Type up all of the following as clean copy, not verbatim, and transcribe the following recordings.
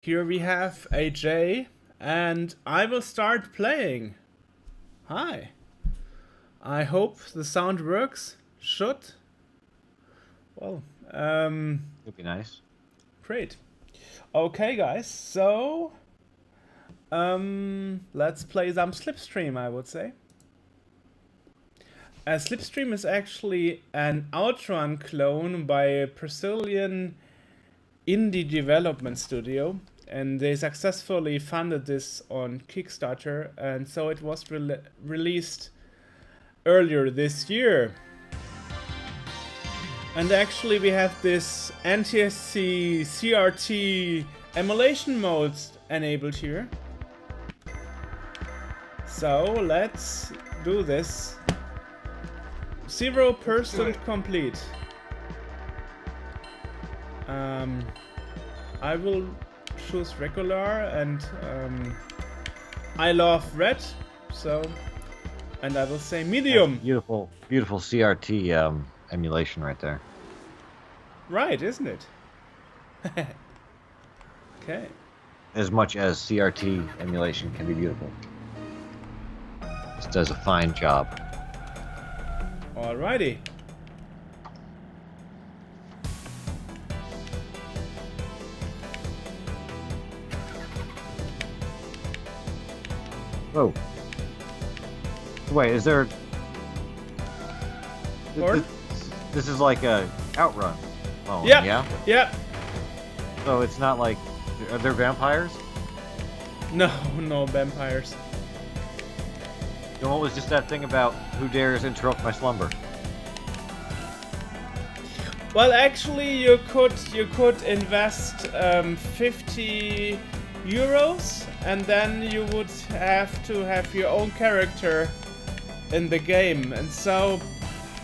Here we have AJ, and I will start playing. Hi. I hope the sound works. Should. Well, Would be nice. great. Okay, guys, so let's play some Slipstream, I would say. Slipstream is actually an Outrun clone by a Brazilian indie development studio, and they successfully funded this on Kickstarter, and so it was released earlier this year. And actually we have this NTSC CRT emulation modes enabled here. So let's do this. 0% complete. I will choose regular, and I love red, so, and I will say medium. Beautiful, beautiful CRT emulation right there. Right, isn't it? Okay. As much as CRT emulation can be beautiful. This does a fine job. Alrighty. Oh. Wait, is there... This is like a Outrun clone, Yep. yeah? Yep. So it's not like... Are there vampires? No, no vampires. Then what was just that thing about who dares interrupt my slumber? Well, actually, you could invest 50 euros, and then you would have to have your own character in the game. And so,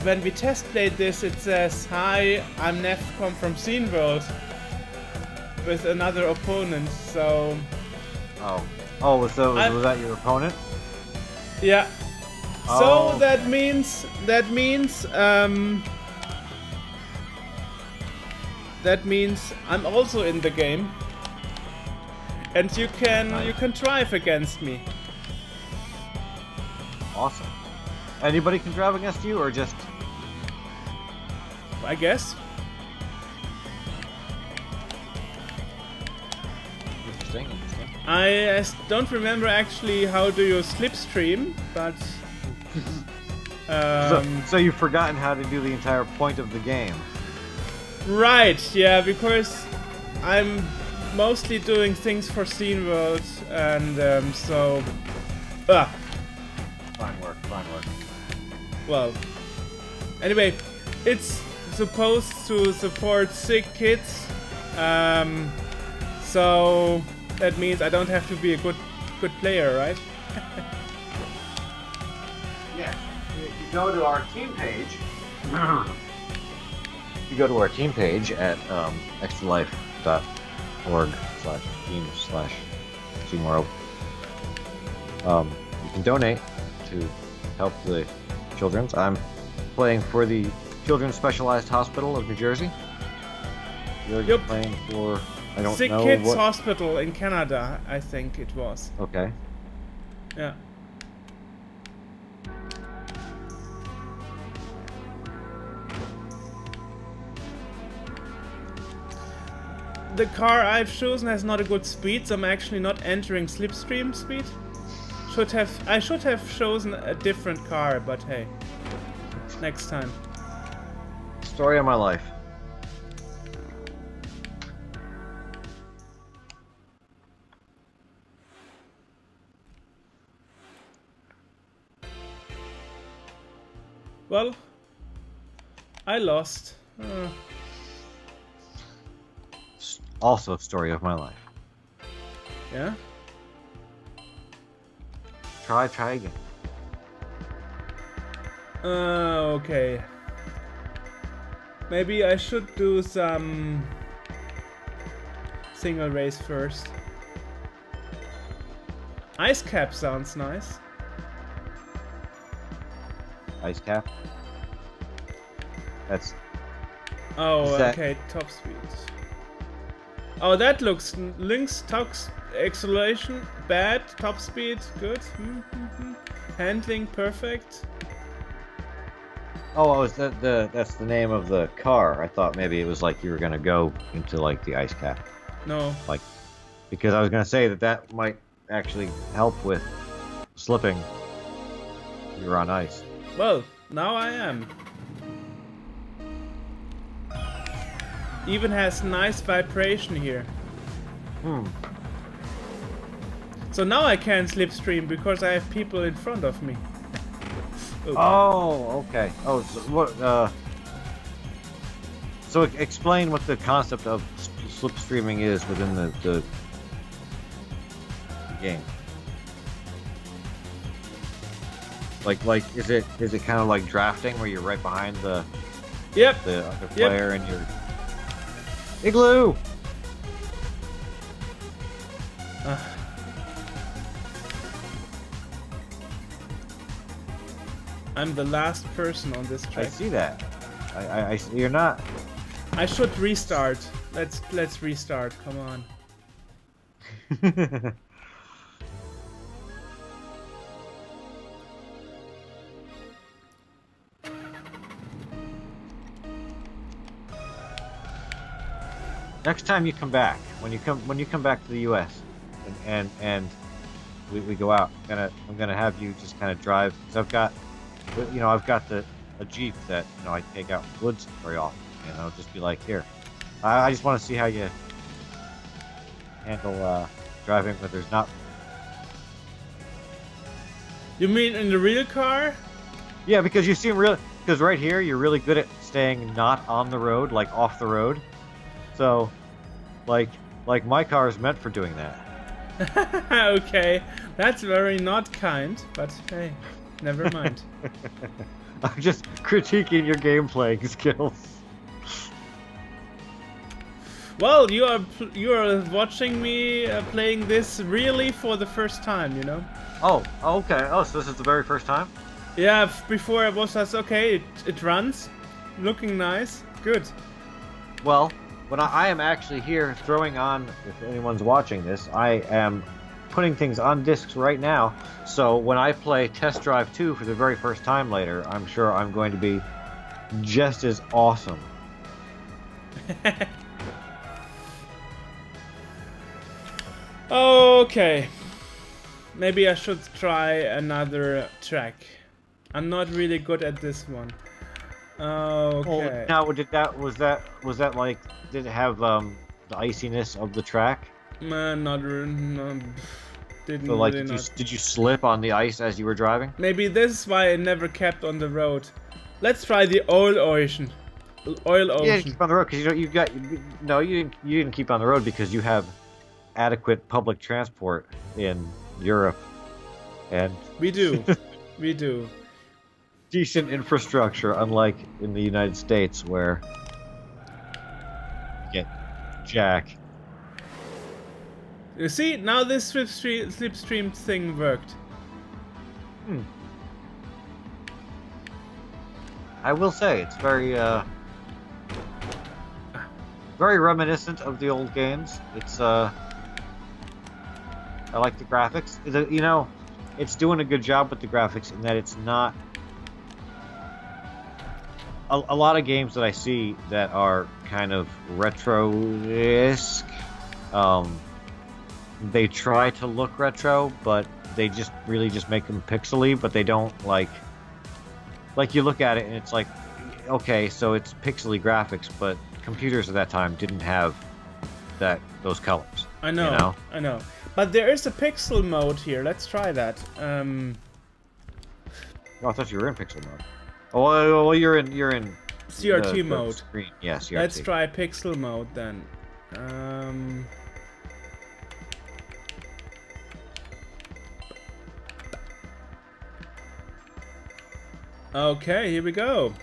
when we test played this, it says, "Hi, I'm Nefcom from Scene World," with another opponent. So. Oh, so was that your opponent? Yeah. Oh. So that means I'm also in the game, and you can drive against me. Awesome. Anybody can drive against you, or just... I guess. Interesting. I don't remember actually how do you slipstream, but So you've forgotten how to do the entire point of the game. right, yeah, because I'm mostly doing things for Scene World, and so Fine work. well, anyway, it's supposed to support sick kids, so that means I don't have to be a good player, right? Yeah. You go to our team page. You go to our team page at extralife.org/team/SeaMorrow. You can donate to help the children's. I'm playing for the Children's Specialized Hospital of New Jersey. You're Yep. playing for... I don't Sick know Kids what... Hospital in Canada, I think it was. Okay. Yeah. The car I've chosen has not a good speed, so I'm actually not entering slipstream speed. I should have chosen a different car, but hey, next time. Story of my life. Well, I lost. Also, story of my life. Yeah? Try again. Okay. Maybe I should do some single race first. Ice cap sounds nice. Ice cap. That's Oh, Is that- okay, top speed. Oh, that looks links, tox, acceleration, bad, top speed, good. Handling, perfect. Oh, is that that's the name of the car? I thought maybe it was like you were gonna go into like the ice cap, No. like because I was gonna say that might actually help with slipping. You're on ice. Well, now I am. Even has nice vibration here. So now I can slipstream because I have people in front of me. Okay. Oh, okay. Oh, so what? So explain what the concept of slipstreaming is within the game. Like is it kind of like drafting where you're right behind the other player and you're igloo? I'm the last person on this track. I see that. You're not. I should restart. Let's restart. Come on. Next time you come back, when you come back to the U.S. and we go out, I'm gonna have you just kind of drive, because I've got a Jeep that I take out in the woods very often, and I'll just be like, here, I just want to see how you handle driving where there's not. You mean in the real car? Yeah, because you seem because right here you're really good at staying not on the road, like off the road. So, like my car is meant for doing that. Okay, that's very not kind, but hey, never mind. I'm just critiquing your game playing skills. Well, you are watching me playing this really for the first time, you know? Oh, okay. Oh, so this is the very first time? Yeah, before I was just okay. It runs, looking nice, good. Well, when I am actually here throwing on, if anyone's watching this, I am putting things on discs right now. So when I play Test Drive 2 for the very first time later, I'm sure I'm going to be just as awesome. Okay. Maybe I should try another track. I'm not really good at this one. Okay. Now, was that like, did it have the iciness of the track? Not really. No, didn't So like, really did you slip on the ice as you were driving? Maybe this is why I never kept on the road. Let's try the oil ocean. Oil ocean. Yeah, keep on the road because you didn't keep on the road because you have adequate public transport in Europe, and We do. We do. decent infrastructure, unlike in the United States where you get jack. You see, now this slipstream thing worked. I will say it's very reminiscent of the old games. It's I like the graphics. It's doing a good job with the graphics in that it's not a lot of games that I see that are kind of retro-esque. They try to look retro, but they just really just make them pixely, but they don't like you look at it and it's like, okay, so it's pixely graphics, but computers at that time didn't have those colors. I know. I know. But there is a pixel mode here. Let's try that. Oh, I thought you were in pixel mode. Oh, well, you're in CRT the mode. Screen. Yeah, CRT. Let's try pixel mode then. Okay, here we go.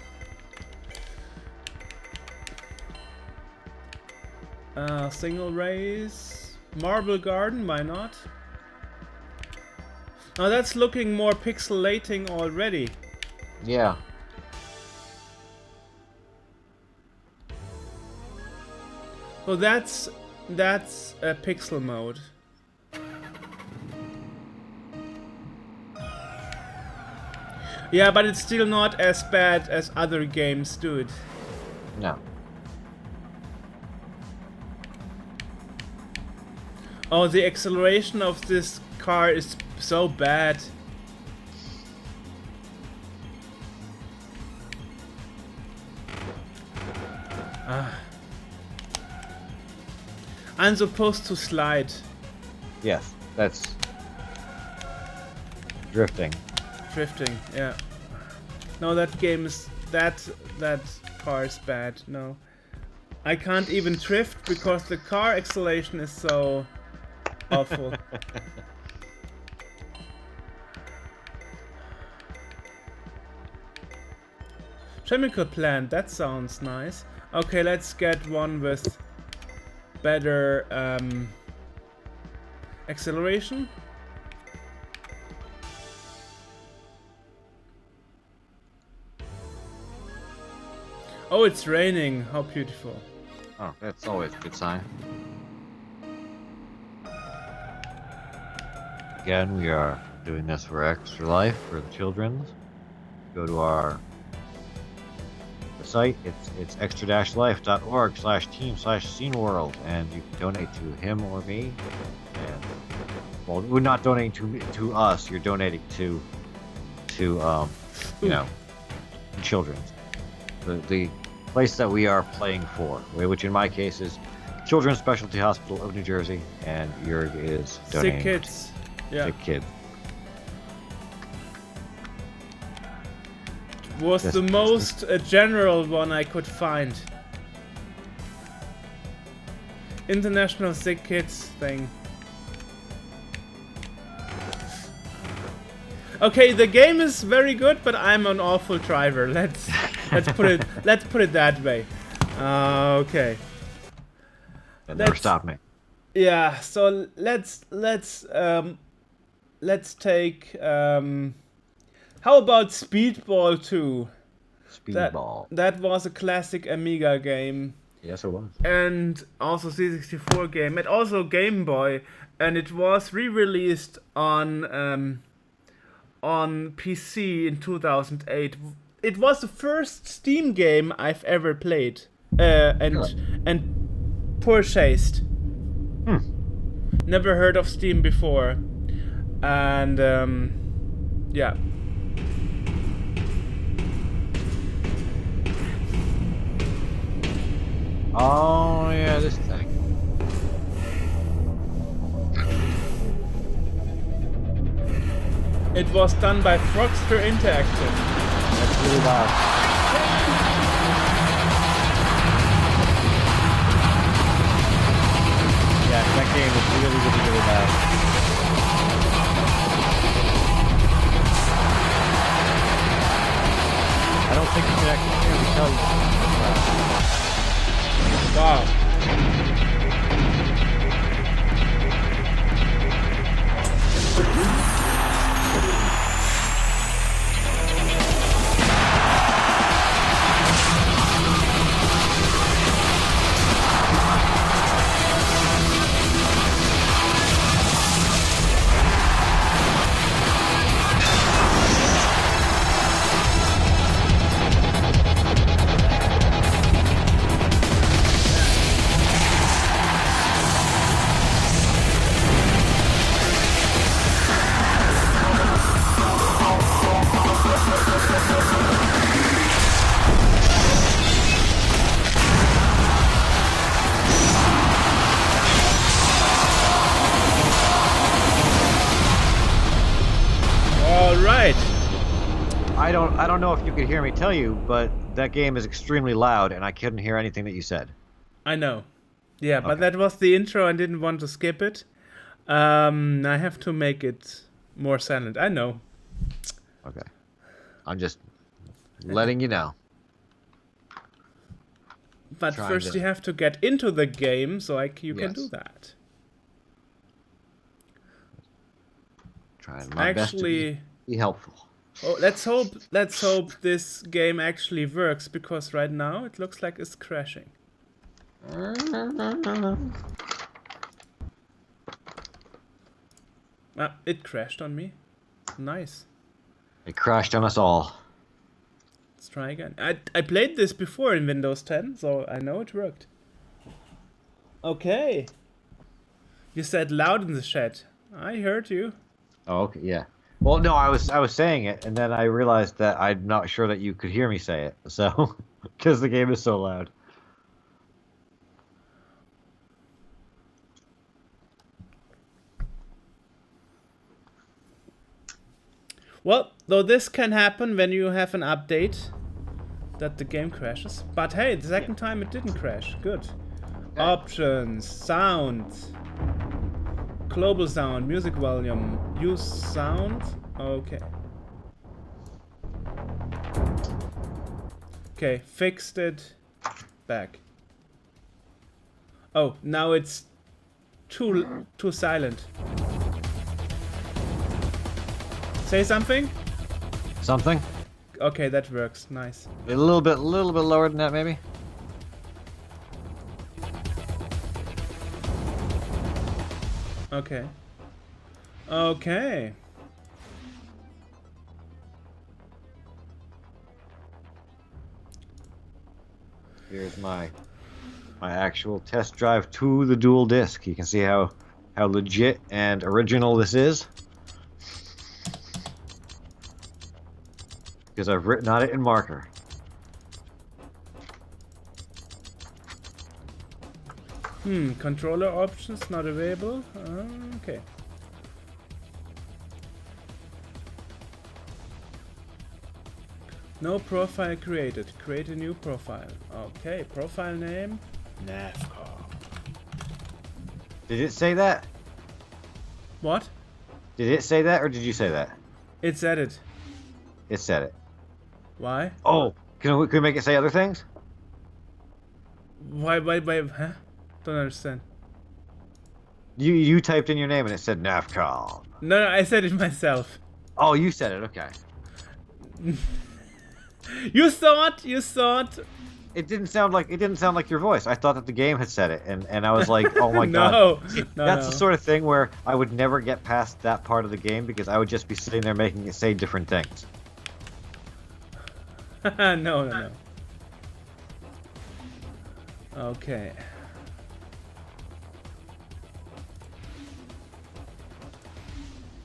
Single race, Marble Garden, why not? Now that's looking more pixelating already. Yeah. So that's That's a pixel mode. Yeah, but it's still not as bad as other games do it. No. Oh, the acceleration of this car is so bad. I'm supposed to slide. Yes, that's drifting. Drifting, yeah. No, that game is that car is bad. No, I can't even drift because the car acceleration is so awful. Chemical plant. That sounds nice. Okay, let's get one with better acceleration. Oh, it's raining. How beautiful. Oh, that's always a good sign. Again, we are doing this for Extra Life for the children's. Go to our site. It's extra-life.org/team/sceneworld, and you can donate to him or me. And well, we're not donating to us. You're donating to you know, children's. The place that we are playing for, which in my case is Children's Specialty Hospital of New Jersey, and Joerg is donating. Sick kids. Yeah. Sick kids. Was the most general one I could find. International Sick Kids thing. Okay, the game is very good, but I'm an awful driver. Let's put it that way. Okay. That never stopped me. Yeah. So let's take. How about Speedball 2? Speedball. That was a classic Amiga game. Yes, it was. And also C64 game, and also Game Boy, and it was re-released on PC in 2008. It was the first Steam game I've ever played and purchased. Never heard of Steam before, and yeah. Oh yeah, this thing. It was done by Frogster Interactive. That's really loud. Yeah, that game is really loud. I don't think you can actually hear me tell you. Wow. I don't know if you could hear me tell you, but that game is extremely loud, and I couldn't hear anything that you said. I know. Yeah, but that was the intro. I didn't want to skip it. I have to make it more silent. I know. Okay. I'm just letting you know. But first you have to get into the game, so you can do that. Trying my best to be helpful. Oh, let's hope this game actually works, because right now it looks like it's crashing. It crashed on me. Nice. It crashed on us all. Let's try again. I played this before in Windows 10, so I know it worked. Okay. You said loud in the chat. I heard you. Oh, okay, yeah. Well, no, I was saying it, and then I realized that I'm not sure that you could hear me say it. So, because the game is so loud. Well, though this can happen when you have an update that the game crashes. But hey, the second time it didn't crash. Good. Okay. Options, sound, global sound, music volume, use sound. Okay. Okay, fixed it. Back. Oh, now it's too silent. Say something? Something? Okay, that works. Nice. A little bit lower than that, maybe. Okay. Okay. Here's my actual test drive to the dual disc. You can see how legit and original this is. Because I've written on it in marker. Controller options not available. Okay. No profile created. Create a new profile. Okay, profile name. NAFCAR. Did it say that? What? Did it say that, or did you say that? It said it. It said it. Why? Oh, can we make it say other things? Why, huh? Don't understand. You typed in your name and it said NAFCAR. No, I said it myself. Oh, you said it. Okay. You thought. It didn't sound like your voice. I thought that the game had said it, and I was like, oh my god. No, That's the sort of thing where I would never get past that part of the game because I would just be sitting there making it say different things. No. Okay.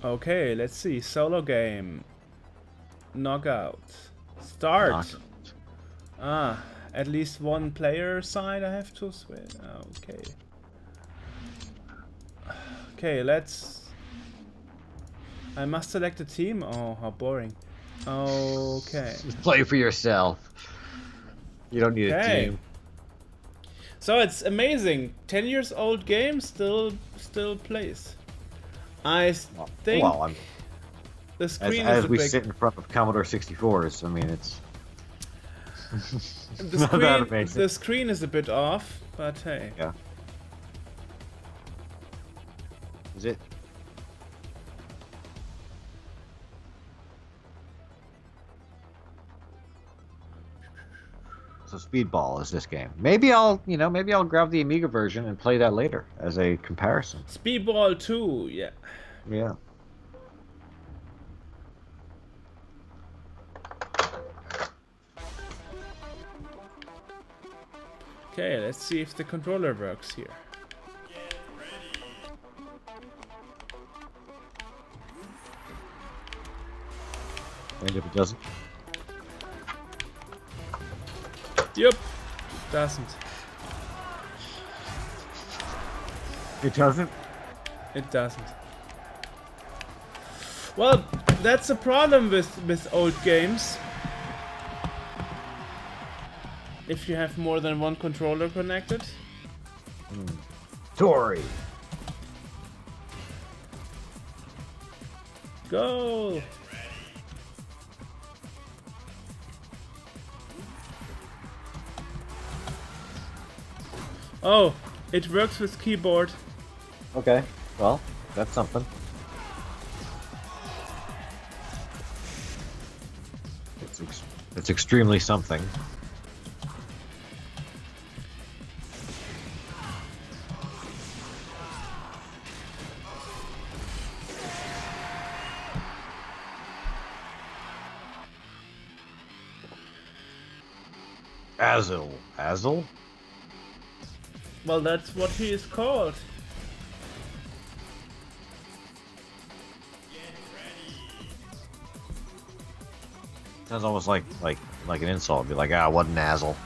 Okay, let's see. Solo game. Knockout. Start. At least one player side I have to switch. Okay. Okay, let's... I must select a team? Oh, how boring. Okay. Just play for yourself. You don't need a team. So it's amazing. 10 years old game still plays. I think well, the screen as is we sit in front of Commodore 64s, I mean it's the screen is a bit off, but hey. Yeah. Is it? So Speedball is this game. Maybe I'll grab the Amiga version and play that later as a comparison. Speedball 2, yeah. Yeah. Okay, let's see if the controller works here. And if it doesn't? Yep, doesn't. It doesn't? It doesn't. Well, that's a problem with old games. If you have more than one controller connected. Tori. Go! Oh, it works with keyboard. Okay, well, that's something. It's extremely something. Basil. Basil? Well, that's what he is called. Sounds almost like an insult. Be like, what an Basil.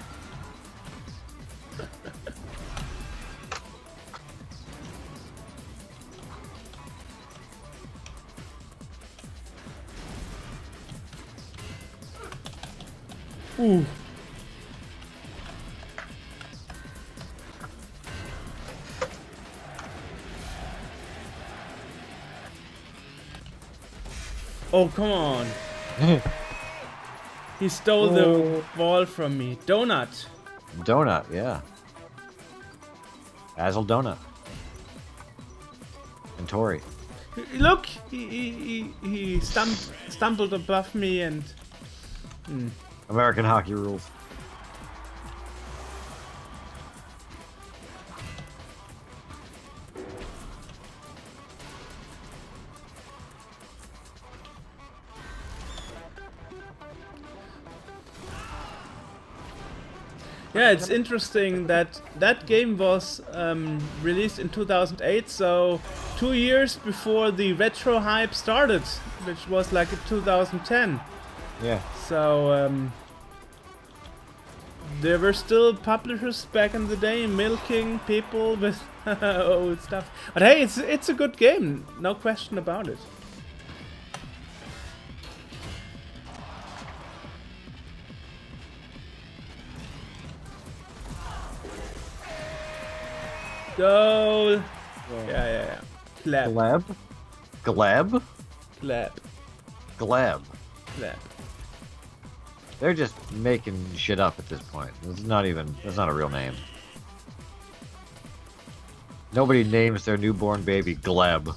Ooh. Oh, come on. He stole the ball from me. Donut. Donut, yeah. Basil Donut. And Tori. Look, he stumbled above me and... American hockey rules. Yeah, it's interesting that that game was released in 2008, so 2 years before the retro hype started, which was like in 2010. Yeah. So there were still publishers back in the day milking people with old stuff. But hey, it's a good game, no question about it. Goal! Yeah. Clap. Gleb? Gleb? Clap. Gleb. Clap. They're just making shit up at this point. That's not a real name. Nobody names their newborn baby Gleb.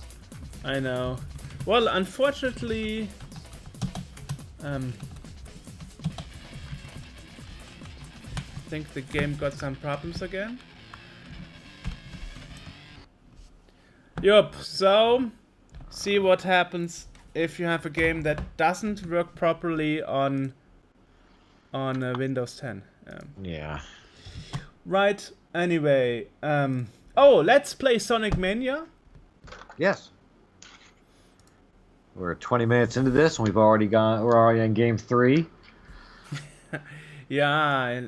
I know. Well, unfortunately, I think the game got some problems again. Yup, so see what happens if you have a game that doesn't work properly on Windows 10. Yeah. Right, anyway. Oh, let's play Sonic Mania. Yes. We're 20 minutes into this, and we're already on game 3. Yeah,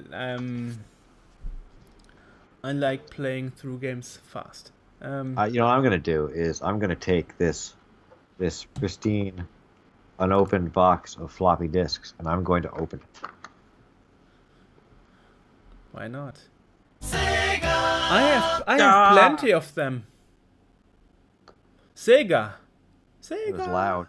I like playing through games fast. You know what I'm gonna do is I'm gonna take this pristine, unopened box of floppy disks, and I'm going to open it. Why not? Sega! I have plenty of them. Sega. It was loud.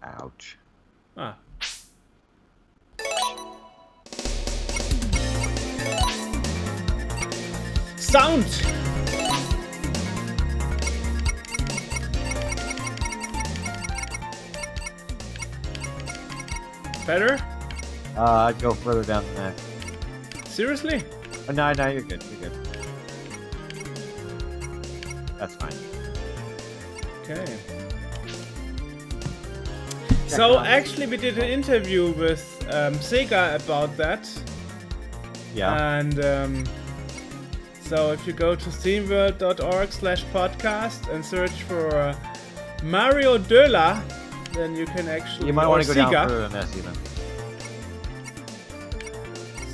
Ouch. Ah. Sound! Better? I'd go further down than that. Seriously? Oh, no, you're good. You're good. That's fine. Okay. So actually we did an interview with Sega about that. Yeah. And so if you go to steamworld.org/podcast and search for Mario Döler, then you can actually... You might want to go Sega. down further than this even.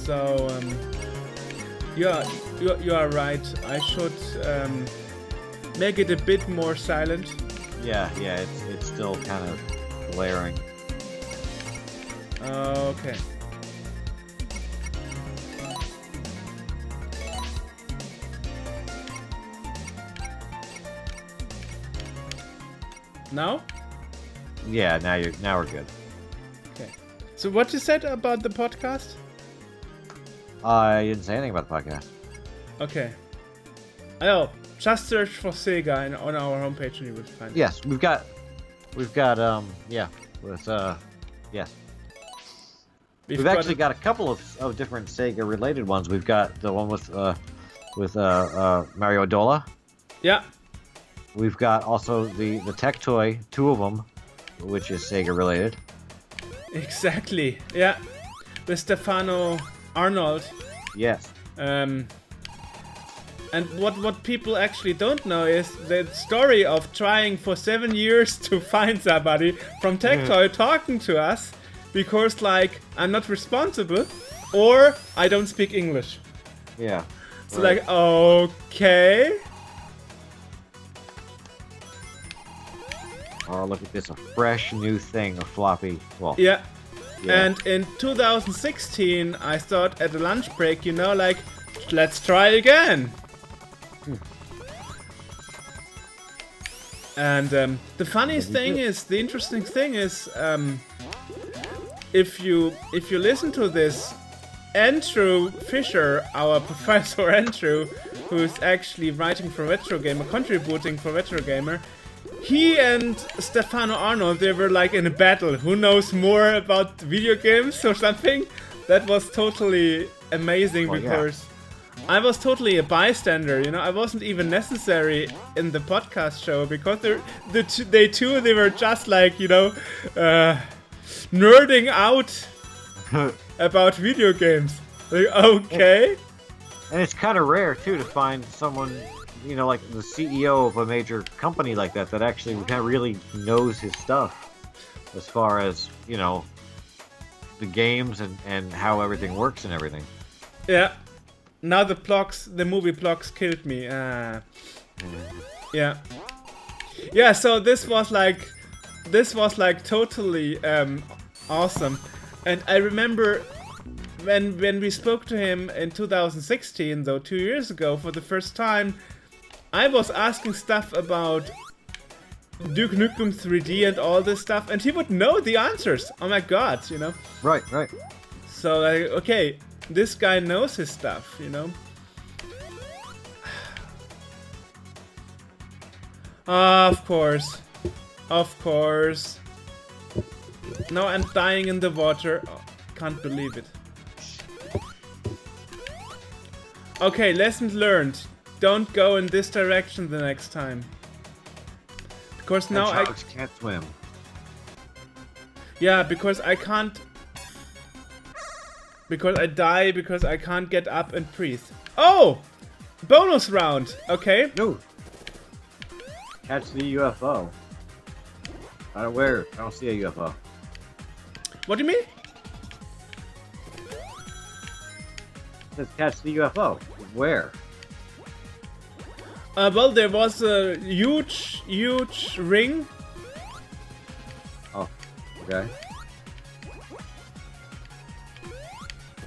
So you are right. I should make it a bit more silent. Yeah, it's still kind of glaring. Okay. Now? Yeah, now we're good. Okay. So what you said about the podcast? I didn't say anything about the podcast. Okay. Oh, just search for Sega on our homepage and you will find it. Yes, we've got yes. We've actually got a couple of different Sega related ones. We've got the one with Mario Dola. Yeah. We've got also the Tech Toy, 2 of them, which is Sega related. Exactly. Yeah. With Stefano Arnold. Yes. And what people actually don't know is the story of trying for 7 years to find somebody from Tectoy talking to us because, like, I'm not responsible or I don't speak English. Yeah. So, like, okay. Oh, look at this, a fresh new thing, a floppy. Well, yeah. And in 2016, I thought at a lunch break, you know, like, let's try again. And the funniest thing is, the interesting thing is, if you listen to this, Andrew Fisher, our Professor Andrew, who's actually writing for Retro Gamer, contributing for Retro Gamer, he and Stefano Arnold, they were like in a battle. Who knows more about video games or something? That was totally amazing because I was totally a bystander, you know. I wasn't even necessary in the podcast show because they were just like, you know, nerding out about video games. Like, okay. And it's kind of rare too to find someone, you know, like the CEO of a major company like that actually really knows his stuff as far as, you know, the games and how everything works and everything. Yeah. Now the movie blocks killed me. Yeah. Yeah, so this was like totally awesome. And I remember when we spoke to him in 2016, though 2 years ago for the first time, I was asking stuff about Duke Nukem 3D and all this stuff, and he would know the answers. Oh my god, you know? Right. So, like, okay, this guy knows his stuff, you know? Of course. Now I'm dying in the water. Oh, can't believe it. Okay, lesson learned. Don't go in this direction the next time. Because now I can't swim. Yeah, because I can't. Because I die because I can't get up and breathe. Oh! Bonus round! Okay. No. Catch the UFO. I don't see a UFO. What do you mean? Let's catch the UFO. Where? Well, there was a huge ring. Oh, okay.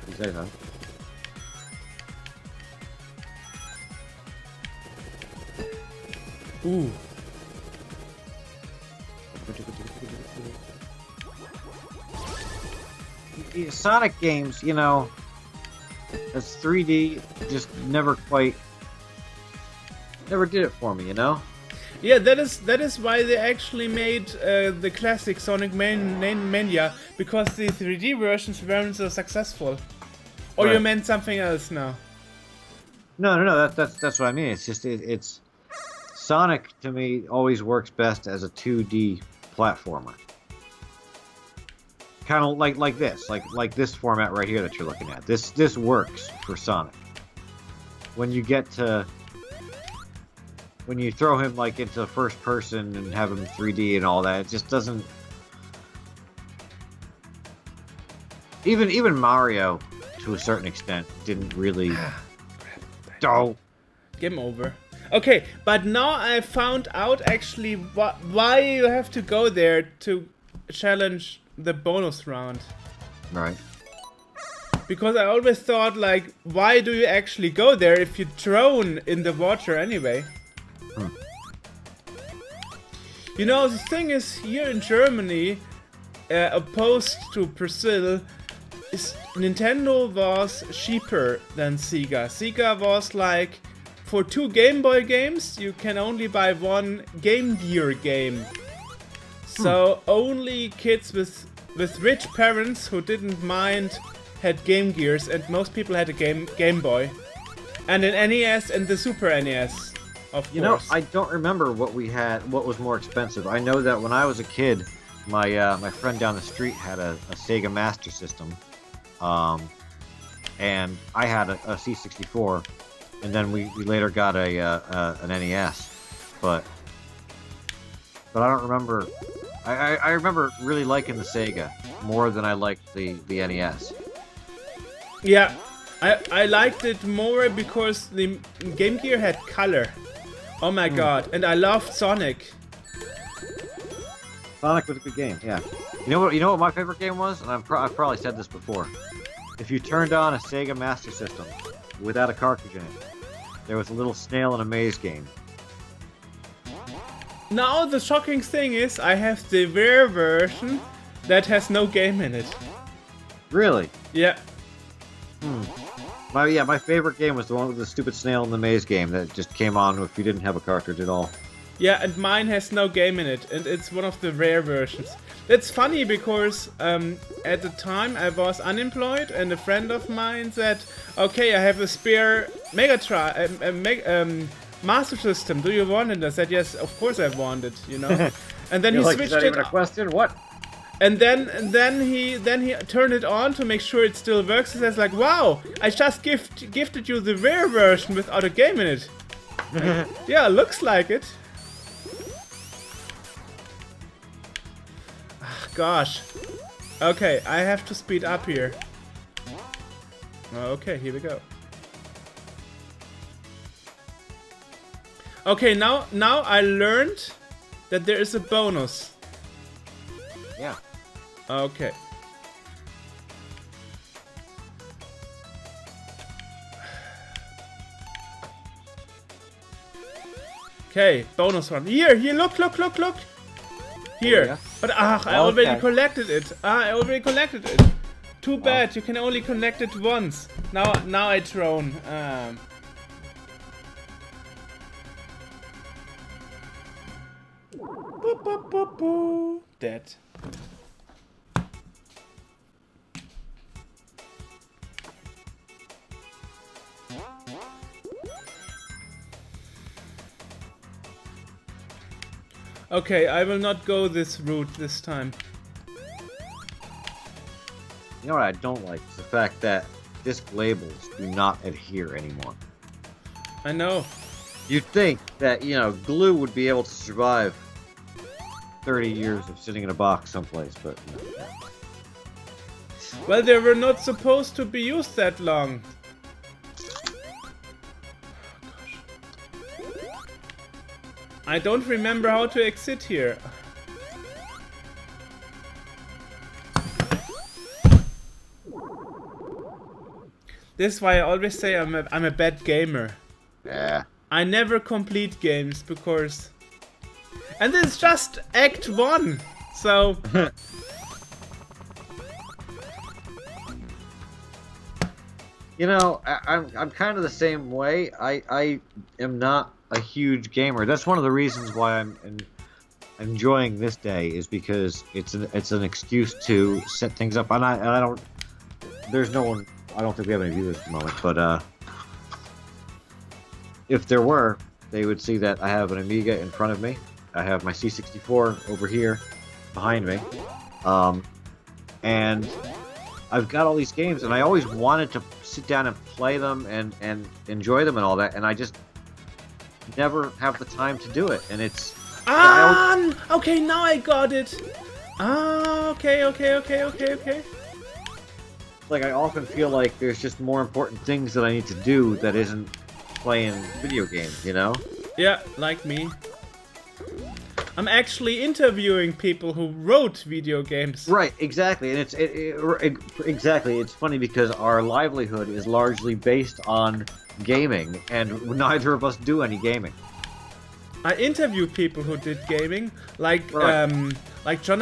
You say so. Ooh. Sonic games, you know, as 3D, just never did it for me, you know? Yeah, that is why they actually made the classic Sonic Mania, because the 3D versions weren't so successful. Or Right. you meant something else now? No. That's what I mean. It's just it's Sonic to me always works best as a 2D platformer. Kind of like this, like this format right here that you're looking at. This works for Sonic. When you throw him like into first person and have him 3D and all that, it just doesn't. Even Mario, to a certain extent, didn't really. Oh. Game over. Okay, but now I found out actually why you have to go there to challenge the bonus round. Right. Because I always thought, like, why do you actually go there if you're thrown in the water anyway? You know, the thing is, here in Germany, opposed to Brazil, Nintendo was cheaper than Sega. Sega was like, for 2 Game Boy games, you can only buy 1 Game Gear game. So only kids with with rich parents who didn't mind had Game Gears, and most people had a Game Boy, and an NES and the Super NES. Of course. You know, I don't remember what we had. What was more expensive? I know that when I was a kid, my friend down the street had a Sega Master System, and I had a C64, and then we later got an NES, but I don't remember. I remember really liking the Sega more than I liked the NES. Yeah, I liked it more because the Game Gear had color. Oh my god, and I loved Sonic. Sonic was a good game, yeah. You know what my favorite game was? And I've probably said this before. If you turned on a Sega Master System without a cartridge in it, there was a little snail in a maze game. Now the shocking thing is I have the rare version that has no game in it. Really? Yeah. My favorite game was the one with the stupid snail in the maze game that just came on if you didn't have a cartridge at all. Yeah, and mine has no game in it, and it's one of the rare versions. It's funny because at the time I was unemployed, and a friend of mine said, "Okay, I have a spare Master System. Do you want it?" I said, "Yes, of course I want it." You know, and then he switched is that it. even a question? What? And then he turned it on to make sure it still works. He says like, "Wow, I just gifted you the rare version without a game in it." Like, yeah, looks like it. Gosh. Okay, I have to speed up here. Okay, here we go. Okay, now I learned that there is a bonus. Yeah. Okay. Okay, bonus one. Here, look. Here. Yeah. But I already collected it. Too bad, you can only collect it once. Now I drone. Dead. Okay, I will not go this route this time. You know what I don't like is the fact that disc labels do not adhere anymore. I know. You'd think that, glue would be able to survive 30 years of sitting in a box someplace, but no. Well, they were not supposed to be used that long. I don't remember how to exit here. This is why I always say I'm a bad gamer. Yeah. I never complete games because... And it's just Act 1, so... I'm kind of the same way. I am not a huge gamer. That's one of the reasons why I'm enjoying this day, is because it's an excuse to set things up. And I don't. There's no one. I don't think we have any viewers at the moment. But if there were, they would see that I have an Amiga in front of me. I have my C64 over here behind me, and I've got all these games, and I always wanted to sit down and play them and enjoy them and all that, and I just never have the time to do it, and it's... Okay, now I got it! Okay. Like, I often feel like there's just more important things that I need to do that isn't playing video games, you know? Yeah, like me. I'm actually interviewing people who wrote video games. Right, exactly, and exactly. It's funny because our livelihood is largely based on gaming, and neither of us do any gaming. I interview people who did gaming, like John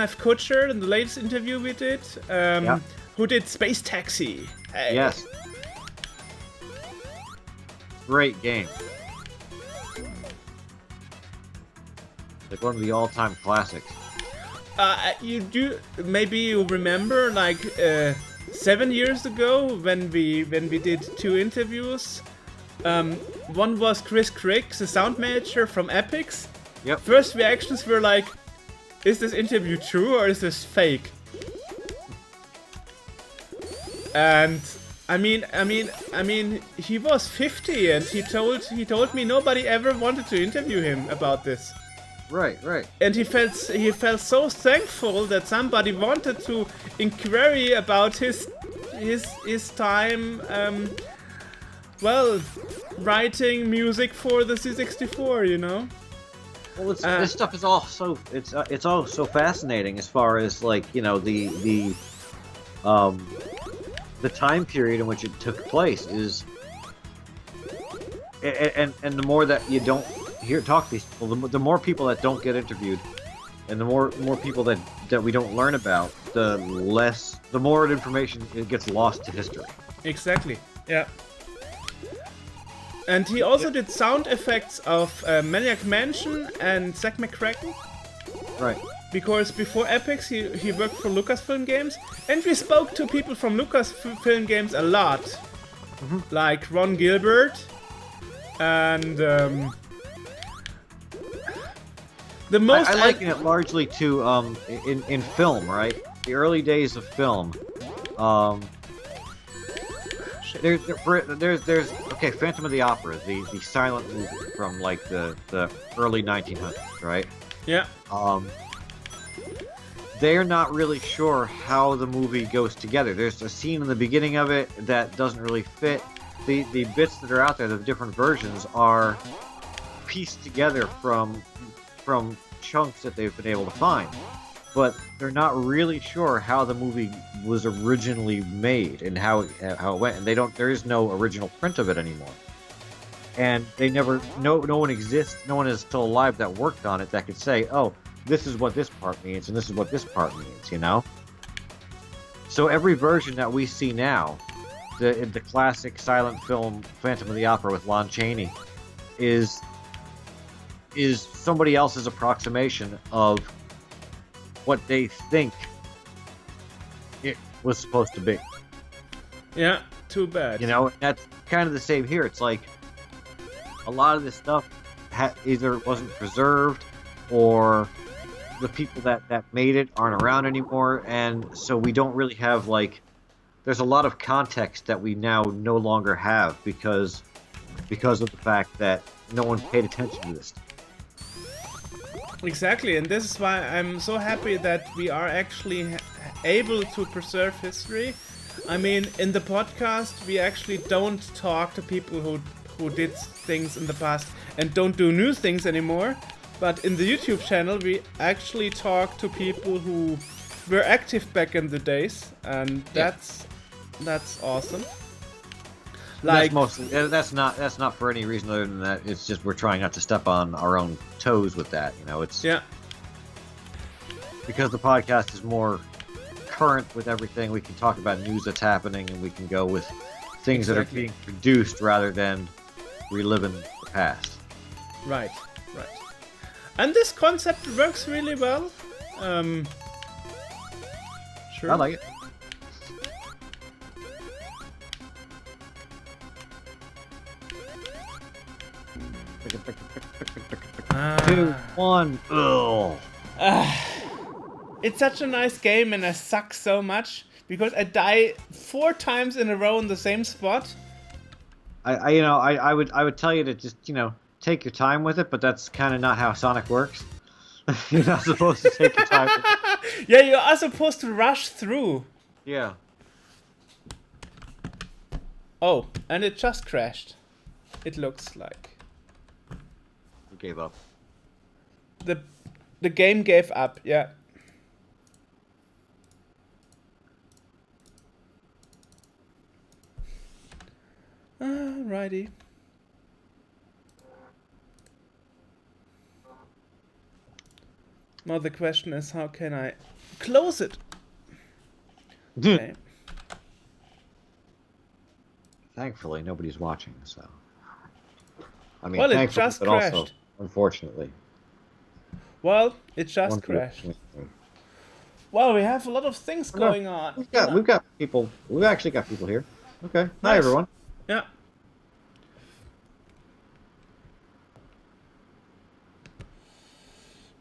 F. Kutcher in the latest interview we did, who did Space Taxi. Hey. Yes. Great game. Like one of the all-time classics. You do maybe you remember like 7 years ago when we did 2 interviews. One was Chris Crick, the sound manager from Epics. Yep. First reactions were like, "Is this interview true or is this fake?" And I mean, he was 50 and he told me nobody ever wanted to interview him about this. Right. And he felt so thankful that somebody wanted to inquire about his time, writing music for the C64, you know. Well, this stuff is all so it's all so fascinating as far as like the time period in which it took place is, and the more that you don't talk to these people, the more people that don't get interviewed, and the more people that we don't learn about, the more information it gets lost to history. Exactly. Yeah. And he also did sound effects of Maniac Mansion and Zack McCracken. Right. Because before Epics, he worked for Lucasfilm Games, and we spoke to people from Lucasfilm Games a lot, like Ron Gilbert, and the most. I liken it largely to in film, right? The early days of film. There's Phantom of the Opera, the silent movie from like the early 1900s, right? Yeah. They're not really sure how the movie goes together. There's a scene in the beginning of it that doesn't really fit. The bits that are out there, the different versions, are pieced together from chunks that they've been able to find. But they're not really sure how the movie was originally made and how it went. And there is no original print of it anymore. And they never, no one exists, no one is still alive that worked on it that could say, oh, this is what this part means, and this is what this part means, you know? So every version that we see now, the classic silent film Phantom of the Opera with Lon Chaney, is somebody else's approximation of what they think it was supposed to be. Yeah, too bad. You know, that's kind of the same here. It's like a lot of this stuff either wasn't preserved, or the people that made it aren't around anymore, and so we don't really have like. There's a lot of context that we now no longer have because of the fact that no one paid attention to this. Exactly, and this is why I'm so happy that we are actually able to preserve history. I mean, in the podcast, we actually don't talk to people who did things in the past and don't do new things anymore. But in the YouTube channel, we actually talk to people who were active back in the days, and that's awesome. Like, that's not for any reason other than that it's just we're trying not to step on our own toes with that, you know. It's because the podcast is more current with everything. We can talk about news that's happening, and we can go with things that are being produced rather than reliving the past. Right. And this concept works really well. Sure. I like it. Two, one. Ugh. It's such a nice game, and I suck so much because I die 4 times in a row in the same spot. I would tell you to just take your time with it, but that's kind of not how Sonic works. You're not supposed to take your time with it. Yeah, you are supposed to rush through. Yeah. Oh, and it just crashed. It looks like. You gave up. The game gave up, yeah. Alrighty. Now the question is, how can I close it? Okay. Thankfully, nobody's watching, so. I mean, well, it thankfully, just but crashed. also, unfortunately. Well, it just crashed. Well, we have a lot of things Oh, no. going on. We've got people. We've actually got people here. Okay. Hi Nice. everyone. Yeah.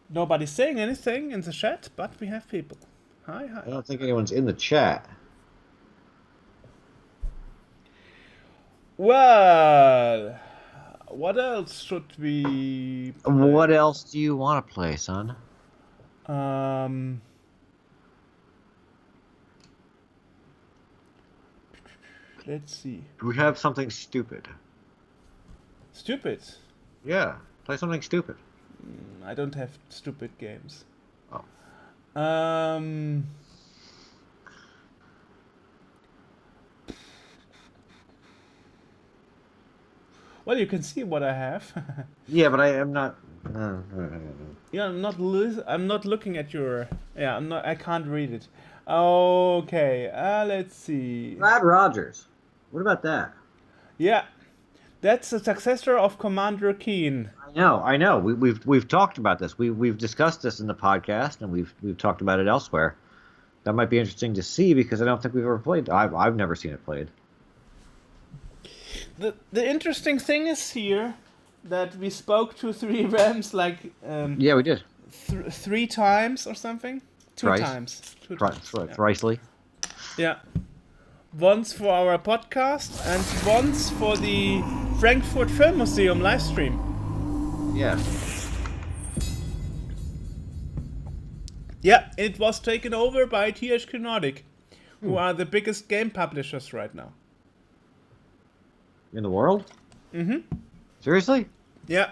Nobody's saying anything in the chat, but we have people. Hi, hi. I don't think anyone's in the chat. Well, what else should we play? What else do you want to play, son? Let's see. We have something stupid. Stupid. Yeah, play something stupid. I don't have stupid games. Oh. Well, you can see what I have. Yeah, but I am not. Yeah, I'm not looking at your. Yeah, I'm not. I can't read it. Okay. Let's see. Brad Rogers. What about that? Yeah, that's the successor of Commander Keen. I know. We've talked about this. We've discussed this in the podcast, and we've talked about it elsewhere. That might be interesting to see because I don't think we've ever played. I've never seen it played. The interesting thing is here that we spoke to 3 Rams like Yeah, we did. 3 times or something. 2 Thrice. times. 2 times. Right, Thricely. Yeah. Once for our podcast and once for the Frankfurt Film Museum live stream. Yeah. Yeah, it was taken over by THQ Nordic, who are the biggest game publishers right now. In the world? Mm-hmm. Seriously? Yeah.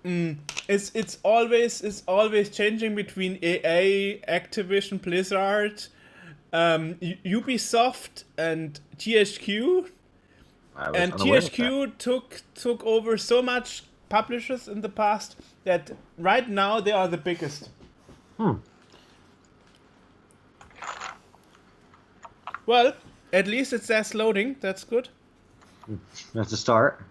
It's always changing between EA, Activision, Blizzard, Ubisoft, and THQ. And THQ took over so much publishers in the past that right now they are the biggest. Well, at least it says loading. That's good. That's a start.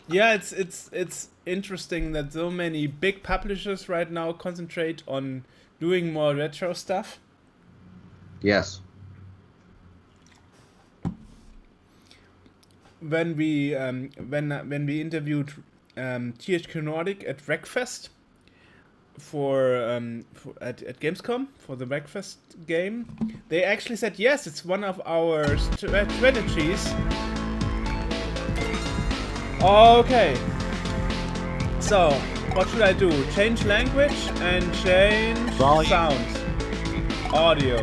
Yeah, it's interesting that so many big publishers right now concentrate on doing more retro stuff. Yes. When we interviewed THQ Nordic at Wreckfest at Gamescom for the Wreckfest game, they actually said yes, it's one of our strategies. Okay. So, what should I do? Change language and change sound. Audio.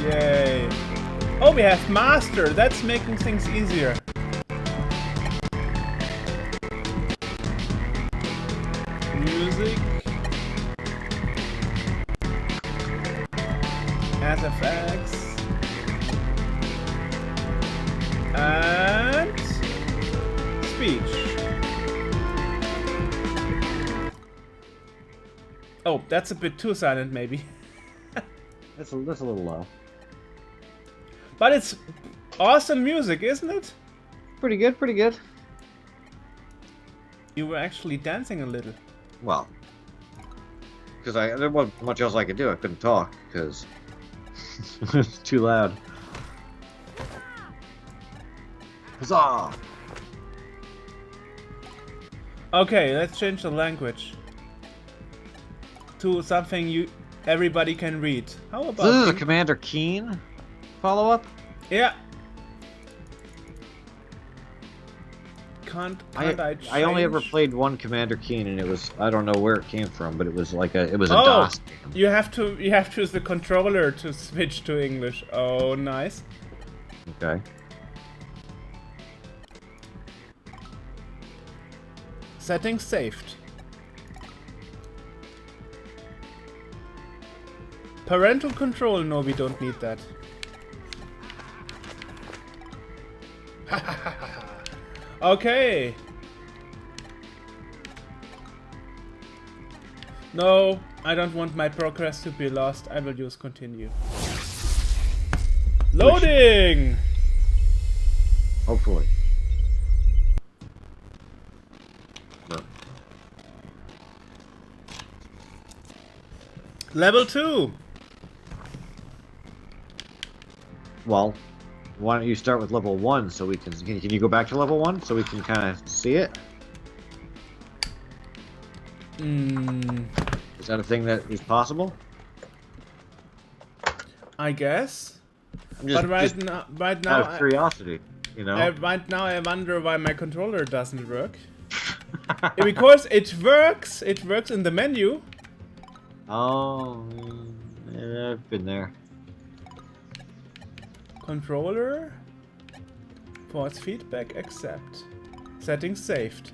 Yay. Oh, we have master. That's making things easier. Music. SFX. And speech. Oh, that's a bit too silent, maybe. That's a little low. But it's awesome music, isn't it? Pretty good, pretty good. You were actually dancing a little. Well, because there wasn't much else I could do. I couldn't talk because it was too loud. Huzzah! Okay, let's change the language to something everybody can read. How about This is a Commander Keen follow-up? Yeah. Can't I only ever played one Commander Keen, and it was, I don't know where it came from, but it was like a Oh, DOS game. you have to use the controller to switch to English. Oh, nice. Okay. Settings saved. Parental control, no, we don't need that. Okay. No, I don't want my progress to be lost. I will use continue. Loading! Hopefully. Level 2. Well, why don't you start with level 1 so we can you go back to level 1 so we can kind of see it? Is that a thing that is possible? I guess. I'm just, But right now, out of curiosity, you know. right now I wonder why my controller doesn't work. Because it works in the menu. Oh, yeah, I've been there. Controller. Force feedback, accept. Settings saved.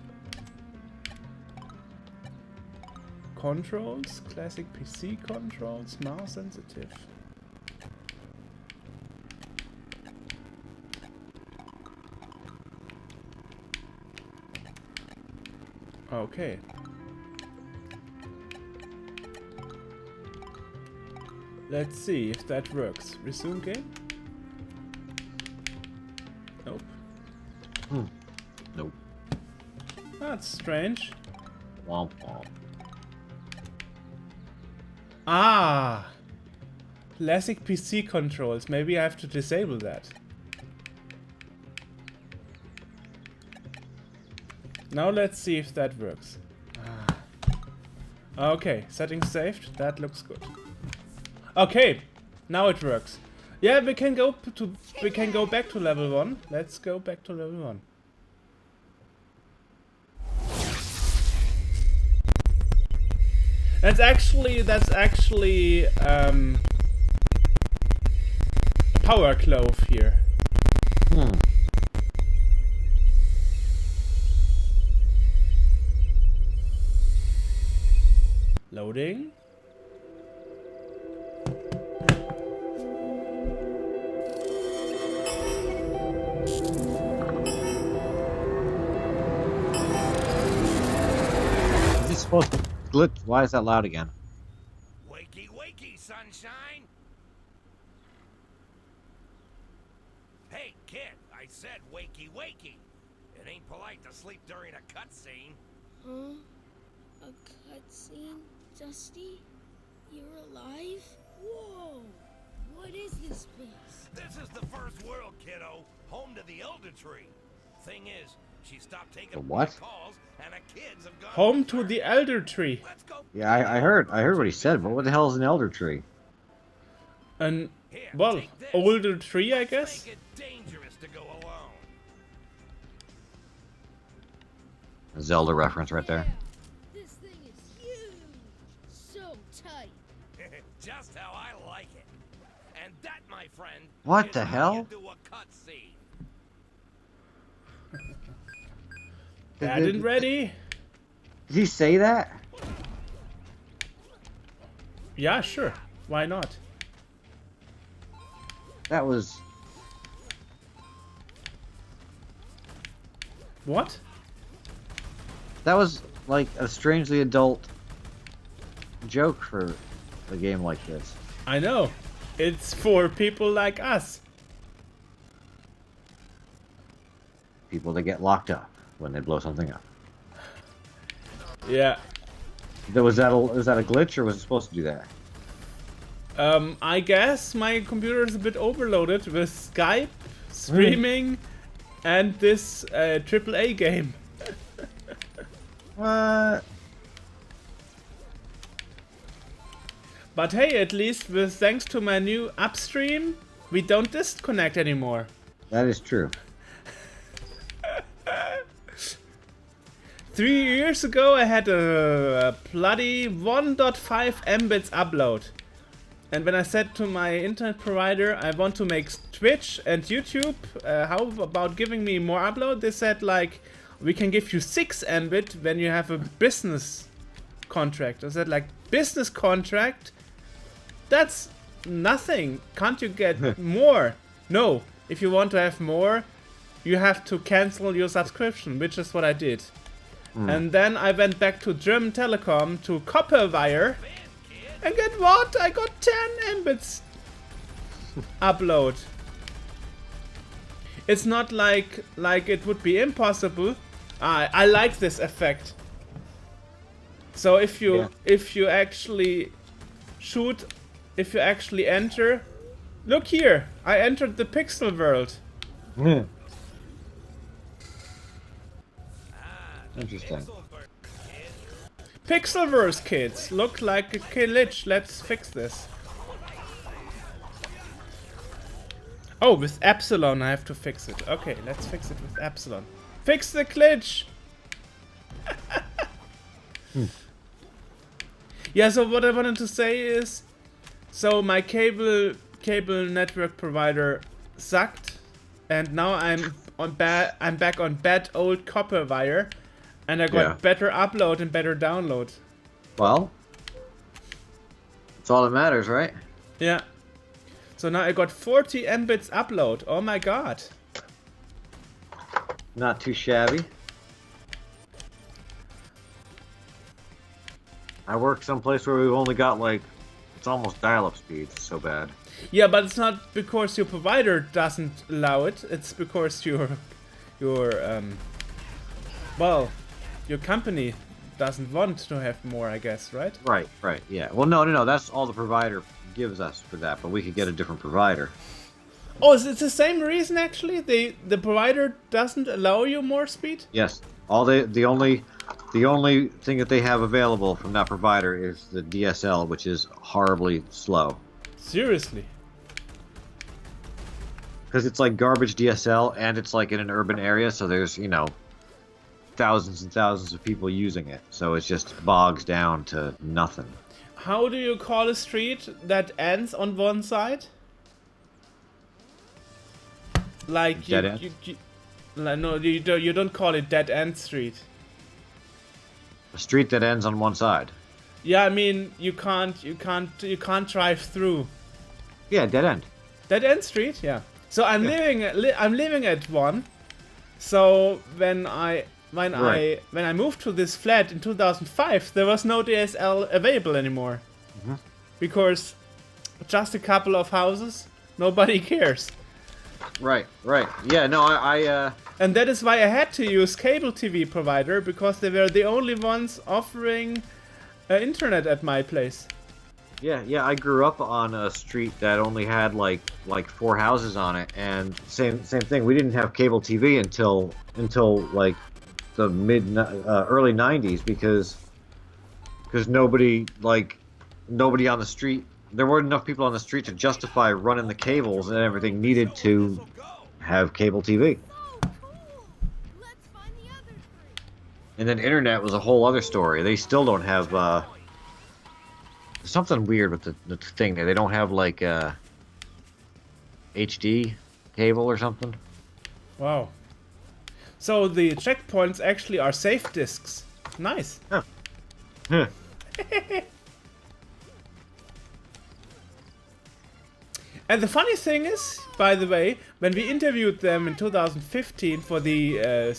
Controls, classic PC controls, mouse sensitive. Okay. Let's see if that works. Resume game? Nope. Nope. That's strange. Womp womp. Ah! Classic PC controls. Maybe I have to disable that. Now let's see if that works. Ah. Okay, settings saved. That looks good. Okay, now it works. Yeah, we can go back to level 1. Let's go back to level 1. That's actually a power clove here. Loading. Is this supposed to glitch? Why is that loud again? Wakey, wakey, sunshine! Hey, kid, I said wakey, wakey. It ain't polite to sleep during a cutscene. Huh? A cutscene? Dusty? You're alive? Whoa! What is this place? This is the first world, kiddo. Home to the Elder Tree. Thing is, she stopped taking The what? calls, and the kids have gone Home to the Elder Tree. Let's go. Yeah, I heard what he said, but what the hell is an elder tree? An, Here, well, take this. older tree, I Let's guess. Make it dangerous to go alone. A Zelda reference right there. This thing is huge! So tight! Just how I like it. And that, my friend, What is the how hell? you do a cutscene. Bad and ready. Did he say that? Yeah, sure. Why not? That was... What? That was like a strangely adult joke for a game like this. I know. It's for people like us. People that get locked up when they blow something up. Yeah. Was that a glitch, or was it supposed to do that? I guess my computer is a bit overloaded with Skype, streaming, and this AAA game. What? But hey, at least with thanks to my new upstream, we don't disconnect anymore. That is true. 3 years ago I had a bloody 1.5 Mbits upload. And when I said to my internet provider I want to make Twitch and YouTube, how about giving me more upload? They said like, we can give you 6 Mbit when you have a business contract. I said like, business contract? That's nothing. Can't you get more? No. If you want to have more, you have to cancel your subscription, which is what I did. And then I went back to German Telecom to Copperwire. And get what? I got 10 Mbits upload. It's not like it would be impossible. I like this effect. So if you actually shoot if you actually enter. Look here, I entered the pixel world. Hmm. Interesting. Pixelverse, kids, look like a glitch. Let's fix this. Oh, with Epsilon I have to fix it. Okay, let's fix it with Epsilon. Fix the glitch! Yeah, so what I wanted to say is, so my cable network provider sucked, and now I'm back on bad old copper wire, and I got better upload and better download. Well, that's all that matters, right? Yeah. So now I got 40 Mbits upload. Oh my god. Not too shabby. I work someplace where we've only got like, it's almost dial-up speed. It's so bad. Yeah, but it's not because your provider doesn't allow it. It's because your company doesn't want to have more, I guess, right? Right, yeah. Well, no. That's all the provider gives us for that, but we could get a different provider. Oh, is it the same reason actually? The provider doesn't allow you more speed? Yes. The only thing that they have available from that provider is the DSL, which is horribly slow. Seriously? Because it's like garbage DSL, and it's like in an urban area, so there's, you know, thousands and thousands of people using it, so it just bogs down to nothing. How do you call a street that ends on one side? Like Dead end? No, you don't call it dead end street. A street that ends on one side. Yeah, I mean you can't drive through. Yeah, dead end. Dead end street, yeah. So I'm living at one. So when I moved to this flat in 2005, there was no DSL available anymore. Mm-hmm. Because just a couple of houses, nobody cares. Right. Yeah, no, I And that is why I had to use cable TV provider, because they were the only ones offering internet at my place. Yeah, I grew up on a street that only had like 4 houses on it, and same thing. We didn't have cable TV until like the early 90s because nobody on the street, there weren't enough people on the street to justify running the cables and everything needed to have cable TV. Let's find the other three. And then internet was a whole other story. They still don't have something weird with the thing there. They don't have like HD cable or something. Wow. So the checkpoints actually are safe disks. Nice. Huh. Huh. And the funny thing is, by the way, when we interviewed them in 2015 for the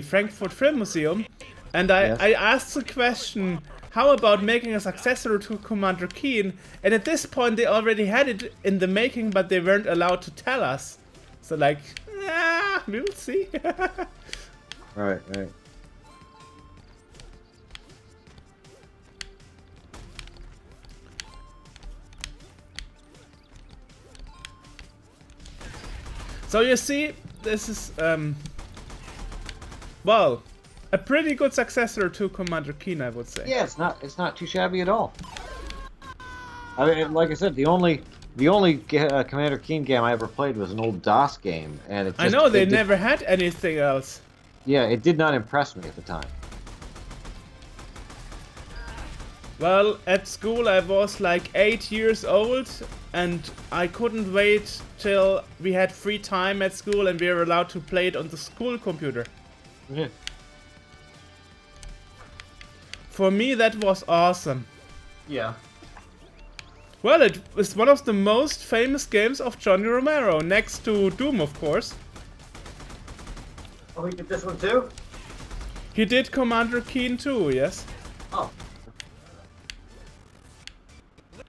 Frankfurt Film Museum, and I asked the question, how about making a successor to Commander Keen? And at this point they already had it in the making, but they weren't allowed to tell us. So like, we'll see. Right. So you see, this is well, a pretty good successor to Commander Keen, I would say. Yeah, it's not too shabby at all. I mean, like I said, the only Commander Keen game I ever played was an old DOS game, and it just, I know they never had anything else. Yeah, it did not impress me at the time. Well, at school I was like 8 years old, and I couldn't wait till we had free time at school and we were allowed to play it on the school computer. Yeah. For me, that was awesome. Yeah. Well, it was one of the most famous games of Johnny Romero, next to Doom, of course. Oh, he did this one too? He did Commander Keen too, yes? Oh.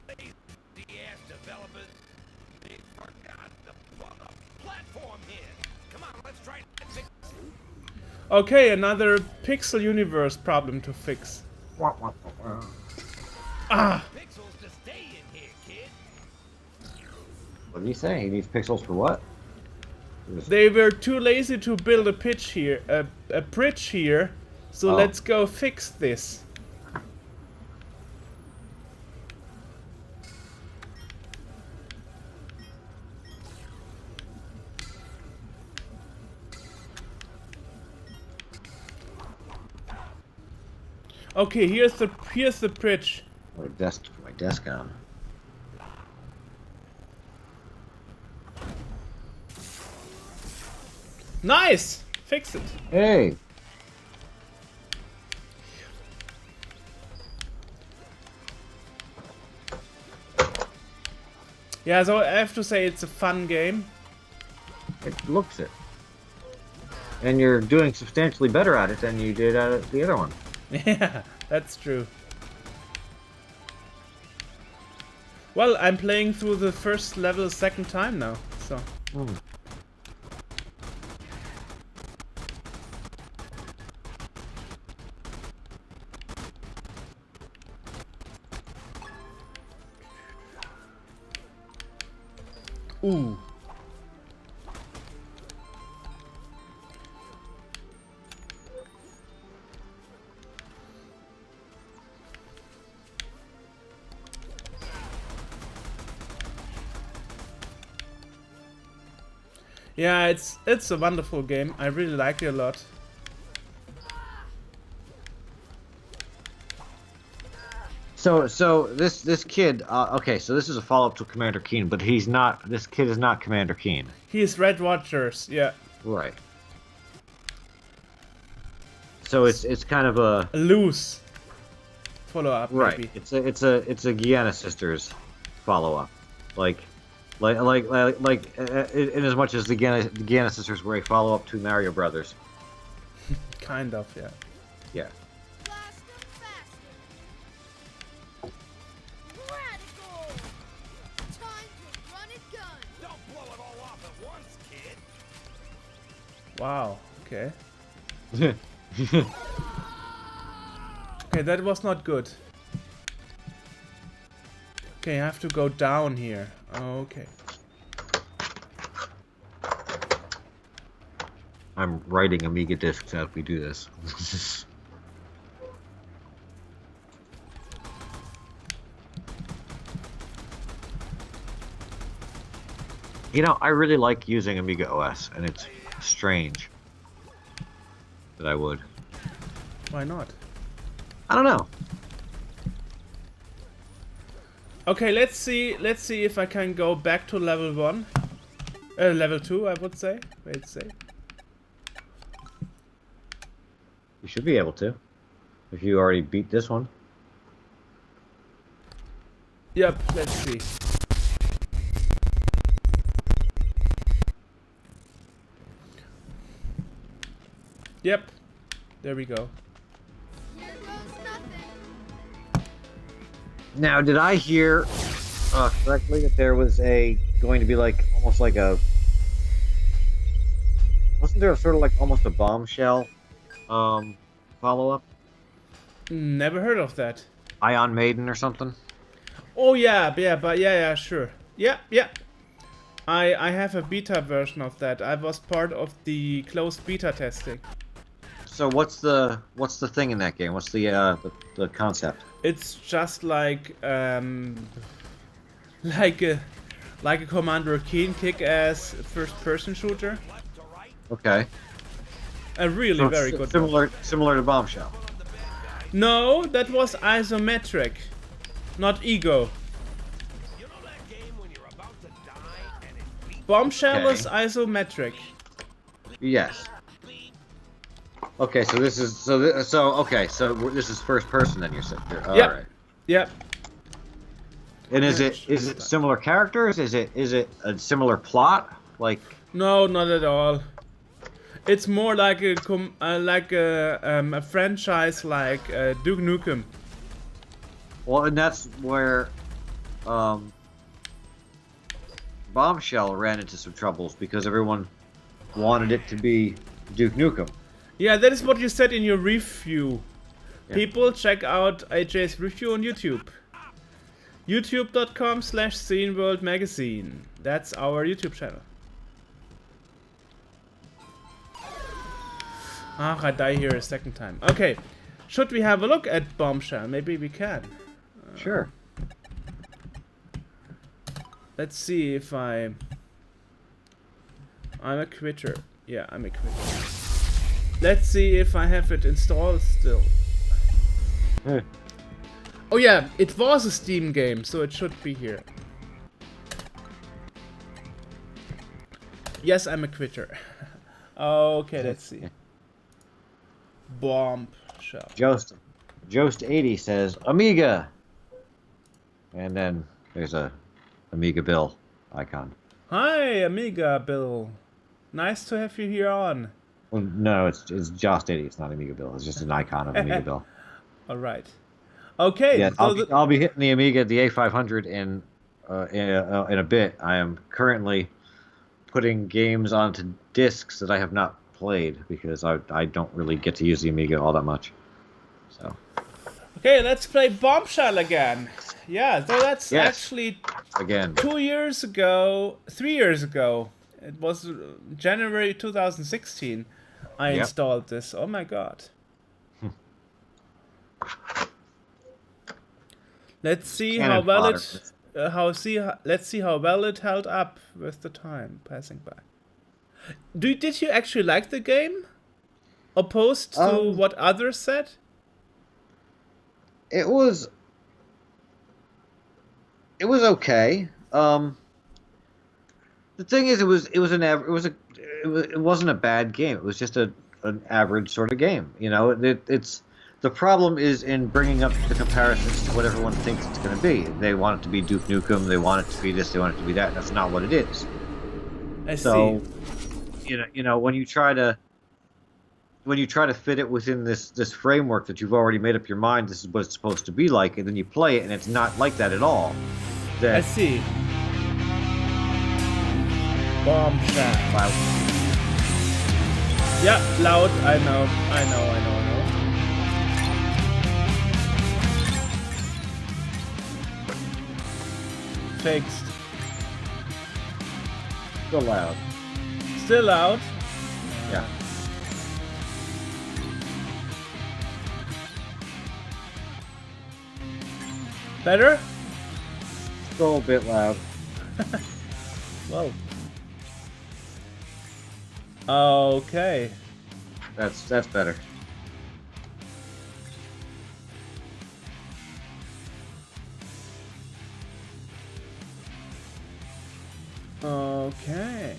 Lazy-ass developers. They forgot to put a platform here. Come on, let's try to fix it. Okay, another Pixel Universe problem to fix. Ah! Pixels What did he say? He needs pixels for what? They were too lazy to build a pitch here, a bridge here. So Oh. let's go fix this. Okay, here's the bridge. My desk on. Nice! Fix it. Hey. Yeah, so I have to say it's a fun game. It looks it. And you're doing substantially better at it than you did at the other one. Yeah, that's true. Well, I'm playing through the first level second time now, so. Ooh. Yeah, it's a wonderful game. I really like it a lot. So this kid, okay, so this is a follow-up to Commander Keen, but he's not. This kid is not Commander Keen. He's Red Watchers, yeah. Right. So it's kind of a A loose follow-up, right. maybe. It's a Guyana Sisters follow-up, like in as much as the Guyana Sisters were a follow-up to Mario Brothers. Kind of, yeah. Yeah. Faster, faster. Radical. Time to run and gun. Don't blow it all off at once, kid. Wow. Okay. Okay, that was not good. Okay, I have to go down here. Okay. I'm writing Amiga discs as we do this. You know, I really like using Amiga OS, and it's strange that I would. Why not? I don't know. Okay, let's see if I can go back to level 1. Level 2, I would say. Wait, say. You should be able to, if you already beat this one. Yep, let's see. Yep. There we go. Here goes nothing. Now, did I hear correctly that there was going to be like almost like a wasn't there sort of like almost a bombshell follow up? Never heard of that. Ion Maiden or something? Oh yeah, sure. Yeah. I have a beta version of that. I was part of the closed beta testing. So what's the thing in that game? What's the concept? It's just like a Commander Keen kick-ass first-person shooter. Okay. A really So very good one. similar to Bombshell. No, that was isometric, not ego. You know that game when you're about to die and it beats Bombshell Okay. was isometric. Yes. Okay, so this is so this is first person then you're saying. All Yep. right. Yep. And is it similar characters? Is it a similar plot? Like No, not at all. It's more like a franchise like Duke Nukem. well, and that's where Bombshell ran into some troubles because everyone wanted it to be Duke Nukem. Yeah, that is what you said in your review. Yeah. People check out AJ's review on YouTube. youtube.com/sceneworldmagazine. That's our YouTube channel. Ah, I die here a second time. Okay, should we have a look at Bombshell? Maybe we can. Sure. Let's see if I'm a quitter. Yeah, I'm a quitter. Let's see if I have it installed still. Hey. Oh yeah, it was a Steam game, so it should be here. Yes, I'm a quitter. Okay, let's see. Bombshell. Jost80 says Amiga, and then there's a Amiga Bill icon. Hi, Amiga Bill. Nice to have you here on. Well, no, it's Jost80. It's not Amiga Bill. It's just an icon of Amiga Bill. All right. Okay. Yeah, so I'll be hitting the Amiga, the A500 in a bit. I am currently putting games onto discs that I have not played because I don't really get to use the Amiga all that much. So. Okay, let's play Bombshell again. Yeah, so that's Yes. actually Again. 3 years ago. It was January 2016. I Yep. installed this. Oh my god. Let's see Cannon how well fodder. it let's see how well it held up with the time passing by. Did you actually like the game? Opposed to what others said? It was okay. The thing is, it wasn't a bad game. It was just an average sort of game. You know, it's the problem is in bringing up the comparisons to what everyone thinks it's going to be. They want it to be Duke Nukem. They want it to be this. They want it to be that. That's not what it is. I So, see. you know, when you try to fit it within this framework that you've already made up your mind, this is what it's supposed to be like, and then you play it and it's not like that at all. I That see. Bombshell. wow. Yeah, loud. I know. Fixed. Still loud. Still loud. Yeah. Better? Still a bit loud. Whoa. Okay. That's better. Okay.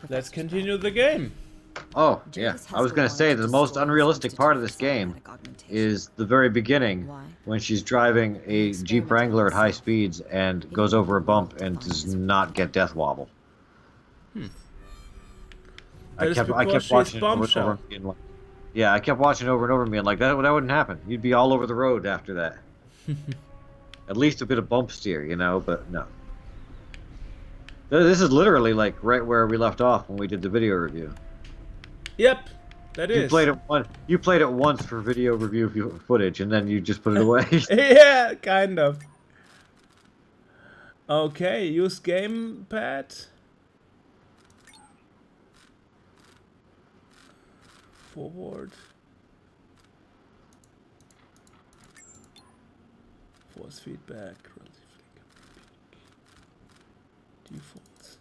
Let's continue the game. Oh, yeah. I was going to say the most unrealistic part of this game is the very beginning when she's driving a Jeep Wrangler at high speeds and goes over a bump and does not get death wobble. That is I because kept she's watching it over and Bombshell. over and being like, yeah, I kept watching it over and over and being like, that wouldn't happen. You'd be all over the road after that. At least a bit of bump steer, you know, but no. This is literally like right where we left off when we did the video review. Yep, that is. You played it once for video review footage, and then you just put it away. Yeah, kind of. Okay, use gamepad. Forward. Force feedback. Defaults.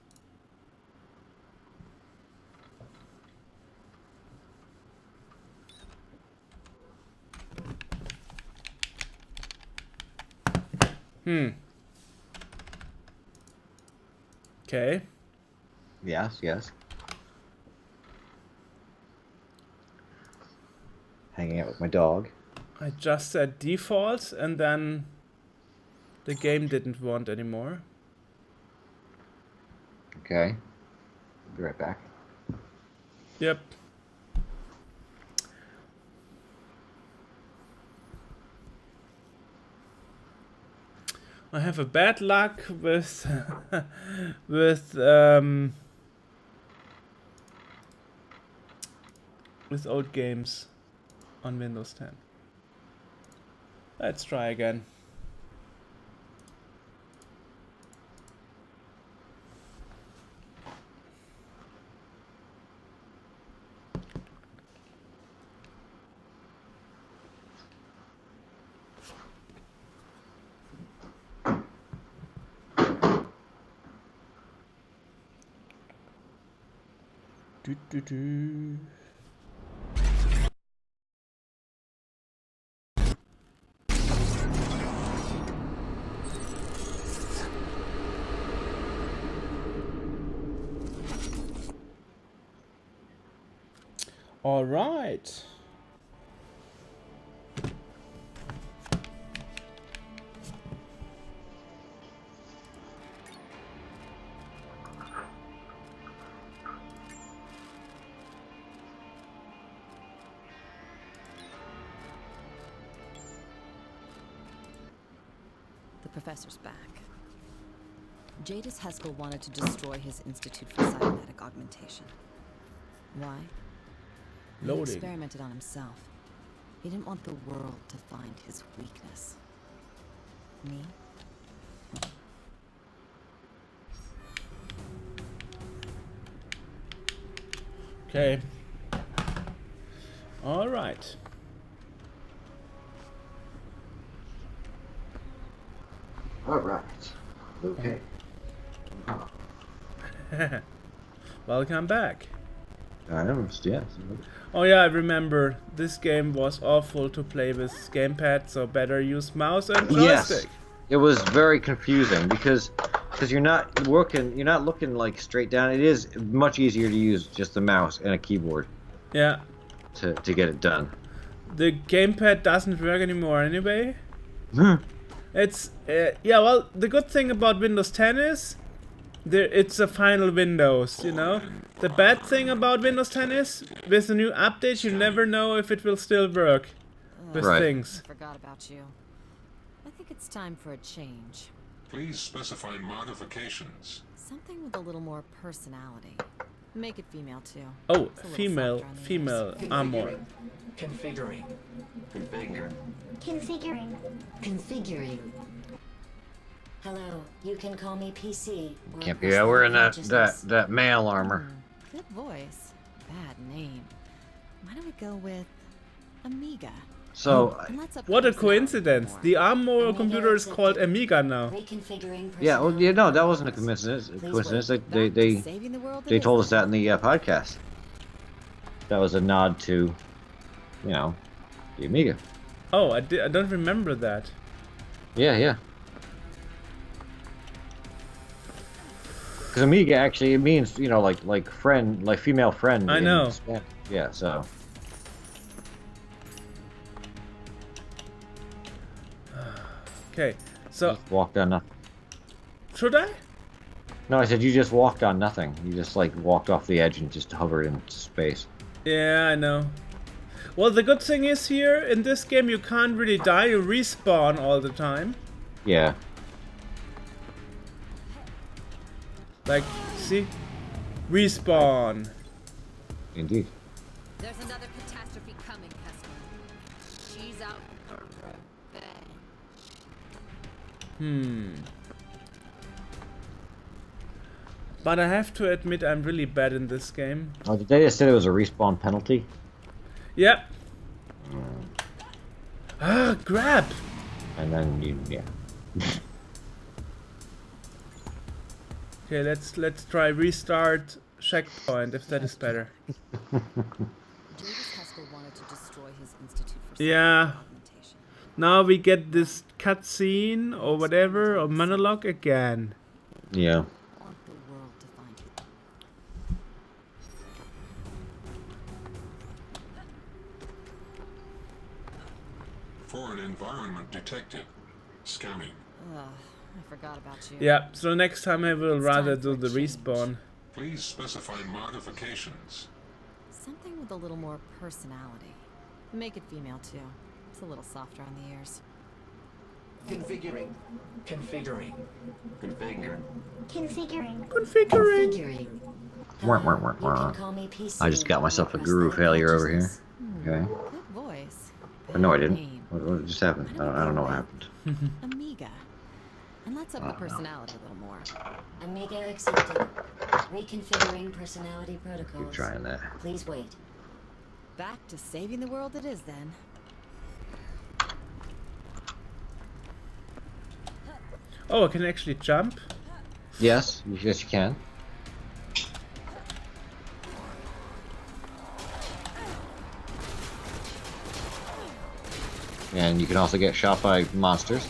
Okay. Yes. Hanging out with my dog. I just said default and then the game didn't want anymore. Okay. Be right back. Yep. I have a bad luck with with old games on Windows 10. Let's try again. Do, do, do. All right. The professor's back. Jadis Haskell wanted to destroy his Institute for Cybernetic Augmentation. Why? He Loading. experimented on himself. He didn't want the world to find his weakness. Me? Okay. All right. All right. Okay. Welcome back. I am. Yes. Oh yeah, I remember. This game was awful to play with gamepad, so better use mouse and joystick. Yes. It was very confusing because you're not looking like straight down. It is much easier to use just the mouse and a keyboard Yeah. to get it done. The gamepad doesn't work anymore anyway. It's yeah. Well, the good thing about Windows 10 is it's a final Windows. You know. The bad thing about Windows 10 is with the new update, you never know if it will still work with Right. things. I forgot about you. I think it's time for a change. Please specify modifications. Something with a little more personality. Make it female too. Oh, It's a little female softer on the female armor. Configuring. Configuring. Hello, you can call me PC. or Can't be personal wearing consciousness. that male armor. Good voice. Bad name. Why don't we go with Amiga? So And let's up What a close now coincidence! more. The Armor computer is called Amiga now. Reconfiguring yeah, well, you know, that wasn't a personality coincidence. settings. They Back to saving the world they that told is us that in the podcast. That was a nod to, you know, the Amiga. Oh, I don't remember that. Yeah. Because Amiga actually it means, you know, like friend, like female friend. I in know. Spanish. Yeah, so. Okay, so Just walked on nothing. should I? No, I said you just walked on nothing. You just like walked off the edge and just hovered in space. Yeah, I know. Well, the good thing is here in this game you can't really die. You respawn all the time. Yeah. Like, see, respawn. Indeed. There's another catastrophe coming, Haskell. She's out for revenge. But I have to admit I'm really bad in this game. Oh, did they just say there was a respawn penalty? Yep. Ah, grab. And then yeah. Okay, let's try restart checkpoint if that is better. Jadis Haskell wanted to destroy his Institute for Yeah. Cybernetic Augmentation. Now we get this cutscene or whatever or monologue again. Yeah. Want the world to find it. Foreign environment detected. Scanning. I forgot about you. Yeah, so next time I will It's rather time do for the a change. respawn. Please specify modifications. Something with a little more personality. Make it female too. It's a little softer on the ears. Configuring. Configuring. Configure. Configuring. Configuring. Configuring. Wah, Hello, wah, wah, you wah. can call me PC I just got or myself a press guru that failure over here. consciousness. Okay. Good voice. But no, I Bad didn't. name. What just happened? I don't know what happened. Amiga. And let's up I the don't know. personality a little more. Amiga accepted. Reconfiguring personality protocols. Keep trying that. Please wait. Back to saving the world it is then. Oh, I can actually jump. Yes, yes you can. And you can also get shot by monsters.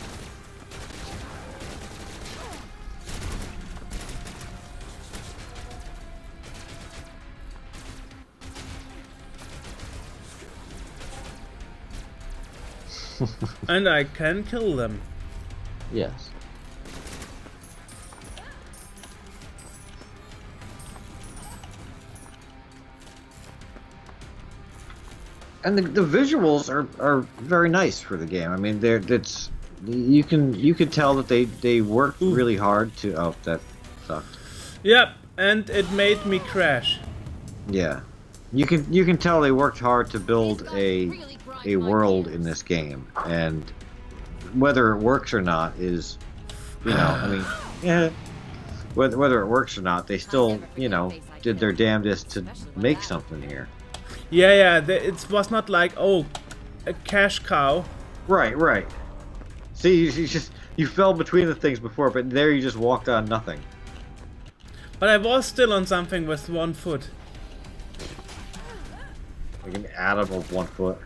And I can kill them. Yes. And the visuals are very nice for the game. I mean, you can tell that they worked really hard to. Oh, that sucked. Yep, and it made me crash. Yeah, you can tell they worked hard to build a world in this game, and whether it works or not is, I mean, yeah, whether it works or not, they still did their damnedest to make something here. Yeah, it was not like, oh, a cash cow. Right. See, you fell between the things before, but there you just walked on nothing. But I was still on something with 1 foot. Like an atom of 1 foot.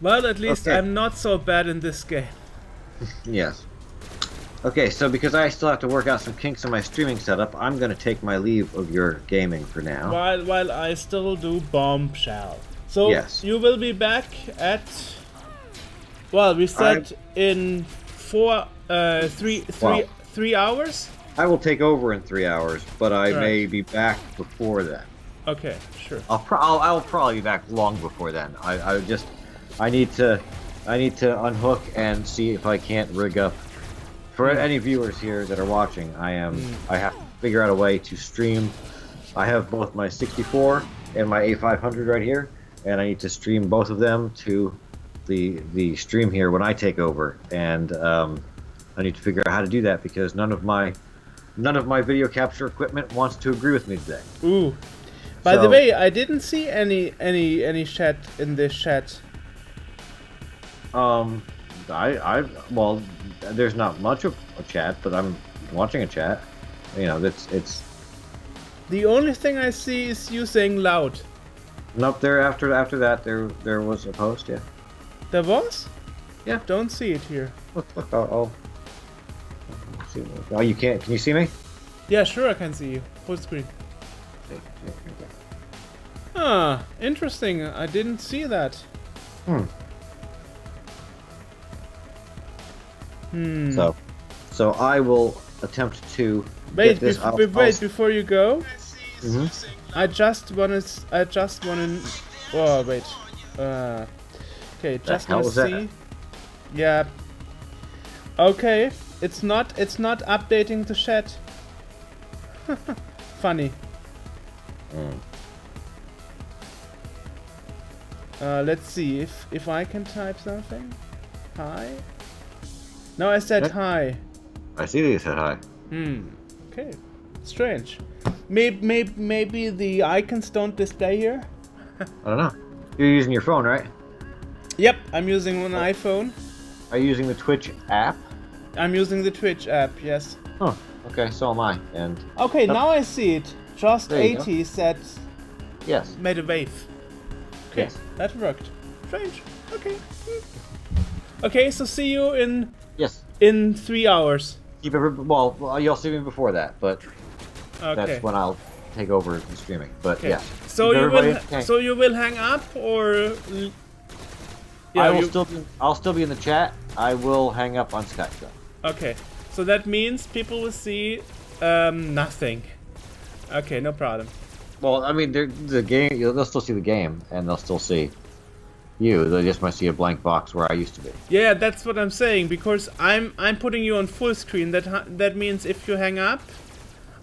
Well, at least Okay. I'm not so bad in this game. Yes. Okay, so because I still have to work out some kinks in my streaming setup, I'm gonna take my leave of your gaming for now. While I still do bombshell. So Yes. you will be back at. Well, we said in 3 hours. I will take over in 3 hours, but I Right. may be back before then. Okay, sure. I'll probably be back long before then. I need to unhook and see if I can't rig up. For any viewers here that are watching, I have to figure out a way to stream. I have both my 64 and my A500 right here, and I need to stream both of them to the stream here when I take over. And I need to figure out how to do that because none of my video capture equipment wants to agree with me today. Ooh. By the So- way, I didn't see any chat in this chat. Well, there's not much of a chat, but I'm watching a chat. It's The only thing I see is you saying loud. nope. There after that, there was a post. Yeah. There was? Yeah. Don't see it here. Look. Oh. Oh, you can't. Can you see me? Yeah, sure, I can see you. Full screen. Ah, interesting. I didn't see that. So I will attempt to Wait, get this. before you go. Mhm. I just wanna. Oh wait. Okay, just hell wanna was that? see. Yeah. Okay, it's not updating the chat. Funny. Let's see if I can type something. Hi. No, I said Yeah. hi. I see that you said hi. Okay. Strange. Maybe the icons don't display here. I don't know. You're using your phone, right? Yep, I'm using an iPhone. Are you using the Twitch app? I'm using the Twitch app. Yes. Oh, okay. So am I. And Okay, now I see it. Just There you go. 80 said yes. made a wave. Okay, Yes. that worked. Strange. Okay. Okay, so see you in Yes. 3 hours. Well, you'll see me before that, but Okay. that's when I'll take over the streaming. But Okay. yeah. So Keep you everybody will. entertained. So you will hang up or? Yeah. I will you- I'll still be in the chat. I will hang up on Skype though. Okay. So that means people will see nothing. Okay, no problem. Well, I mean, the game. They'll still see the game, and they'll still see you. They just might see a blank box where I used to be. Yeah, that's what I'm saying because I'm putting you on full screen. That means if you hang up,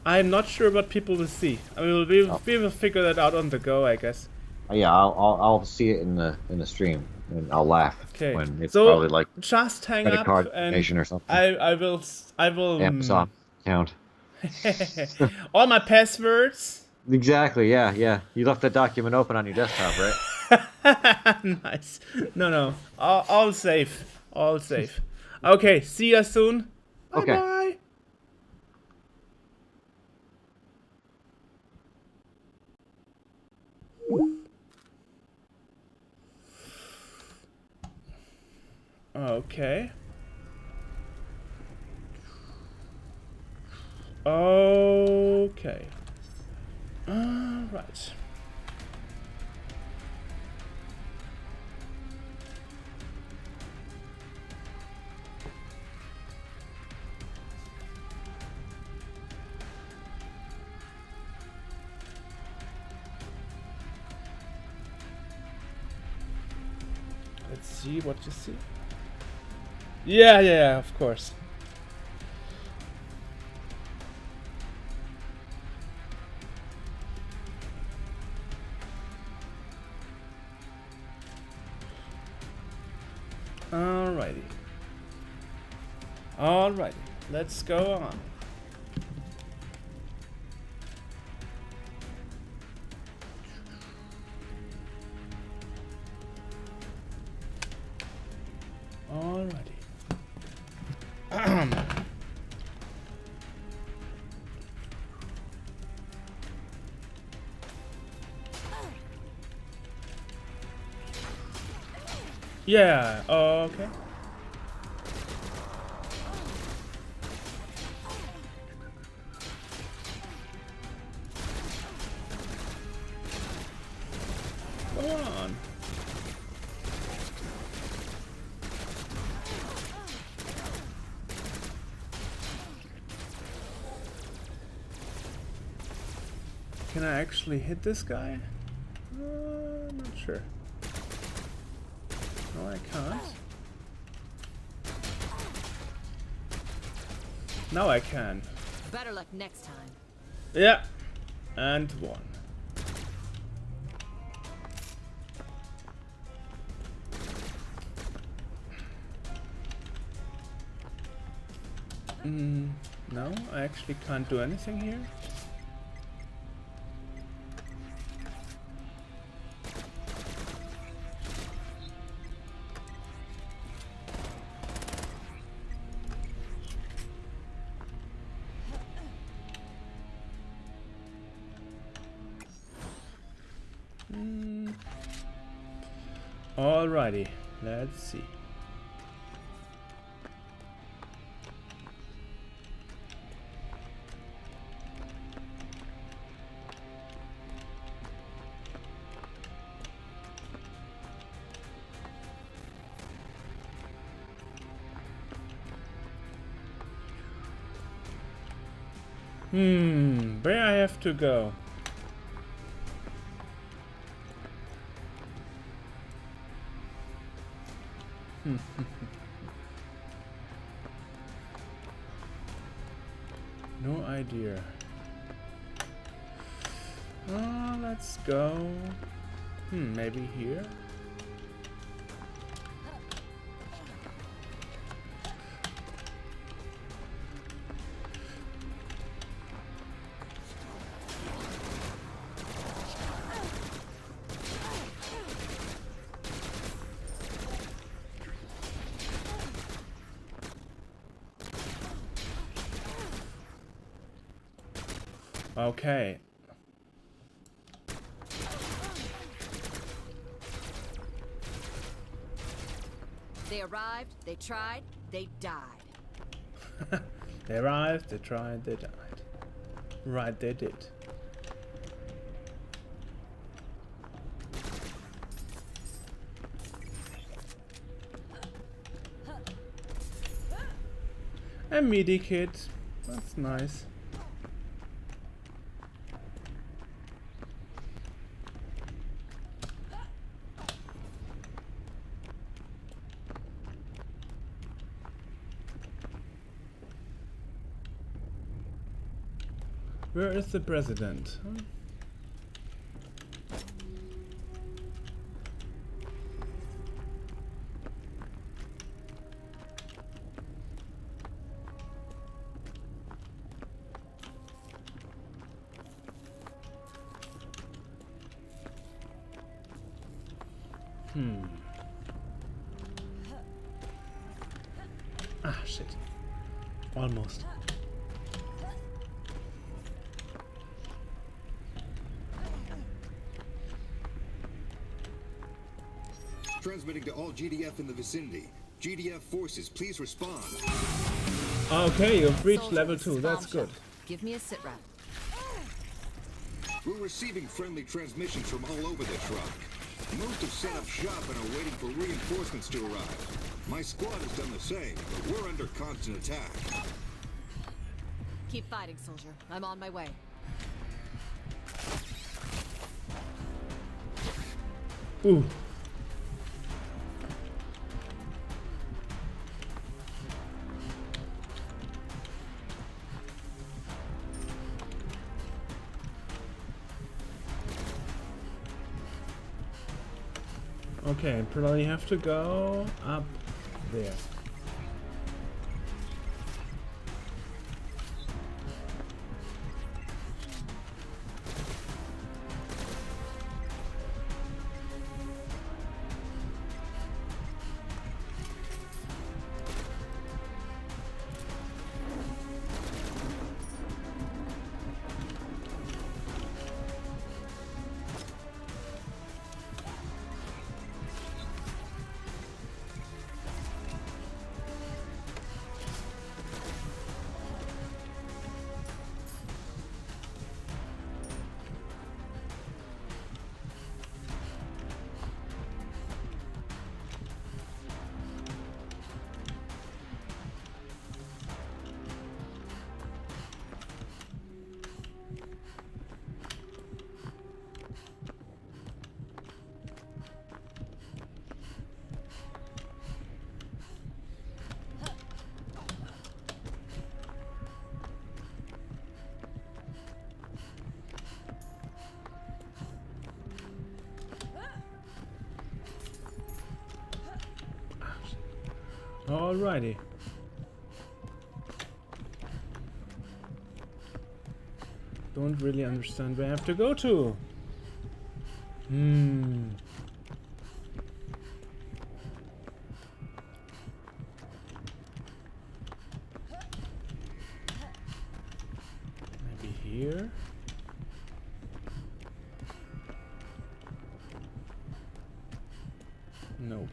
I'm not sure what people will see. I mean, we will figure that out on the go, I guess. Yeah, I'll see it in the stream, and I'll laugh Okay. when it's So probably like just hang credit up card and information or something. I will Amazon account. all my passwords. Exactly. Yeah. You left that document open on your desktop, right? Nice. No. All safe. All safe. Okay. See you soon. Bye Okay. bye. Okay. Okay. Right. Let's see what you see. Yeah, of course. Alrighty. Let's go on. Alrighty. Yeah, okay. Go on. Can I actually hit this guy? Not sure. No, I can't. Now I can. Better luck next time. Yeah. And one. No, I actually can't do anything here. Alrighty, let's see. Where I have to go? No idea. Let's go. Maybe here? Okay. They arrived, they tried, they died. They arrived, they tried, they died. Right, they did. A MIDI kit. That's nice. Where is the president? Huh? Ah, shit. Almost. Transmitting to all GDF in the vicinity. GDF forces, please respond. Okay, you've reached Soldier, level this 2. is That's Bombshell. good. Give me a sit rep. We're receiving friendly transmissions from all over the truck. Most have set up shop and are waiting for reinforcements to arrive. My squad has done the same, but we're under constant attack. Keep fighting, soldier. I'm on my way. Ooh. Okay, probably have to go up there. Alrighty. Don't really understand where I have to go to. Maybe here? Nope.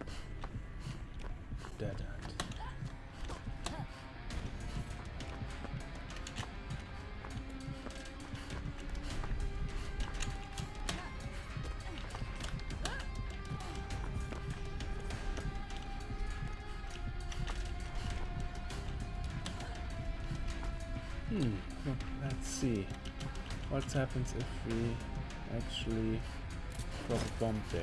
Dead end. Let's see. What happens if we actually drop a bomb there?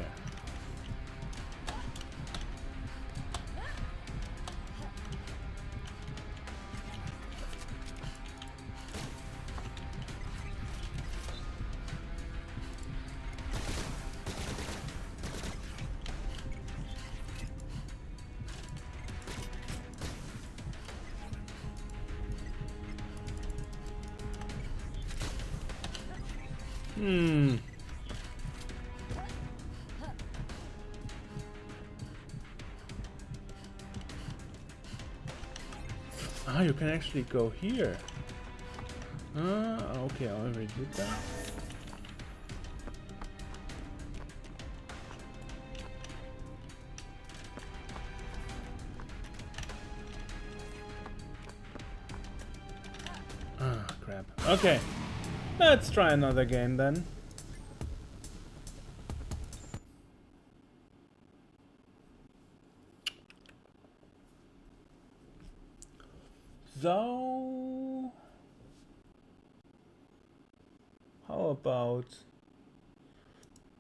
Ah, you can actually go here. Okay, I already did that. Ah, crap. Okay. Let's try another game then. So, how about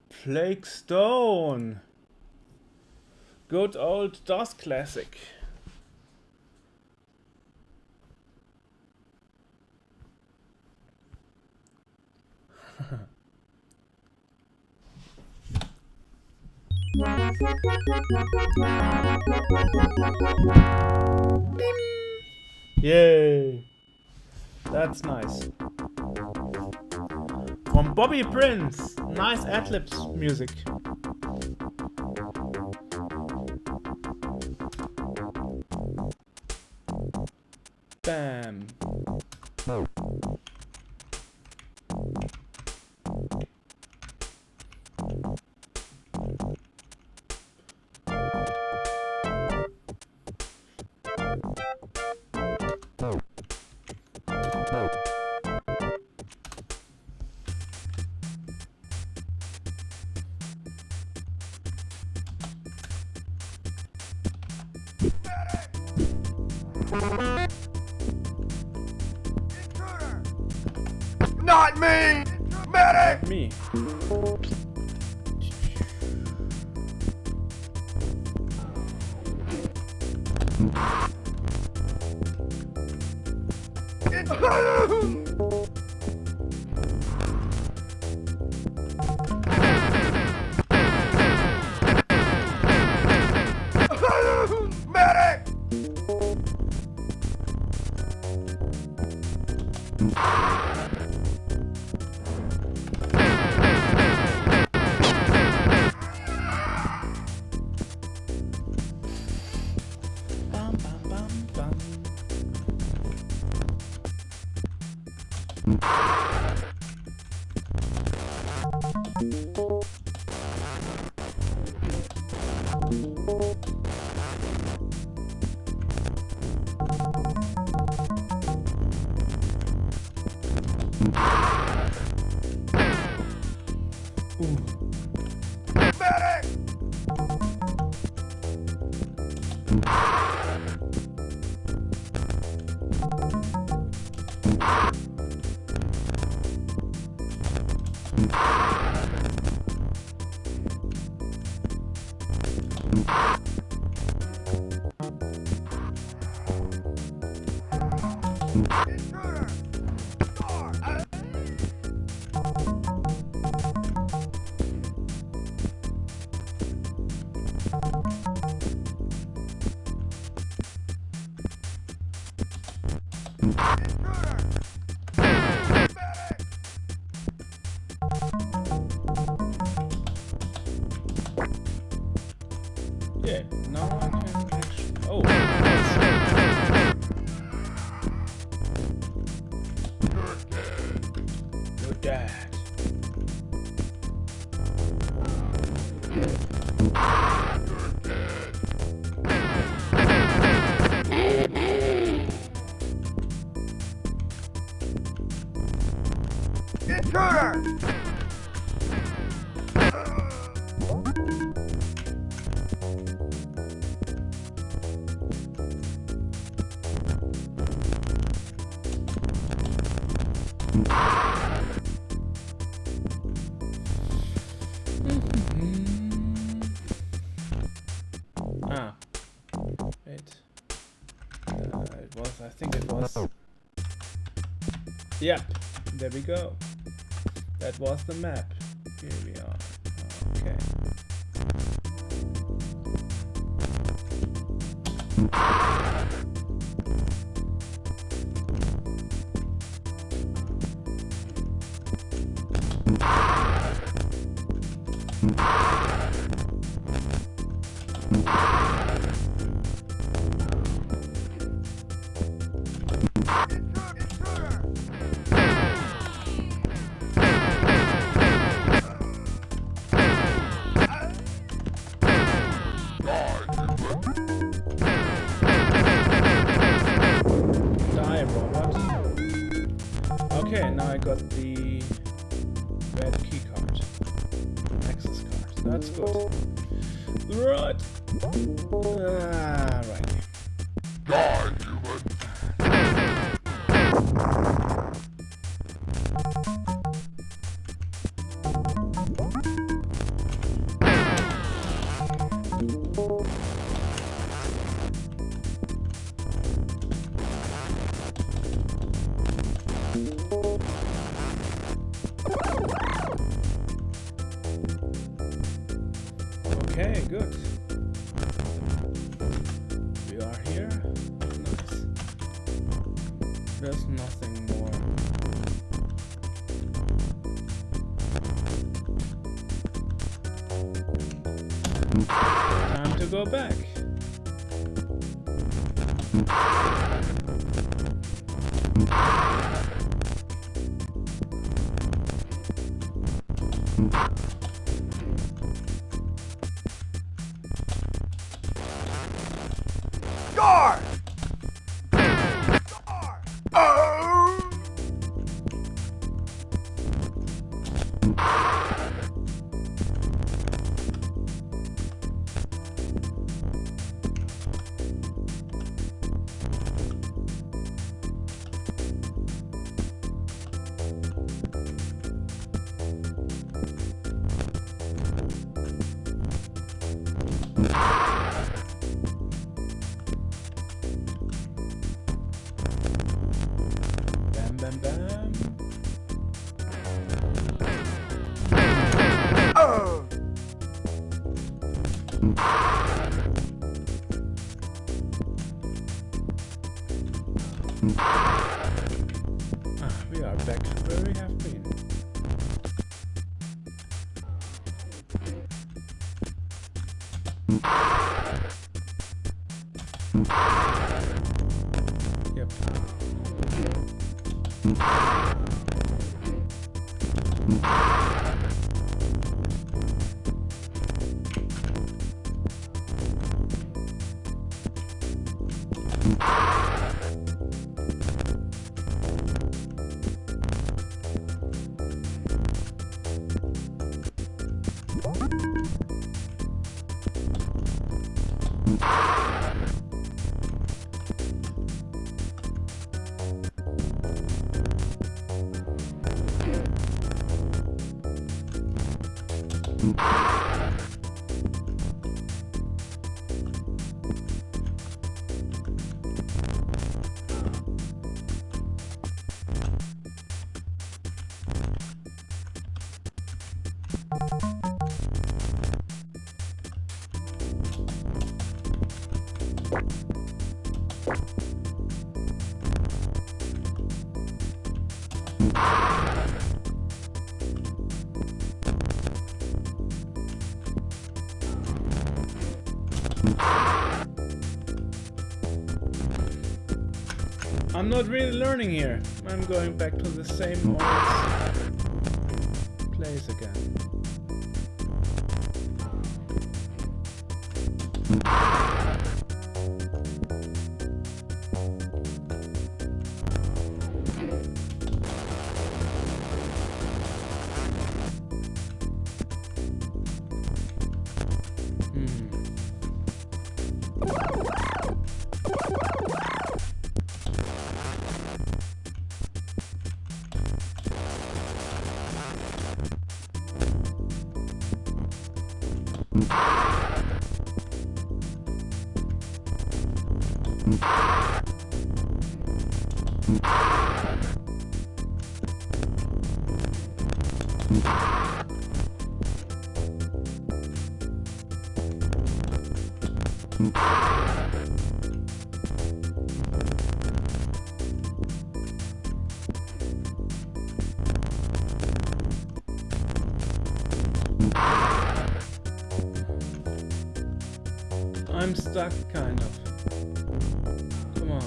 Plague Stone? Good old DOS classic. Yay! That's nice. From Bobby Prince. Nice ad-libs music. Bam. Not me! Medic! Me. Medic! Bum, bum, bum, bum. Medic! Intruder! Door! Yeah, now I can actually. Oh, that's... You're dead. Intruder! Ah. Wait. It was, I think it was. Yep, there we go. That was the map. Here we are. Okay. Die, robot. Okay, now I got the Red key card. Access card. That's good. Right. Right. Die, human. Okay, good. We are here. Nice. There's nothing more. Time to go back. Guard! Bam, bam, bam. We are back where we have been. Yep. I'm not really learning here. I'm going back to the same old place again. I'm stuck, kind of. Come on.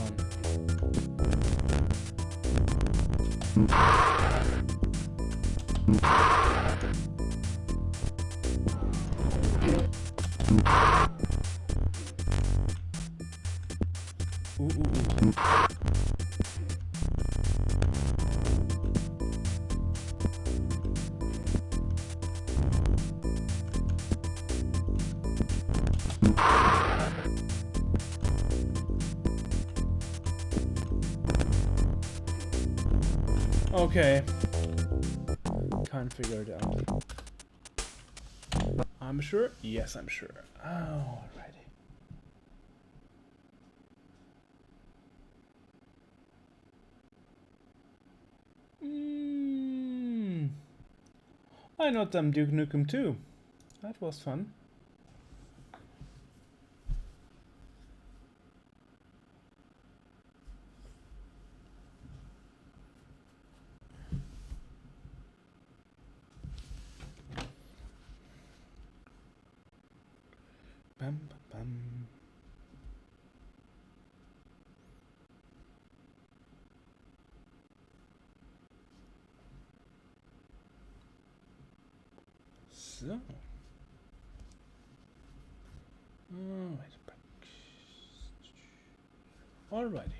Ooh, ooh, ooh. Okay. Can't figure it out. I'm sure? Yes, I'm sure. Alrighty. I know them Duke Nukem too. That was fun. Bum, bum, bum. So. Alrighty.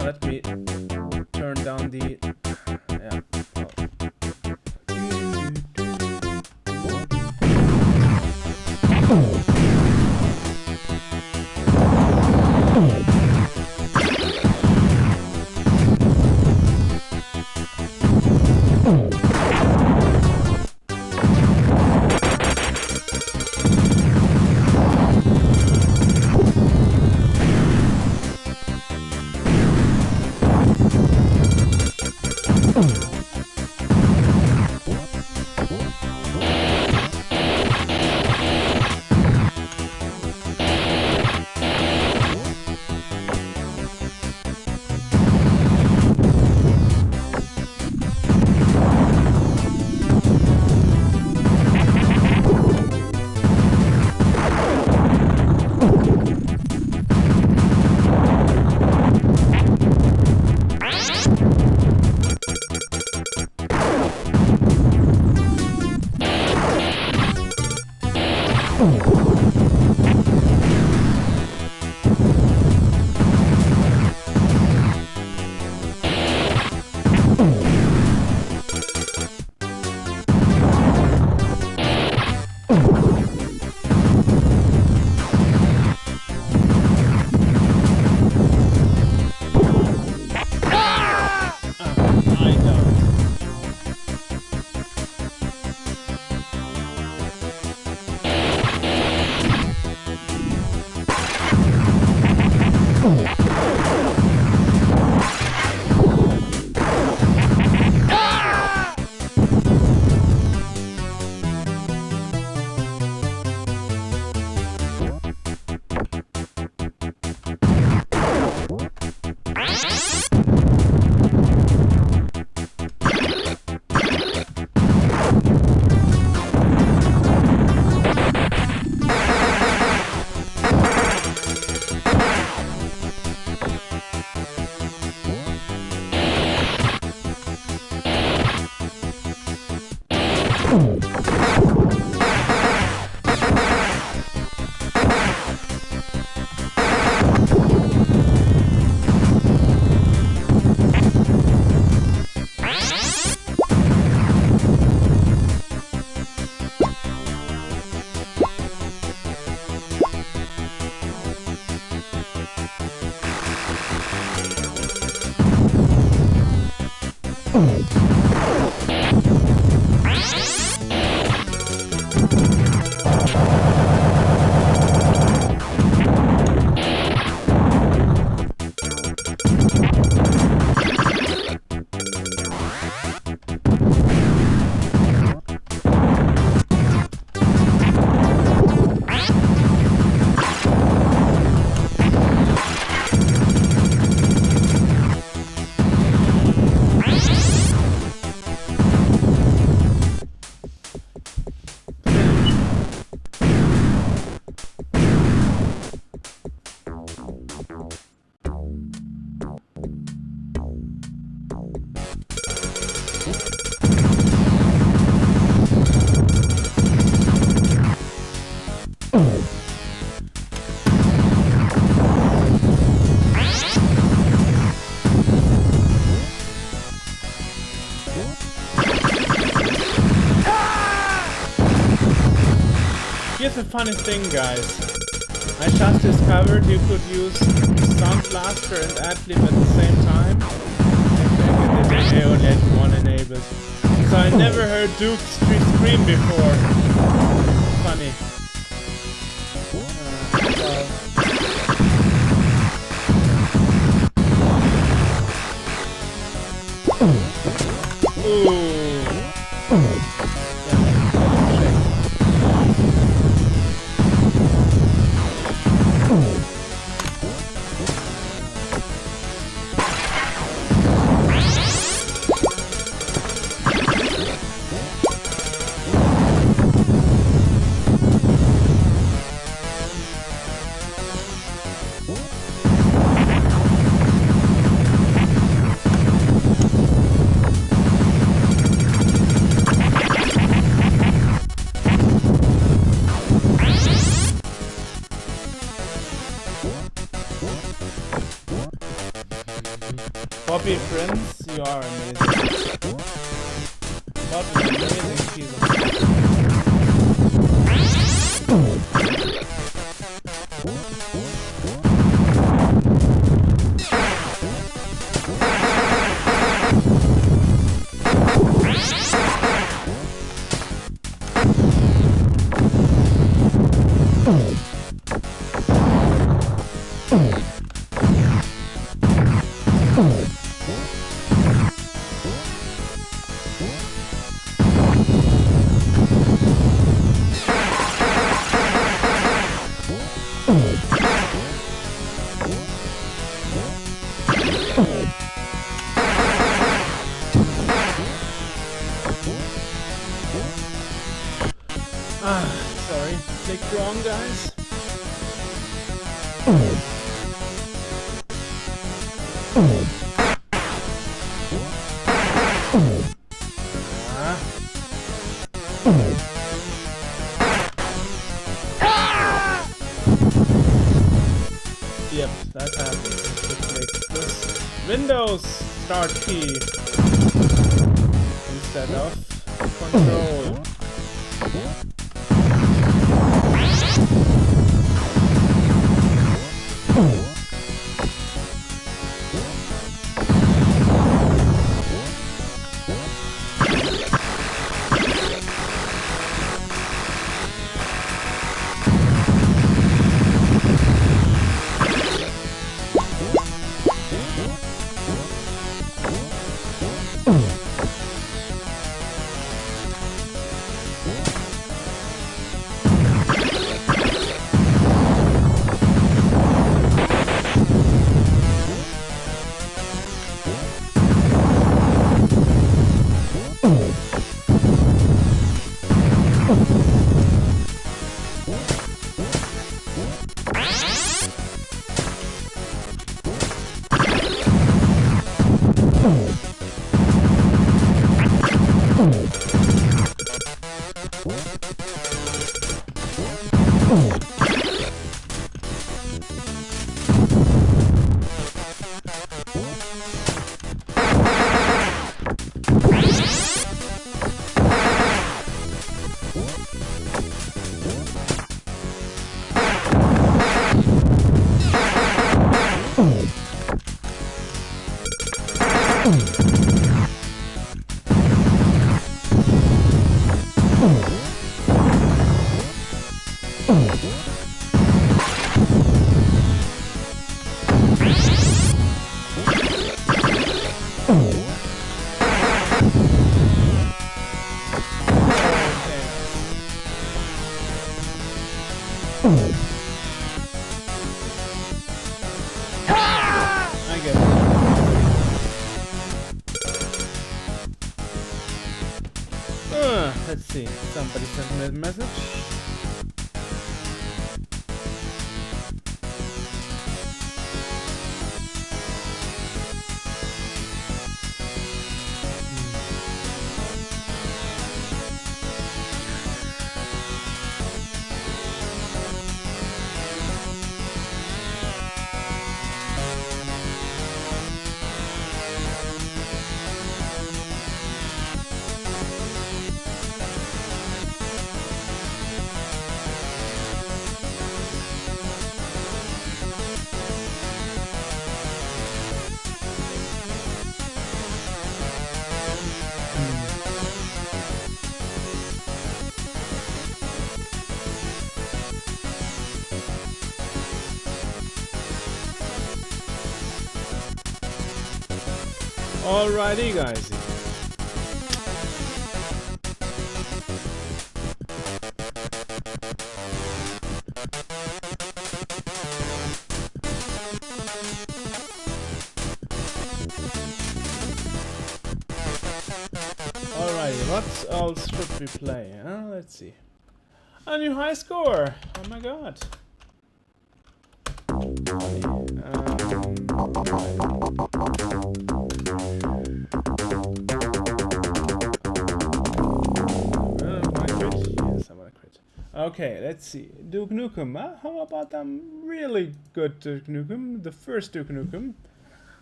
Let me turn down the... Yeah. funny thing, guys. I just discovered you could use Sound Blaster and Adlib at the same time. Back in the day, I only had one enabled. So I never heard Duke scream before. Funny. Bobby Prince, you are amazing. What an amazing piece of sorry, clicked wrong, guys. Yep, that happens. Click this Windows Start key instead of Control. I get it. Let's see. Somebody sent me a message. Alrighty, guys. Alrighty, what else should we play? Let's see. A new high score! Oh my god. Yes, I wanna crit. Okay, let's see. Duke Nukem, huh? How about really good Duke Nukem? The first Duke Nukem.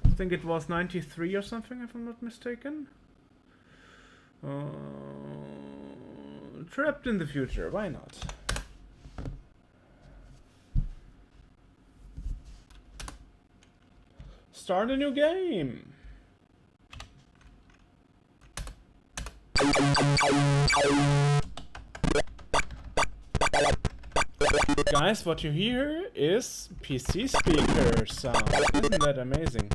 I think it was 93 or something, if I'm not mistaken. Trapped in the future, why not? Start a new game! Guys, what you hear is PC speaker sound. Isn't that amazing?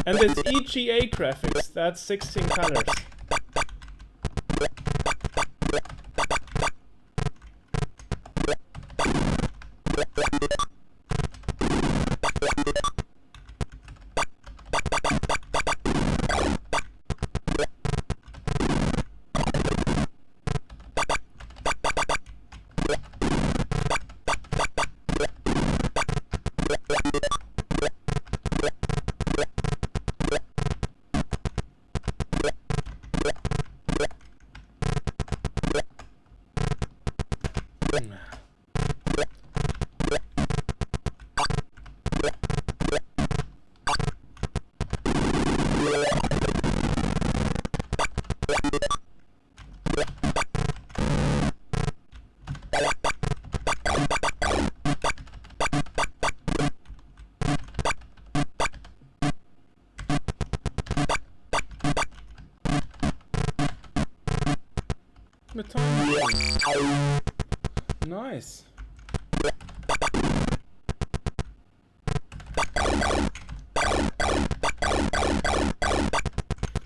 And it's EGA graphics, that's 16 colors. The time machine. Nice.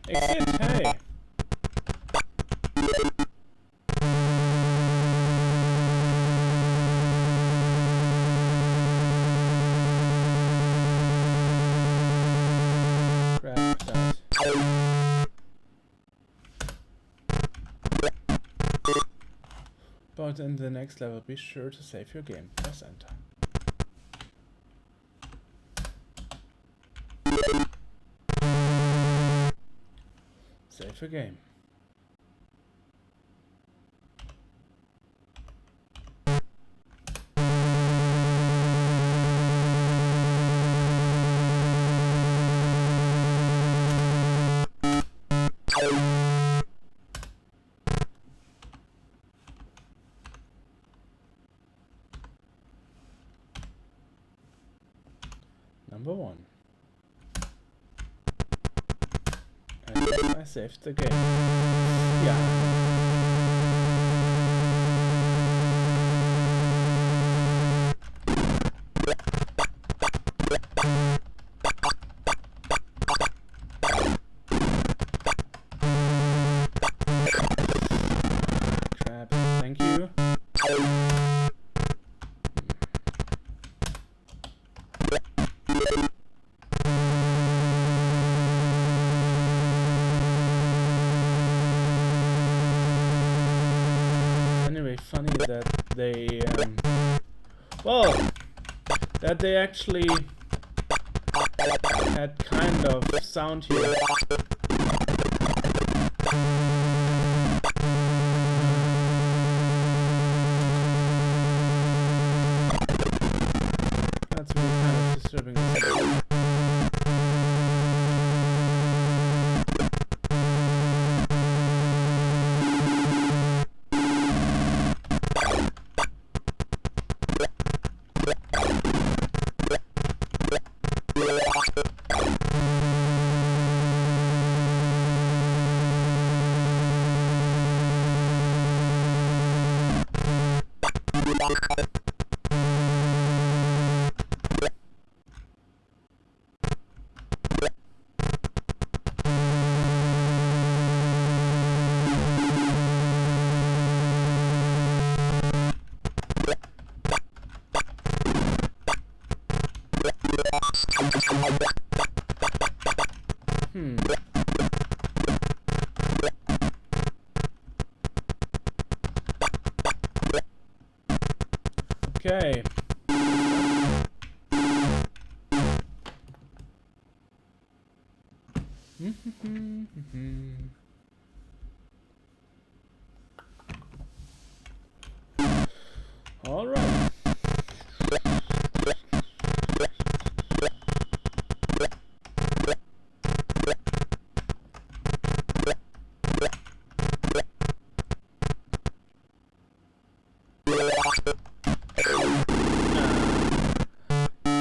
Exit, hey. Grab that. But in the next level, be sure to save your game. Press enter. Save your game. Number 1. And I saved the game. Yeah. Crap, thank you. Anyway, funny that they, well, that they actually had kind of sound here. That's really kind of disturbing. Okay. All right.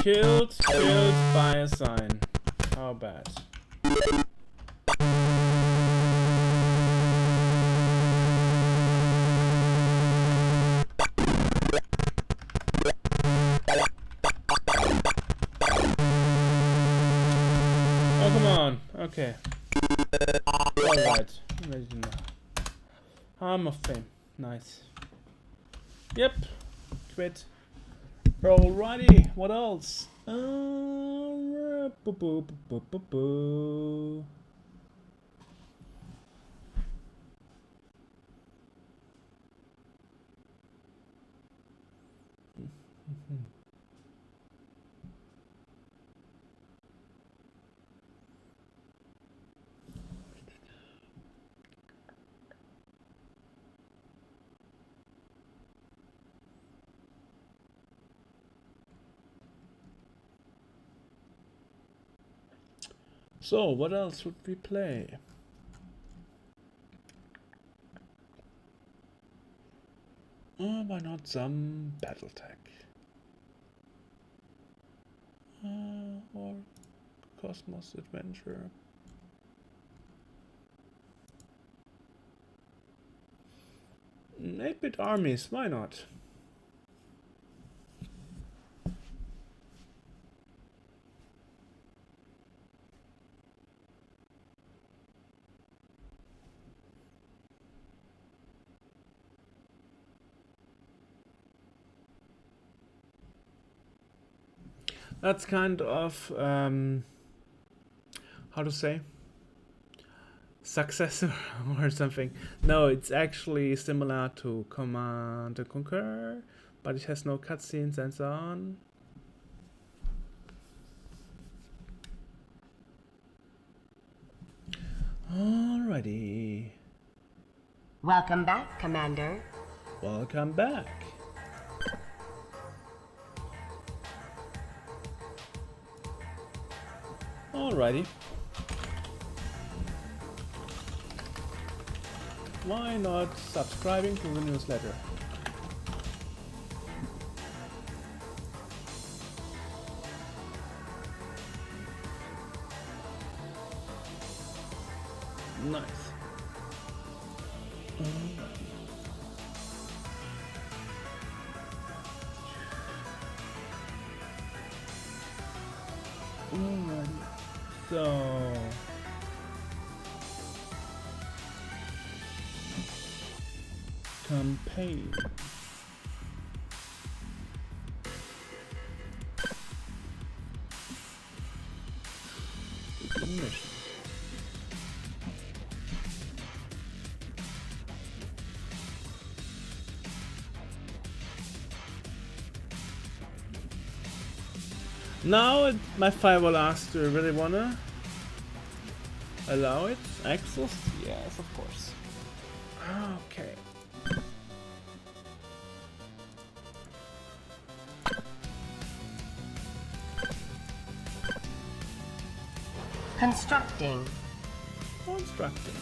Killed by a sign. How bad? Oh, come on. Okay. Alright. Arm of Fame. Nice. Yep. Quit. Alrighty. What else? So, what else would we play? Why not some Battletech? Or Cosmos Adventure? 8-bit armies, why not? That's kind of how to say, successor or something. No, it's actually similar to Command and Conquer, but it has no cutscenes and so on. Alrighty. Welcome back, Commander. Welcome back. Alrighty. Why not subscribing to the newsletter? Nice. Alrighty. So campaign. Mission. Now my firewall asks, do you really wanna allow it access? Yes, of course. Okay. Constructing. Constructing.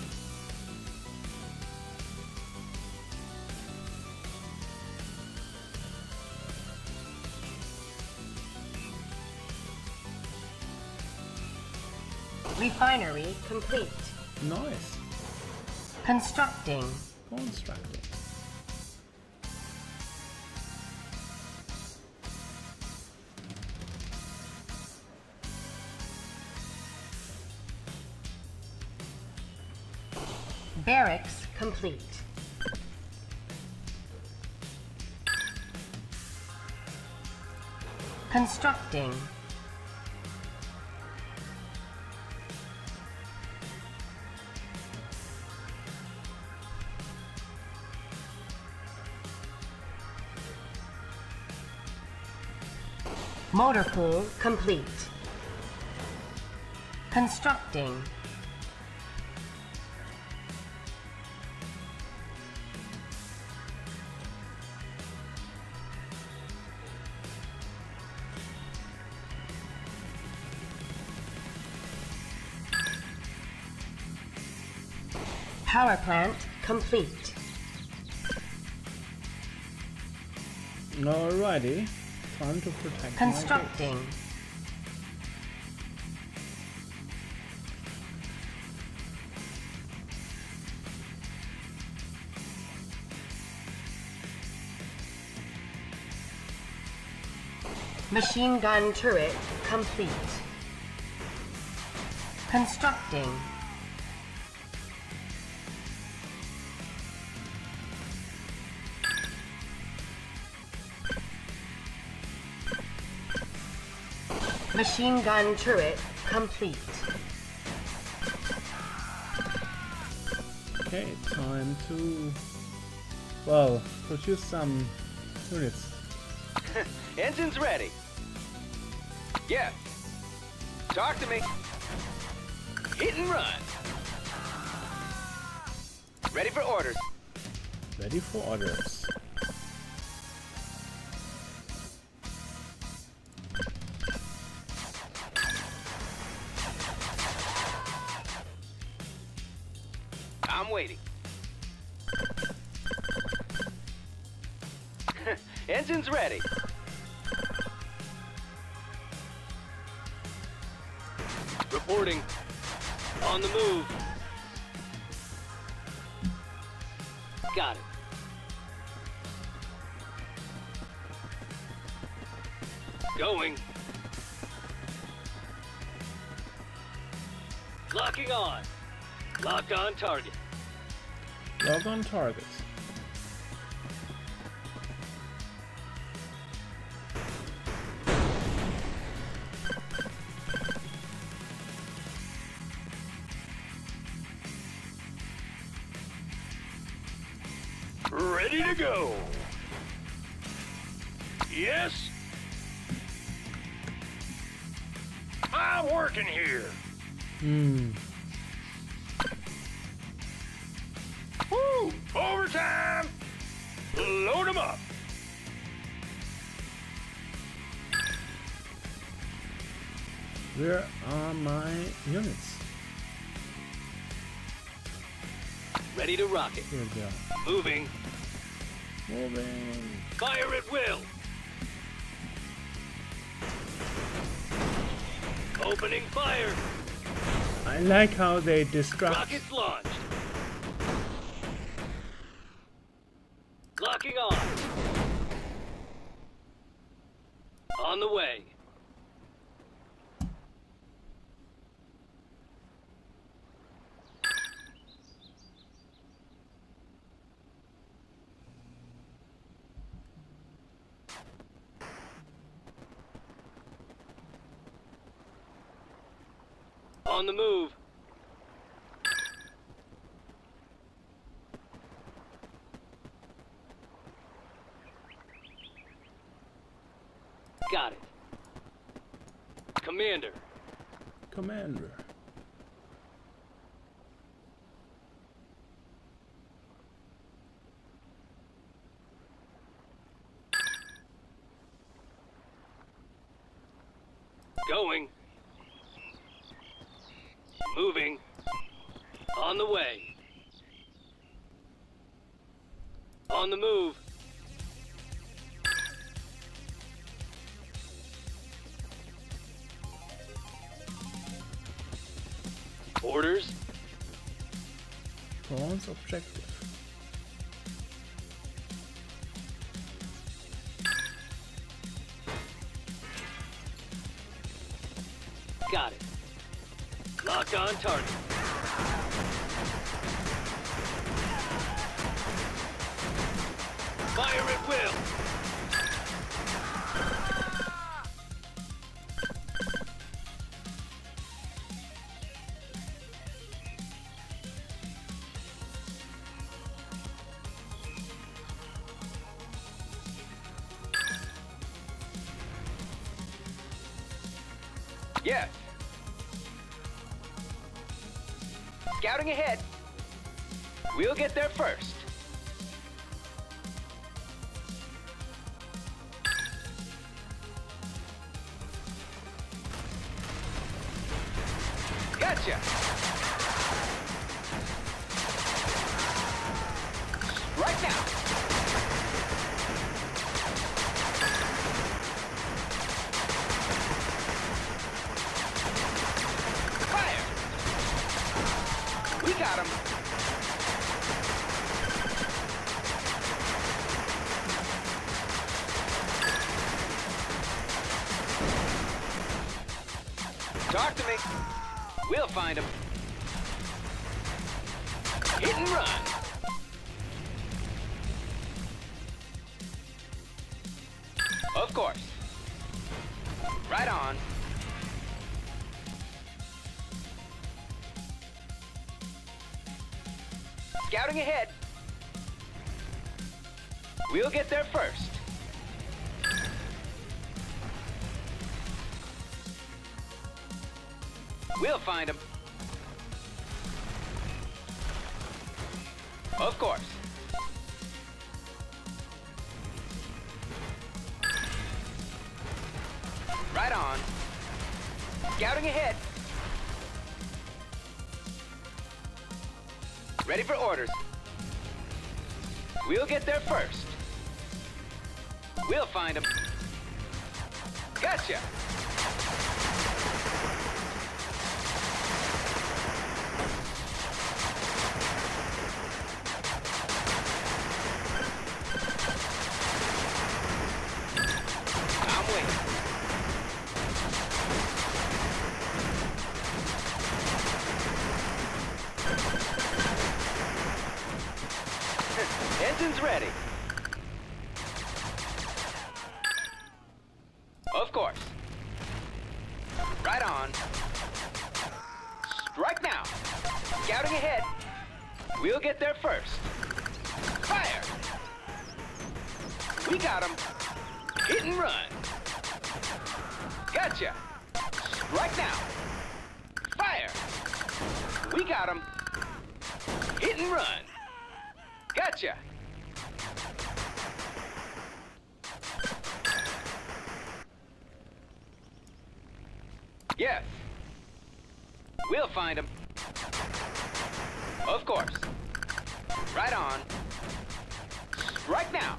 Refinery complete. Nice. Constructing. Constructing. Barracks complete. Constructing. Motor pool complete. Constructing. Power plant complete. Alrighty. Time to protect Constructing. Machine gun turret complete. Constructing. Machine gun turret complete. Okay, time to, well, produce some units. Engine's ready. Yeah. Talk to me. Hit and run. Ready for orders. Ready for orders. I'm waiting. Engine's ready. Reporting. On the move. Got it. Going. Locking on. Locked on target. Log on targets. Ready to go. Yes. I'm working here. Woo! Overtime! Load 'em up. Where are my units? Ready to rock it. Here we go. Moving. Moving. Fire at will. Opening fire. I like how they disrupt. Rockets launched. Locking on. On the way. On the move. Got it. Commander. Commander. Going. Moving. On the way. On the move. Orders. Bronze objective. Got it. Locked on target. Fire at will! Yes. Scouting ahead. We'll get there first. Gotcha. Right now. Fire. We got him. Talk to me. We'll find him. Hit and run. Of course. Right on. Scouting ahead. We'll get there first. We'll find him. Of course. Right on. Scouting ahead. Ready for orders. We'll get there first. We'll find him. Gotcha. I'm waiting. Engine's ready. Of course. Right on. Strike now. Scouting ahead. We'll get there first. Fire! We got him. Hit and run. Gotcha. Strike now. Fire! We got him. Hit and run. Gotcha. Yes. We'll find him. Of course. Right on. Strike now.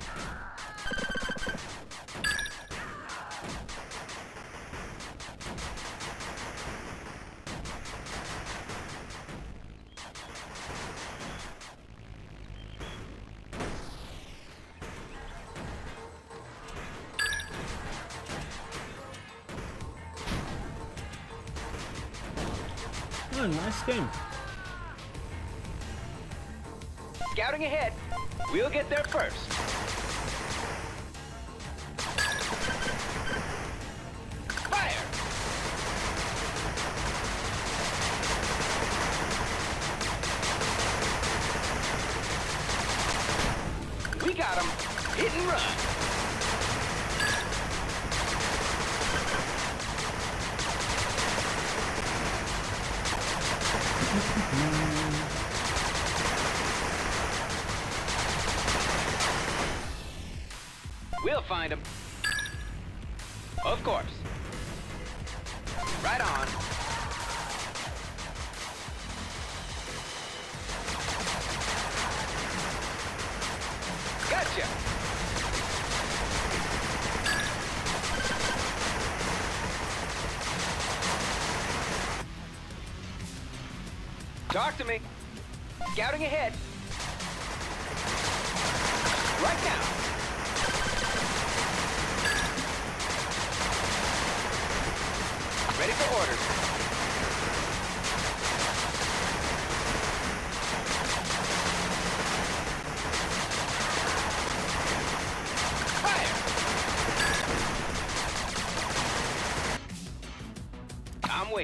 Oh, nice game. Scouting ahead. We'll get there first. Fire! We got him. Hit and run. We'll find him. Of course. Right on. Gotcha. Talk to me. Scouting ahead. Right now. Ready for orders.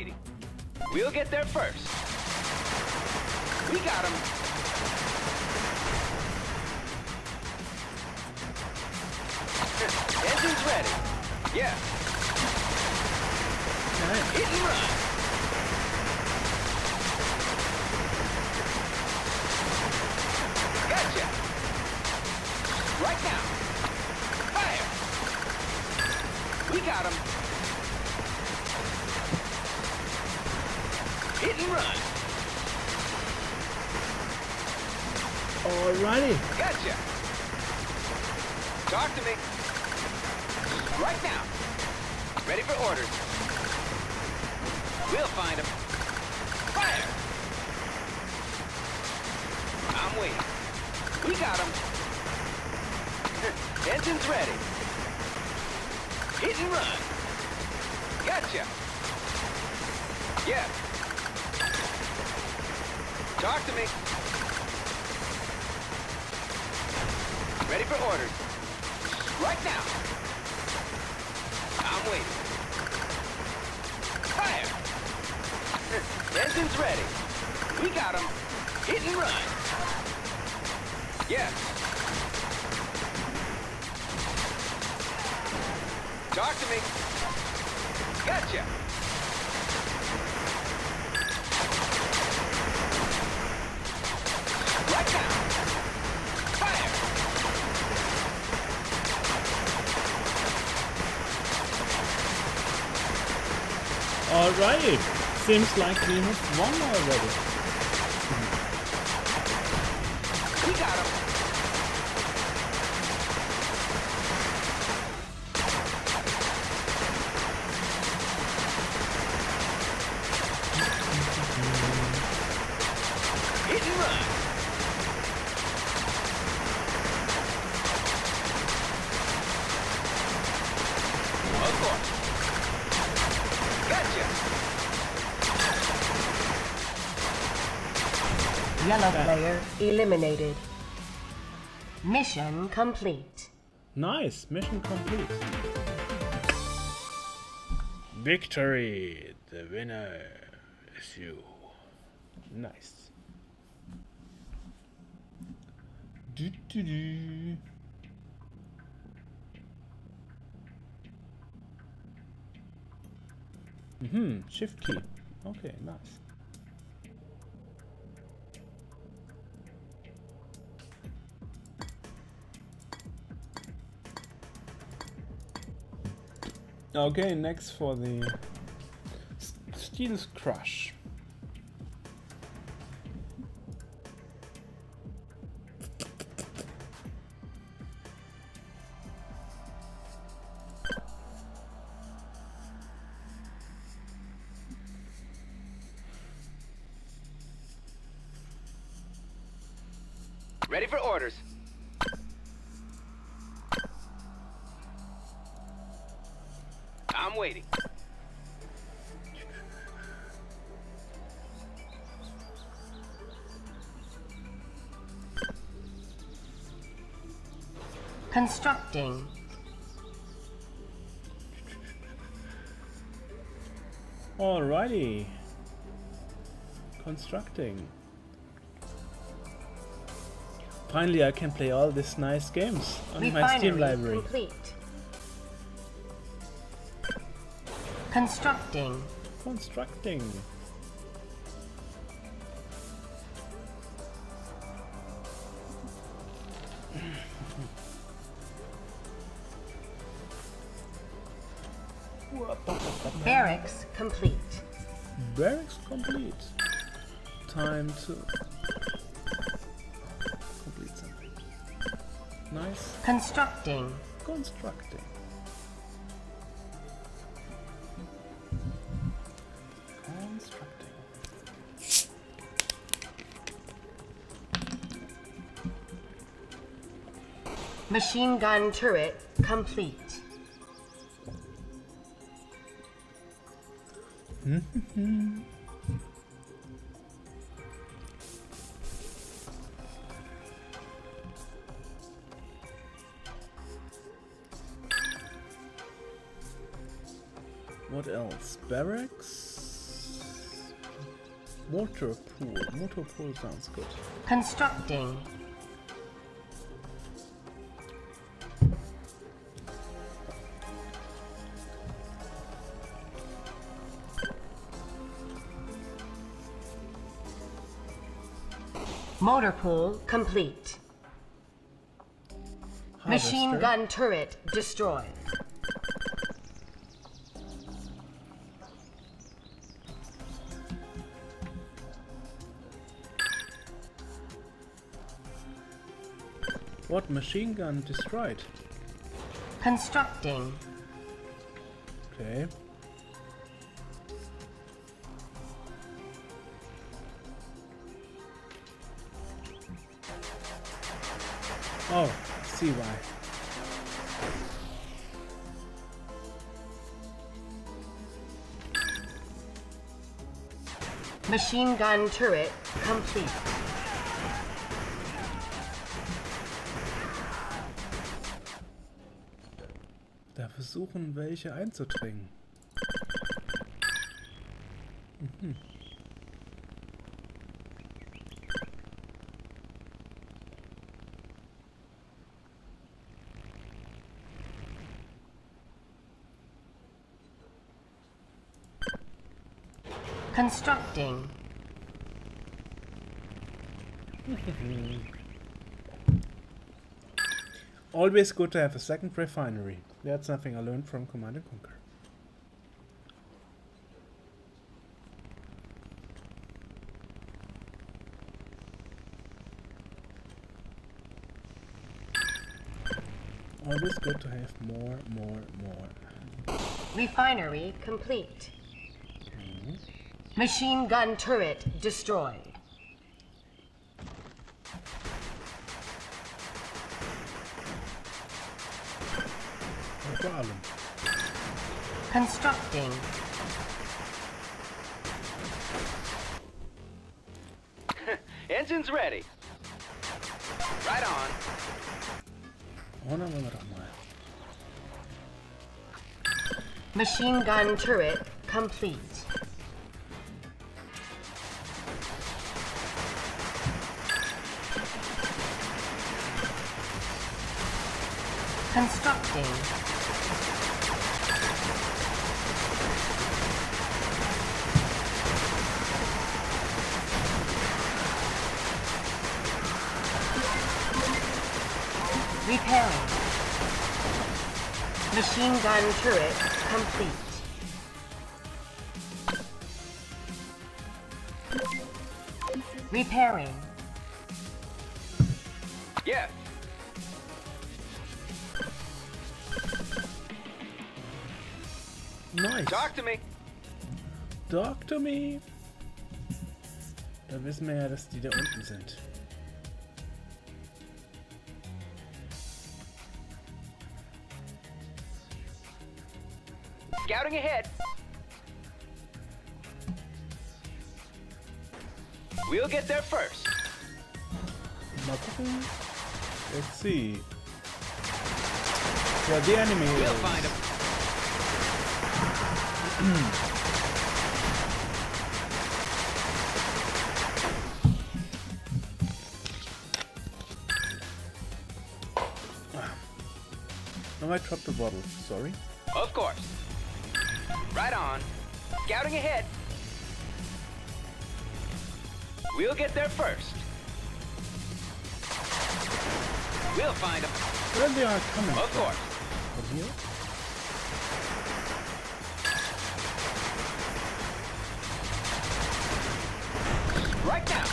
waiting. We'll get there first. We got him. Engine's ready. Yeah. Nice. Hit and run. Gotcha. Right now. Fire. We got him. Hit and run. Alrighty. Gotcha. Talk to me. Right now. Ready for orders. We'll find him. Fire. I'm waiting. We got him. Engine's ready. Hit and run. Gotcha. Yeah. Talk to me. Ready for orders. Right now. I'm waiting. Fire. Engine's ready. We got him. Hit and run. Yes. Talk to me. Gotcha. Right now. Fire. Alrighty. Seems like we have won already. We got him. Hit and run. Of course. Gotcha. Yellow player eliminated. Mission complete. Nice. Mission complete. Victory. The winner is you. Nice. Do. Shift key. Okay, nice. Okay, next for the Steel's Crush. Ready for orders. I'm waiting. Constructing. Alrighty. Constructing. Finally, I can play all these nice games on my Steam library. Complete. Constructing. Constructing. Barracks complete. Barracks complete. Time to complete something. Nice. Constructing. Constructing. Constructing. Machine gun turret complete. What else? Barracks? Motor pool. Motor pool sounds good. Constructing. Motor pool complete. Machine Harvester. gun turret destroyed. What machine gun destroyed? Constructing. Okay. Oh, I see why. Machine gun turret complete. Da versuchen welche einzudringen. Mhm. Constructing. Always good to have a second refinery. That's something I learned from Command and Conquer. Always good to have more. Refinery complete. Machine gun turret destroyed. No problem. Constructing. Engine's ready. Right on. Oh, na, wollen wir doch mal. Machine gun turret complete. Constructing. Repairing. Machine gun turret complete. Repairing. Yes. Nice. Talk to me. Talk to me. Da wissen wir ja, dass die da unten sind. Scouting ahead. We'll get there first. Mal gucken. Let's see. Where the enemy We'll is. find him. No, I dropped the bottle. Sorry. Of course. Right on. Scouting ahead. We'll get there first. We'll find them. Where they are coming Of from? course. From here? Right now.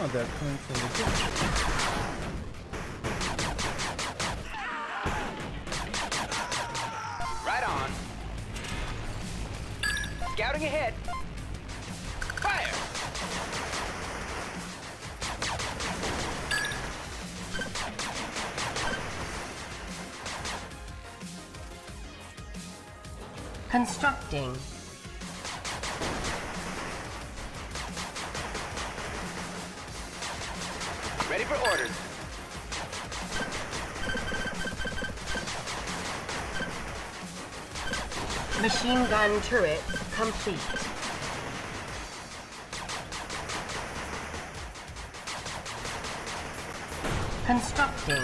Oh, they're coming from the ditch. Right on. Scouting ahead. Fire! Constructing. Ready for orders. Machine gun turret complete. Constructing.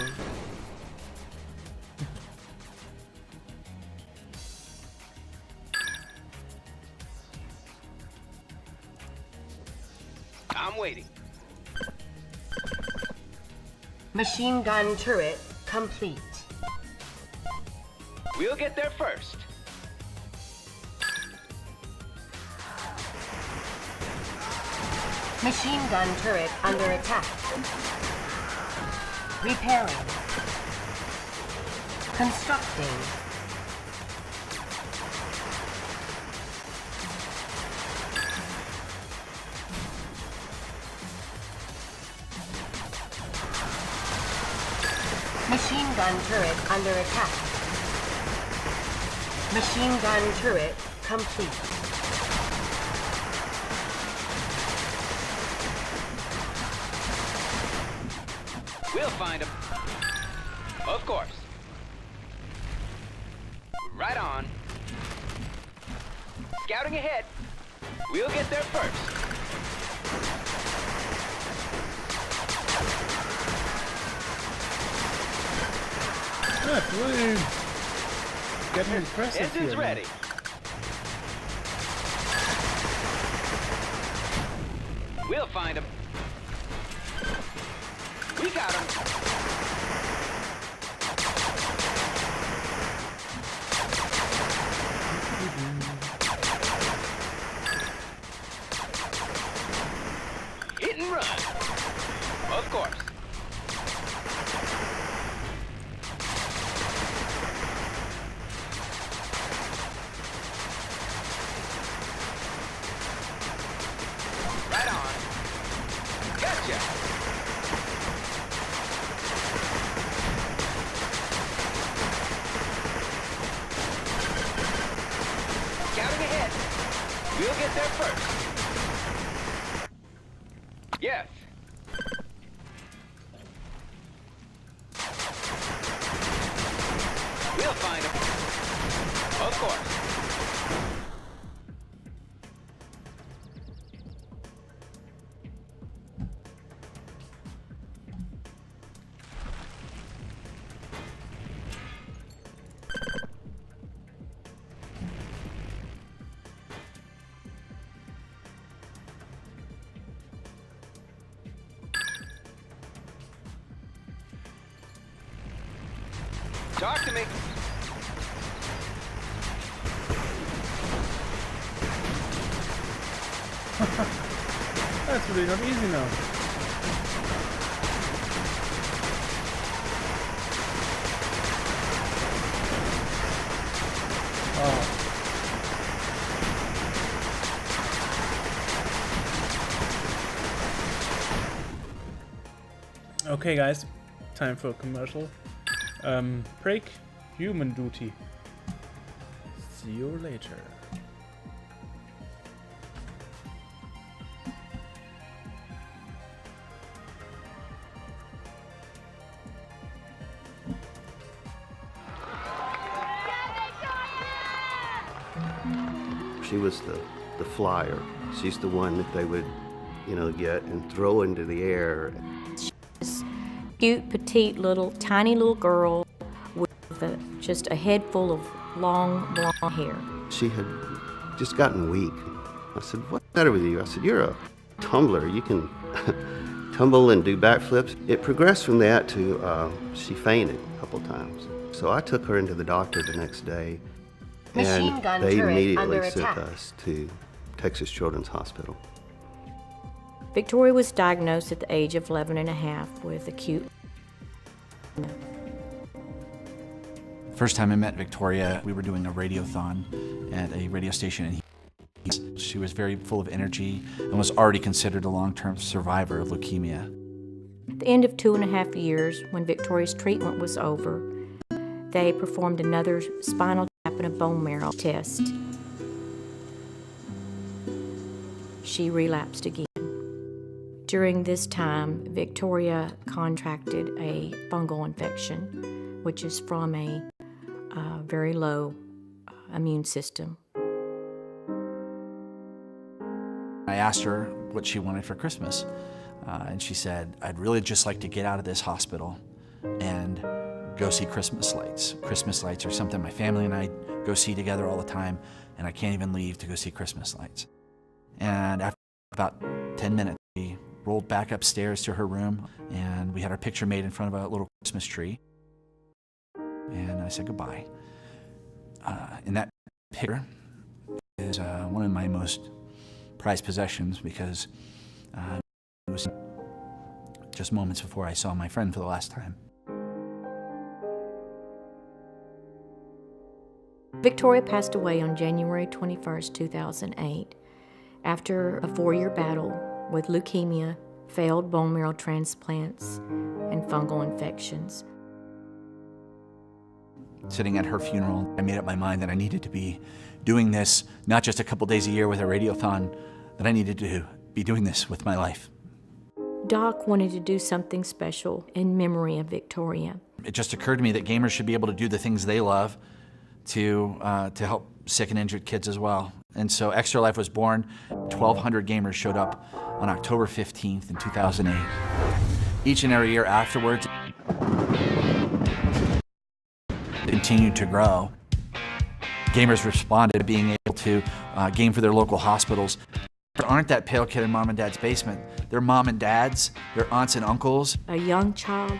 I'm waiting. Machine gun turret complete. We'll get there first. Machine gun turret under attack. Repairing. Constructing. Machine gun turret under attack. Machine gun turret complete. We'll find him. Of course. Right on. Scouting ahead. We'll get there first. That's really getting impressive Engine's here. ready. We'll find him. We got him. Hit and run. Of course. Right on. Gotcha. Scouting ahead. We'll get there first. Yes. We'll find him. Of course. Talk to me. That's really not easy now. Oh. Okay, guys, time for a commercial. Break, human duty. See you later. She was the flyer. She's the one that they would, get and throw into the air. Cute, petite, tiny little girl with just a head full of long, blonde hair. She had just gotten weak. I said, "What's the matter with you?" I said, "You're a tumbler. You can tumble and do backflips." It progressed from that to she fainted a couple times. So I took her into the doctor the next day, and they immediately sent us to Texas Children's Hospital. Victoria was diagnosed at the age of 11 and a half with acute. First time I met Victoria, we were doing a radiothon at a radio station, and she was very full of energy and was already considered a long-term survivor of leukemia. At the end of 2.5 years, when Victoria's treatment was over, they performed another spinal tap and a bone marrow test. She relapsed again. During this time, Victoria contracted a fungal infection, which is from a very low immune system. I asked her what she wanted for Christmas. And she said, I'd really just like to get out of this hospital and go see Christmas lights. Christmas lights are something my family and I go see together all the time, and I can't even leave to go see Christmas lights. And after about 10 minutes, we rolled back upstairs to her room, and we had our picture made in front of a little Christmas tree. And I said goodbye. And that picture is one of my most prized possessions because it was just moments before I saw my friend for the last time. Victoria passed away on January 21st, 2008, after a 4-year battle with leukemia, failed bone marrow transplants, and fungal infections. Sitting at her funeral, I made up my mind that I needed to be doing this not just a couple days a year with a radiothon, that I needed to be doing this with my life. Doc wanted to do something special in memory of Victoria. It just occurred to me that gamers should be able to do the things they love to help sick and injured kids as well. And so Extra Life was born. 1,200 gamers showed up on October 15th in 2008. Each and every year afterwards, it continued to grow. Gamers responded to being able to game for their local hospitals. There aren't that pale kid in mom and dad's basement. They're mom and dads, they're aunts and uncles. A young child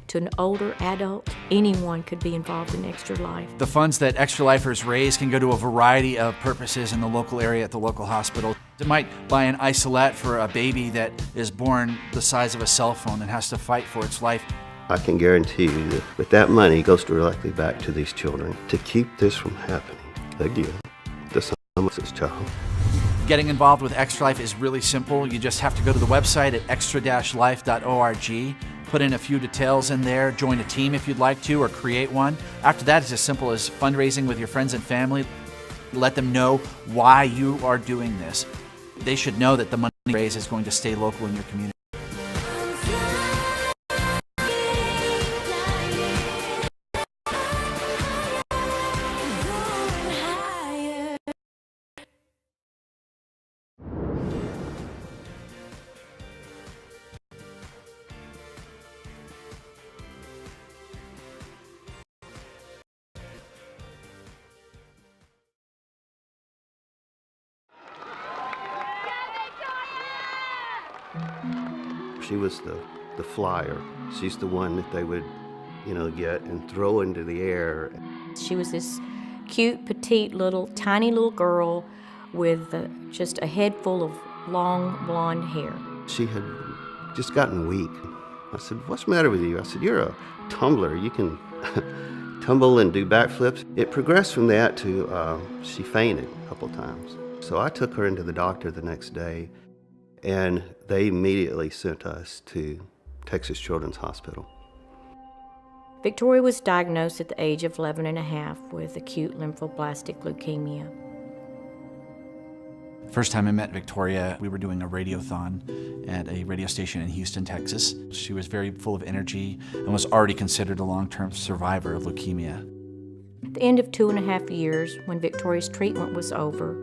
to an older adult, anyone could be involved in Extra Life. The funds that Extra Lifers raise can go to a variety of purposes in the local area at the local hospital. It might buy an isolette for a baby that is born the size of a cell phone and has to fight for its life. I can guarantee you that money goes directly back to these children to keep this from happening again to someone else's child. Getting involved with Extra Life is really simple. You just have to go to the website at extra-life.org, put in a few details in there, join a team if you'd like to, or create one. After that, it's as simple as fundraising with your friends and family. Let them know why you are doing this. They should know that the money raised is going to stay local in your community. She was the flyer. She's the one that they would, get and throw into the air. She was this cute, petite, tiny little girl with just a head full of long blonde hair. She had just gotten weak. I said, "What's the matter with you?" I said, "You're a tumbler. You can tumble and do backflips." It progressed from that to she fainted a couple times. So I took her into the doctor the next day, and they immediately sent us to Texas Children's Hospital. Victoria was diagnosed at the age of 11 and a half with acute lymphoblastic leukemia. First time I met Victoria, we were doing a radiothon at a radio station in Houston, Texas. She was very full of energy and was already considered a long-term survivor of leukemia. At the end of 2.5 years, when Victoria's treatment was over,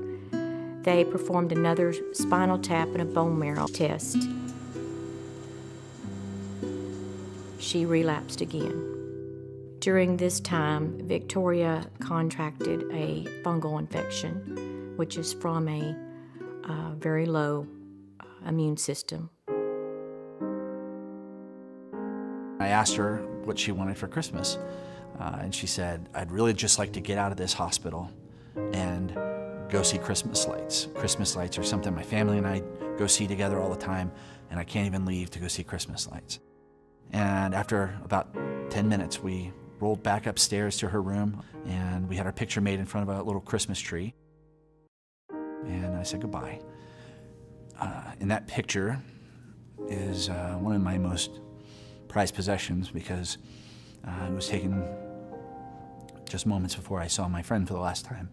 they performed another spinal tap and a bone marrow test. She relapsed again. During this time, Victoria contracted a fungal infection, which is from a very low immune system. I asked her what she wanted for Christmas, and she said, I'd really just like to get out of this hospital and go see Christmas lights. Christmas lights are something my family and I go see together all the time, and I can't even leave to go see Christmas lights. And after about 10 minutes, we rolled back upstairs to her room, and we had our picture made in front of a little Christmas tree. And I said goodbye. And that picture is one of my most prized possessions because it was taken just moments before I saw my friend for the last time.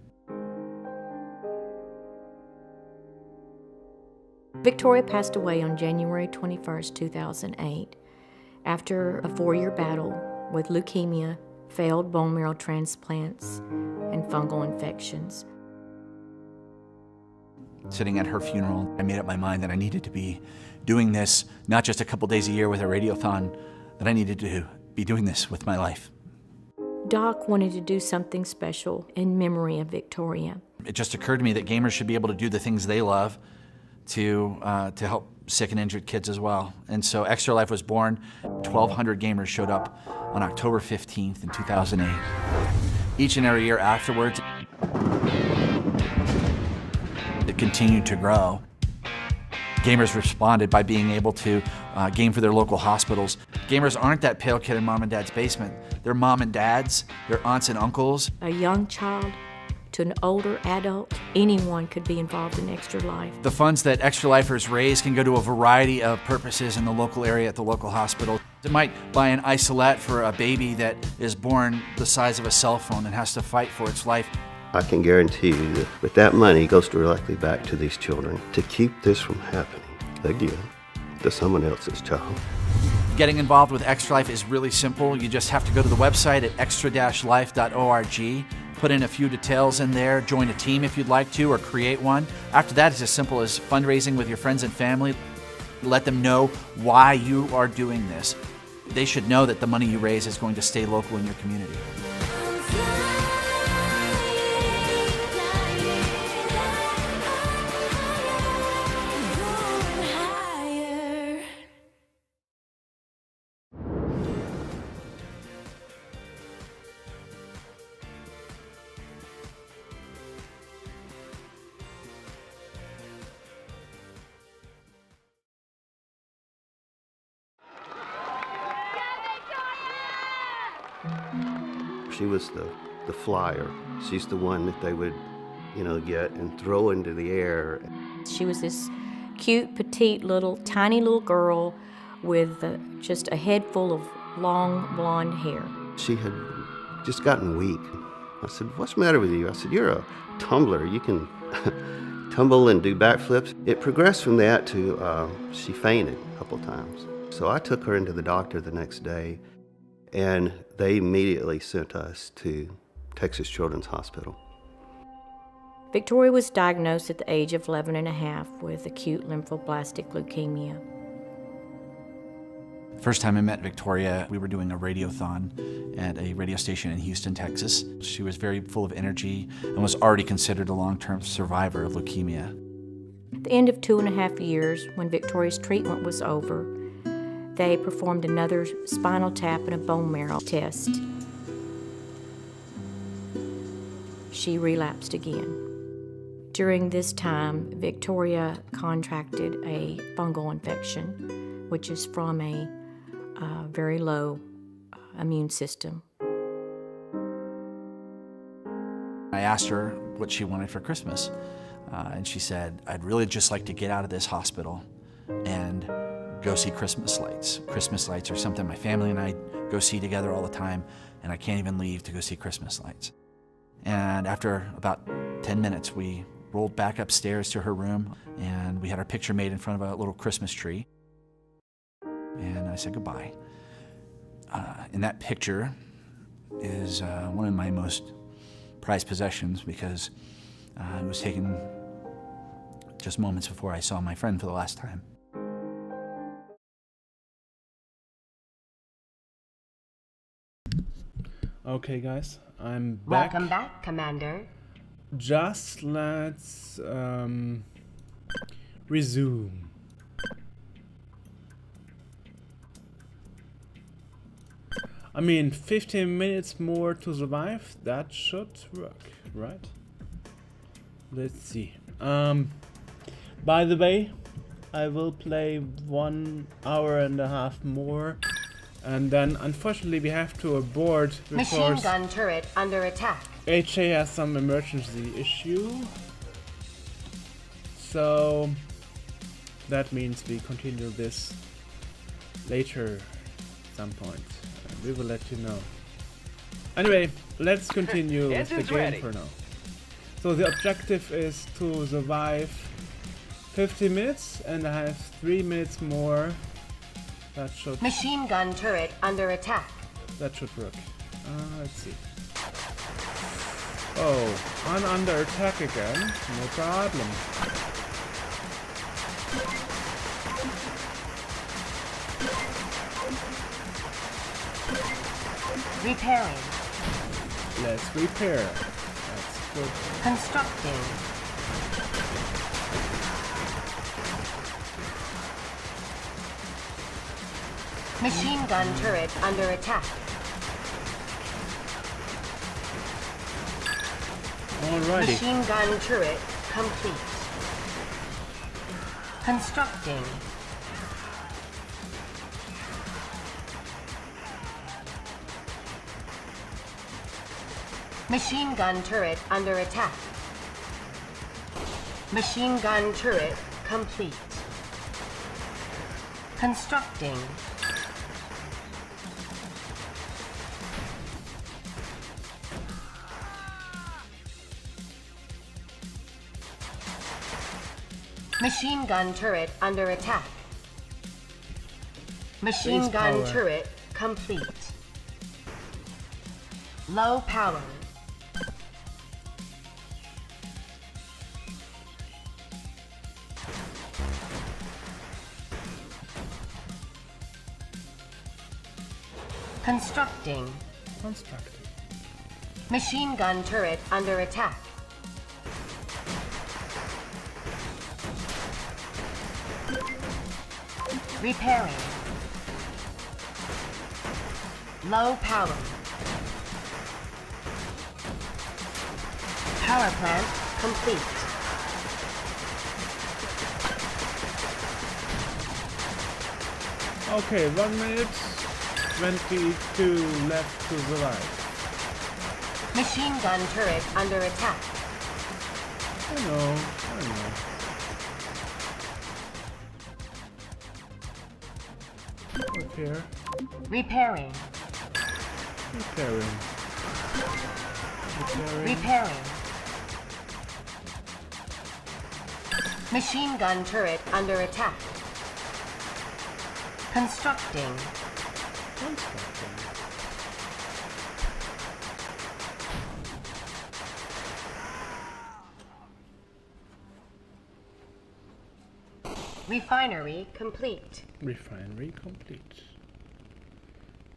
Victoria passed away on January 21st, 2008, after a 4-year battle with leukemia, failed bone marrow transplants, and fungal infections. sitting at her funeral. I made up my mind that I needed to be doing this, not just a couple days a year with a radiothon, that I needed to be doing this with my life. Doc wanted to do something special in memory of Victoria. It just occurred to me that gamers should be able to do the things they love to help sick and injured kids as well. And so Extra Life was born. 1,200 gamers showed up on October 15th in 2008. Each and every year afterwards, it continued to grow. Gamers responded by being able to game for their local hospitals. Gamers aren't that pale kid in mom and dad's basement. They're mom and dads, they're aunts and uncles. A young child to an older adult, anyone could be involved in Extra Life. The funds that Extra Lifers raise can go to a variety of purposes in the local area at the local hospital. It might buy an isolette for a baby that is born the size of a cell phone and has to fight for its life. I can guarantee you that money goes directly back to these children to keep this from happening again to someone else's child. Getting involved with Extra Life is really simple. You just have to go to the website at extra-life.org, put in a few details in there, join a team if you'd like to, or create one. After that, it's as simple as fundraising with your friends and family. Let them know why you are doing this. They should know that the money you raise is going to stay local in your community. She was the flyer. She's the one that they would, get and throw into the air. She was this cute, petite, tiny little girl with just a head full of long blonde hair. She had just gotten weak. I said, "What's the matter with you?" I said, "You're a tumbler. You can tumble and do backflips." It progressed from that to she fainted a couple times. So I took her into the doctor the next day, and they immediately sent us to Texas Children's Hospital. Victoria was diagnosed at the age of 11 and a half with acute lymphoblastic leukemia. First time I met Victoria, we were doing a radiothon at a radio station in Houston, Texas. She was very full of energy and was already considered a long-term survivor of leukemia. At the end of 2.5 years, when Victoria's treatment was over, they performed another spinal tap and a bone marrow test. She relapsed again. During this time, Victoria contracted a fungal infection, which is from a very low immune system. I asked her what she wanted for Christmas, and she said, "I'd really just like to get out of this hospital and go see Christmas lights. Christmas lights are something my family and I go see together all the time, and I can't even leave to go see Christmas lights." And after about 10 minutes, we rolled back upstairs to her room, and we had our picture made in front of a little Christmas tree. And I said goodbye. In that picture is one of my most prized possessions, because it was taken just moments before I saw my friend for the last time. Okay, guys, I'm back. Welcome back, Commander. Just let's resume. I mean, 15 minutes more to survive, that should work, right? Let's see. By the way, I will play 1.5 hours more, and then unfortunately we have to abort Machine because gun turret under attack. HA has some emergency issue. So that means we continue this later at some point. We will let you know. Anyway, let's continue with the game ready. for now. So the objective is to survive 50 minutes, and I have 3 minutes more. That should Machine gun turret under attack. That should work. Let's see. Oh, I'm under attack again. No problem. Repairing. Let's repair. That's good. Constructing. Machine gun turret under attack. Alrighty. Machine gun turret complete. Constructing. Machine gun turret under attack. Machine gun turret complete. Constructing. Machine gun turret under attack. Machine Base gun power. turret complete. Low power. Constructing. Constructing. Machine gun turret under attack. Repairing. Low power. Power plant complete. Okay, 1 minute, 22 left to survive. Machine gun turret under attack. I know. Repair. Repairing. Repairing. Repairing. Repairing. Machine gun turret under attack. Constructing. Constructing. Refinery complete. Refinery complete.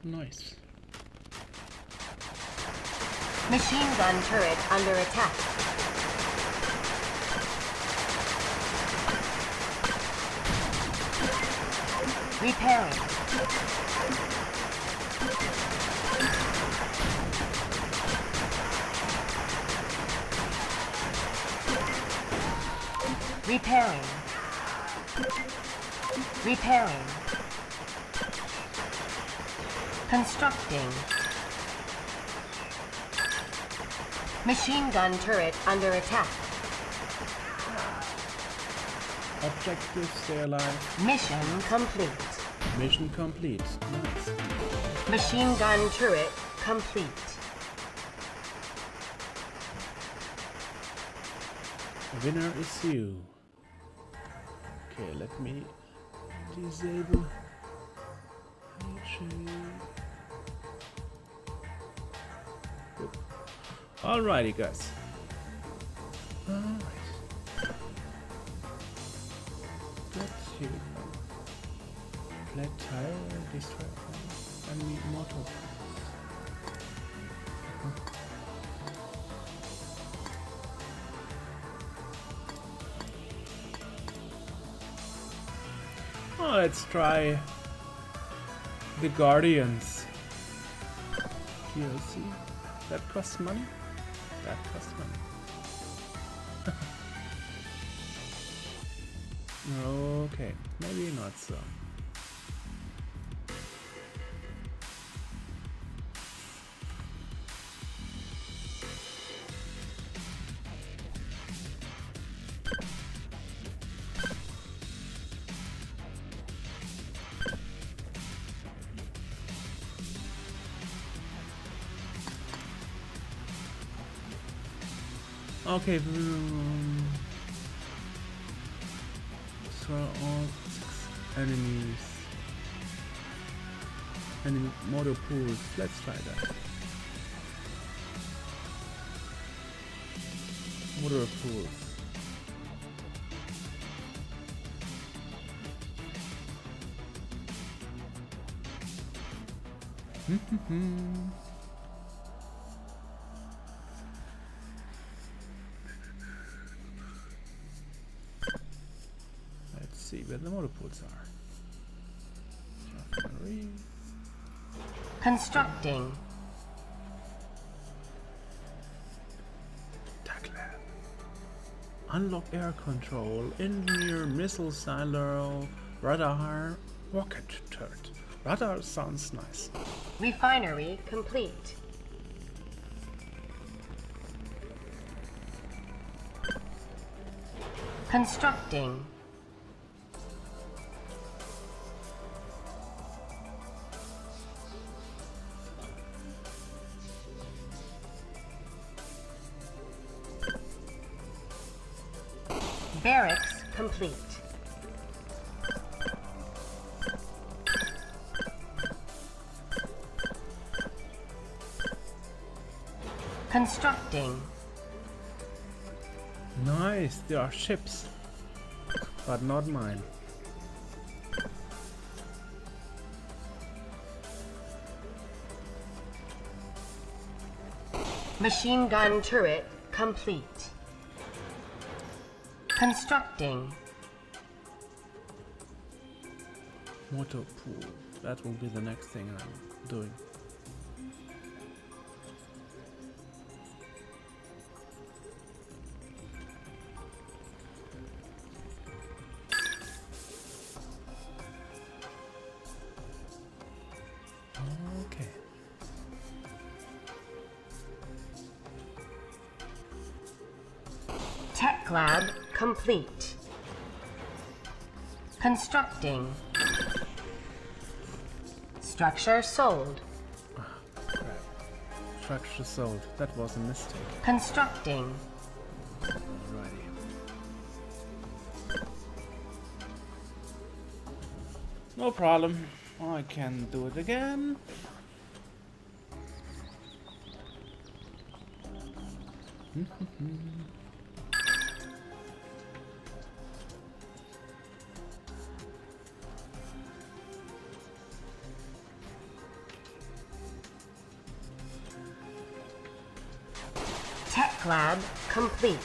Nice. Machine gun turret under attack. Repairing. Repairing. Repairing. Constructing. Machine gun turret under attack. Objective, stay alive. Mission complete. Mission complete. Nice. Machine gun turret complete. The winner is you. Okay, let me disable HA. Good. Alrighty, guys. Alright. Here we go. Flat tire, destroy enemy motor. Oh, let's try the Guardians. DLC. That costs money? That costs money. Okay, maybe not so. Okay, destroy all 6 enemies. Enemy motor pools. Let's try that. Motor pools. Let's see where the motor pools are. Refinery. Constructing. Tech lab. Unlock air control, engineer missile silo, radar, rocket turret. Radar sounds nice. Refinery complete. Constructing. Barracks complete. Constructing. Nice, there are ships. But not mine. Machine gun turret complete. Constructing. Motor pool. That will be the next thing I'm doing. Okay. Tech lab complete. Constructing. Structure sold. Crap. Structure sold. That was a mistake. Constructing. Alrighty. No problem. I can do it again. Tech lab complete.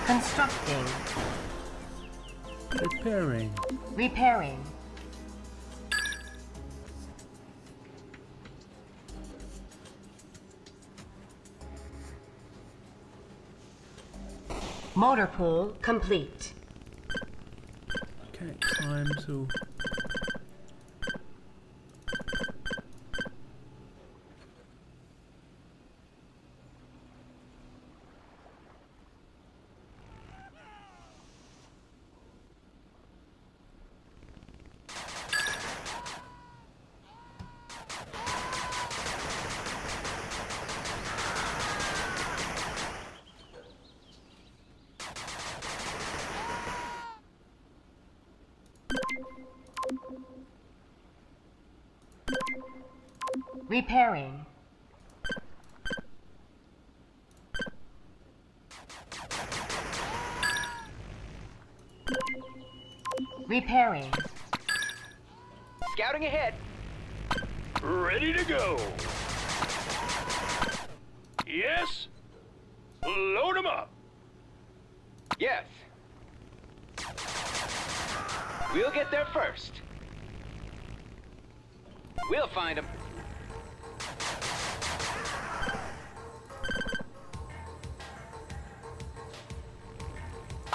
Constructing. Repairing. Repairing. Motor pool complete. Okay, time to... Repairing. Repairing. Scouting ahead. Ready to go. Yes. Load 'em up. Yes. We'll get there first. We'll find 'em.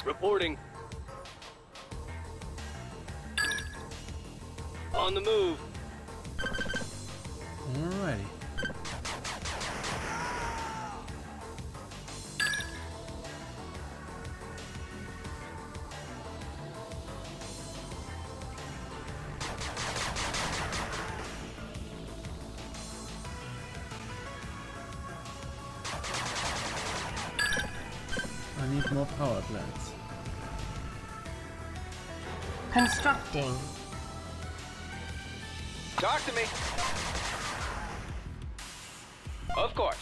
Reporting. On the move. Alrighty. I need more power plants. Constructing. Talk to me. Of course.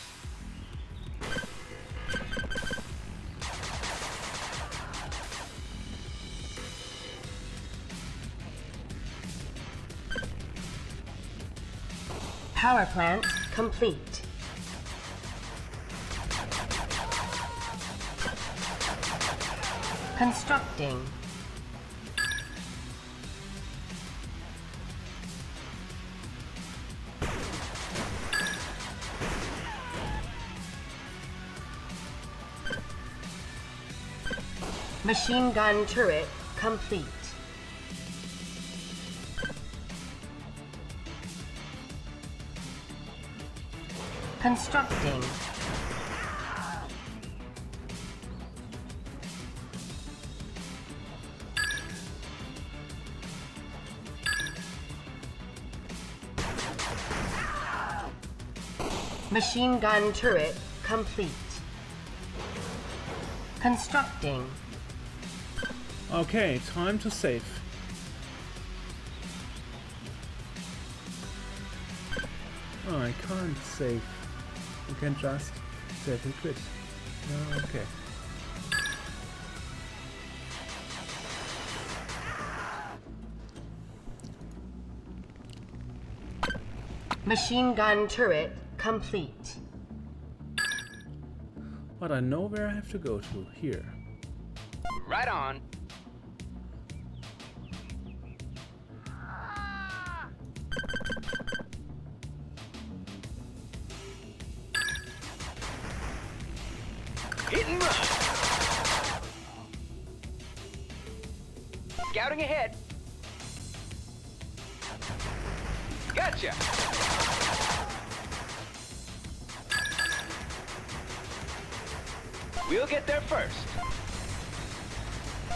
Power plant complete. Constructing. Machine gun turret complete. Constructing. Machine gun turret complete. Constructing. Okay, time to save. Oh, I can't save. You can just save and quit. No, okay. Machine gun turret complete. But I know where I have to go to. Here. Right on. Hit and run. Scouting ahead. Gotcha. We'll get there first.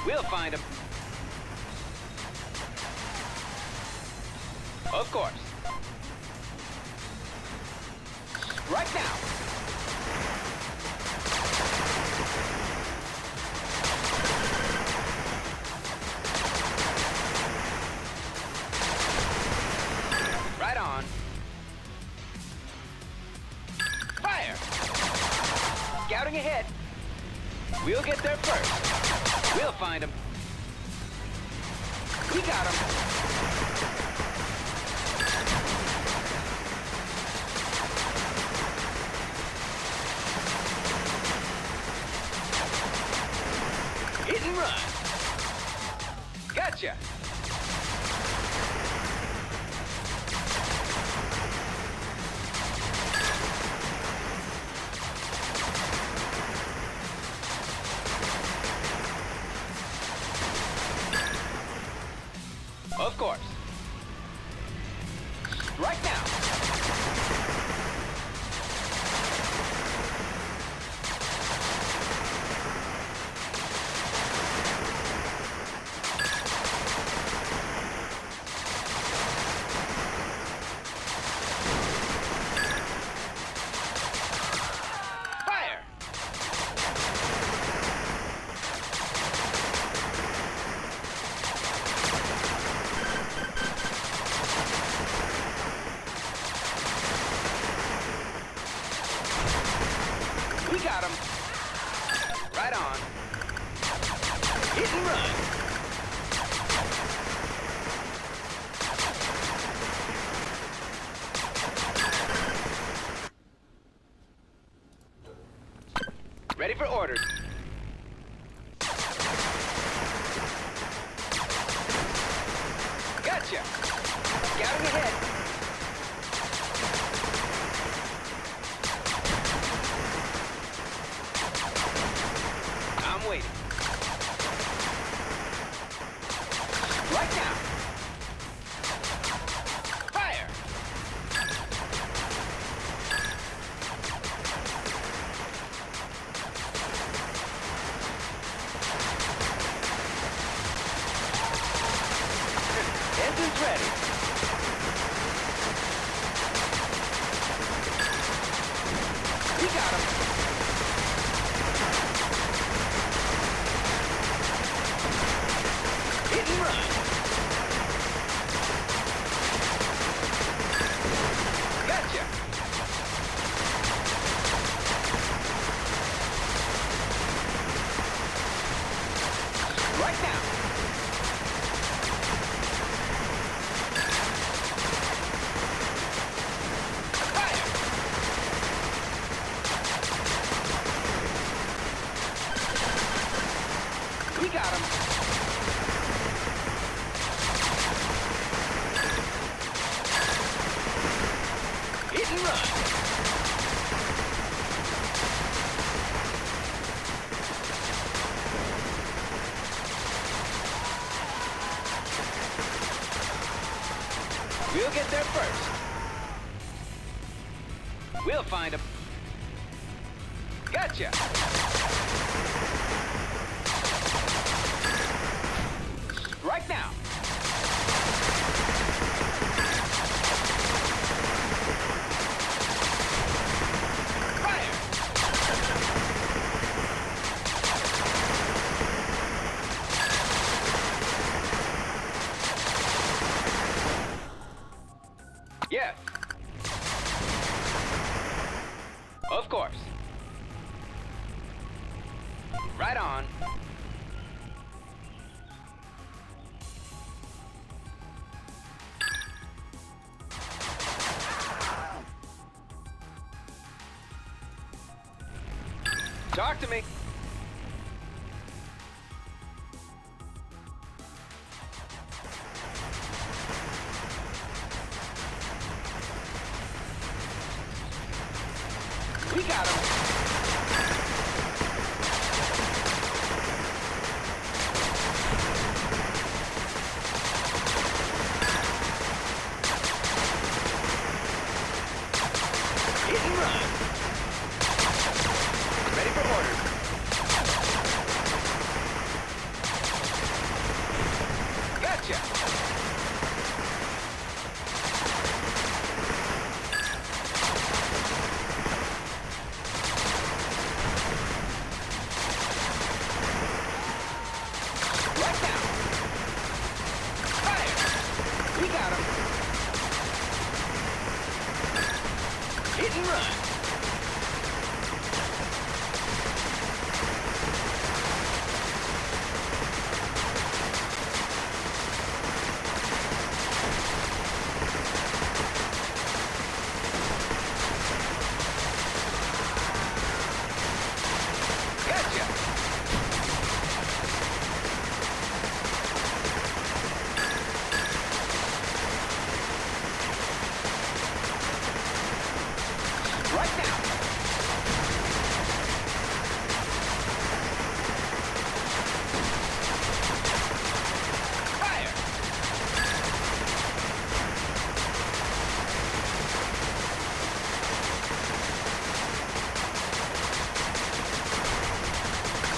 We'll find him. Of course. Right now. Right on. Fire! Scouting ahead. We'll get there first. We'll find him. We got him. Hit and run. Gotcha. Of course. Right now. Fire! We got him. Right on. Hit and run. Ready for orders. Gotcha. Scouting ahead. I'm waiting. Right now. Fire! Engine's ready. We got him. Hit and run. Gotcha. Right now. We got him. Hit and run. We'll get there first. We'll find him. Gotcha. Right now. Fire. Yes. Of course. Right on. Talk to me. We got him. Hit and run. Ready for orders. Gotcha. Right now. Fire. We got him. Hit and run. Gotcha. Right now. Fire.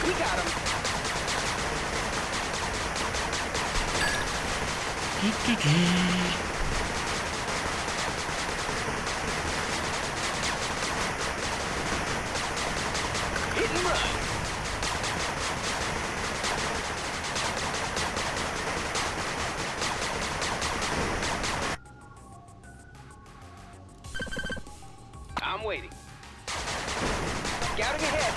We got him. Hit and run. I'm waiting. Scouting ahead.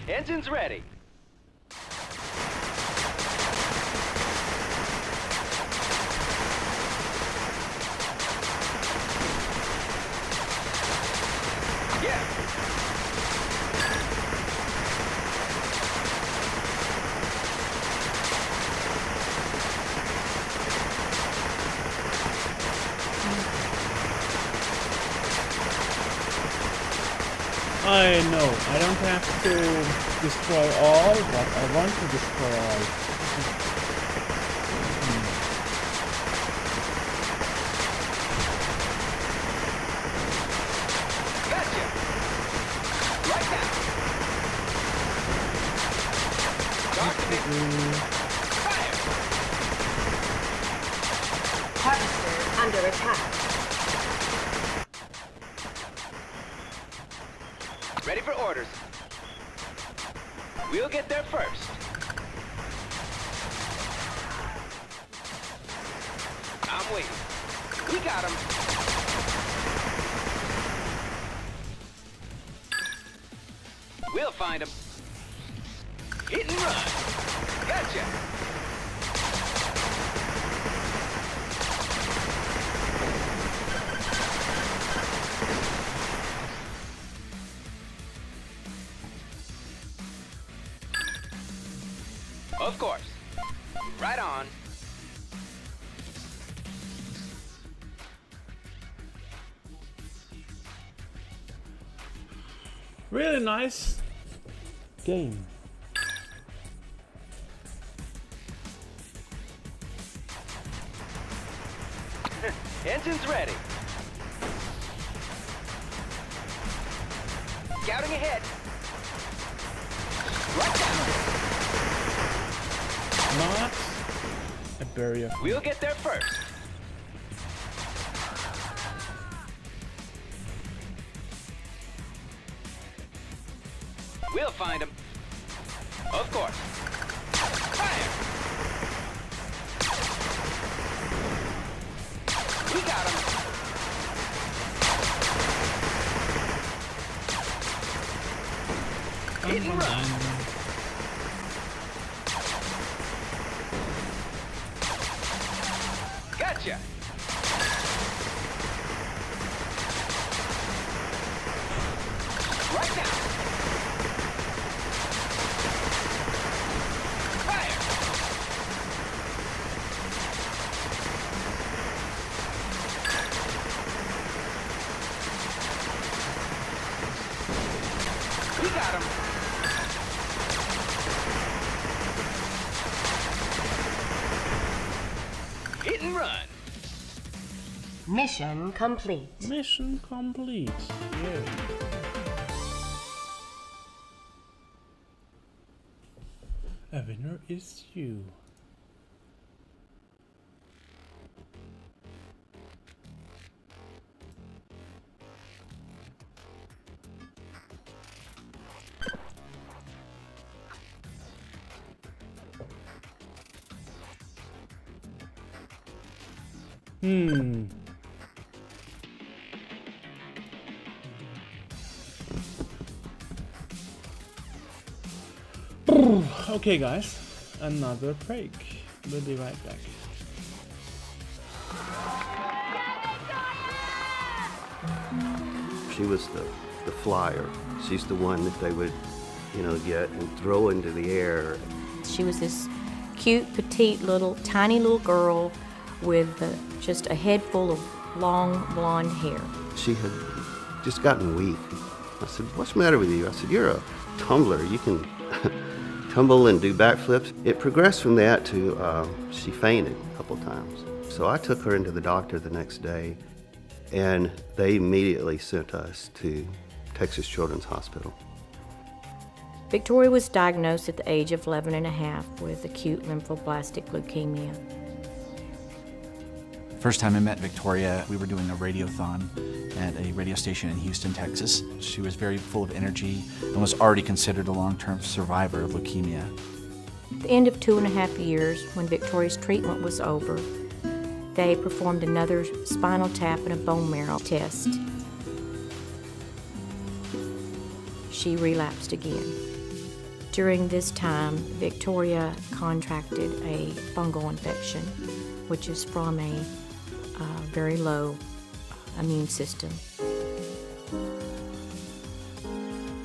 Engine's ready. Yeah. I know, I don't have to destroy all, but I want to destroy all. Gotcha. Right now. Talk to me. Fire. Harvester under attack. Ready for orders. We'll get there first. I'm waiting. We got him. We'll find him. Hit and run. Gotcha. Of course. Right on. Really nice game. Engine's ready. Scouting ahead. Right down. Not a barrier. We'll get there first. We'll find him. Of course. Fire! We got him. Hit and run. Gotcha. Right now. Fire. We got him. Hit and run. Mission complete. Mission complete. Yeah. A winner is you. Okay guys, another break. We'll be right back. She was the flyer. She's the one that they would, get and throw into the air. She was this cute, petite, tiny little girl with just a head full of long blonde hair. She had just gotten weak. I said, "What's the matter with you?" I said, "You're a tumbler. You can tumble and do backflips." It progressed from that to she fainted a couple times. So I took her into the doctor the next day, and they immediately sent us to Texas Children's Hospital. Victoria was diagnosed at the age of 11 and a half with acute lymphoblastic leukemia. First time I met Victoria, we were doing a radiothon at a radio station in Houston, Texas. She was very full of energy and was already considered a long-term survivor of leukemia. At the end of 2.5 years, when Victoria's treatment was over, they performed another spinal tap and a bone marrow test. She relapsed again. During this time, Victoria contracted a fungal infection, which is from a very low immune system.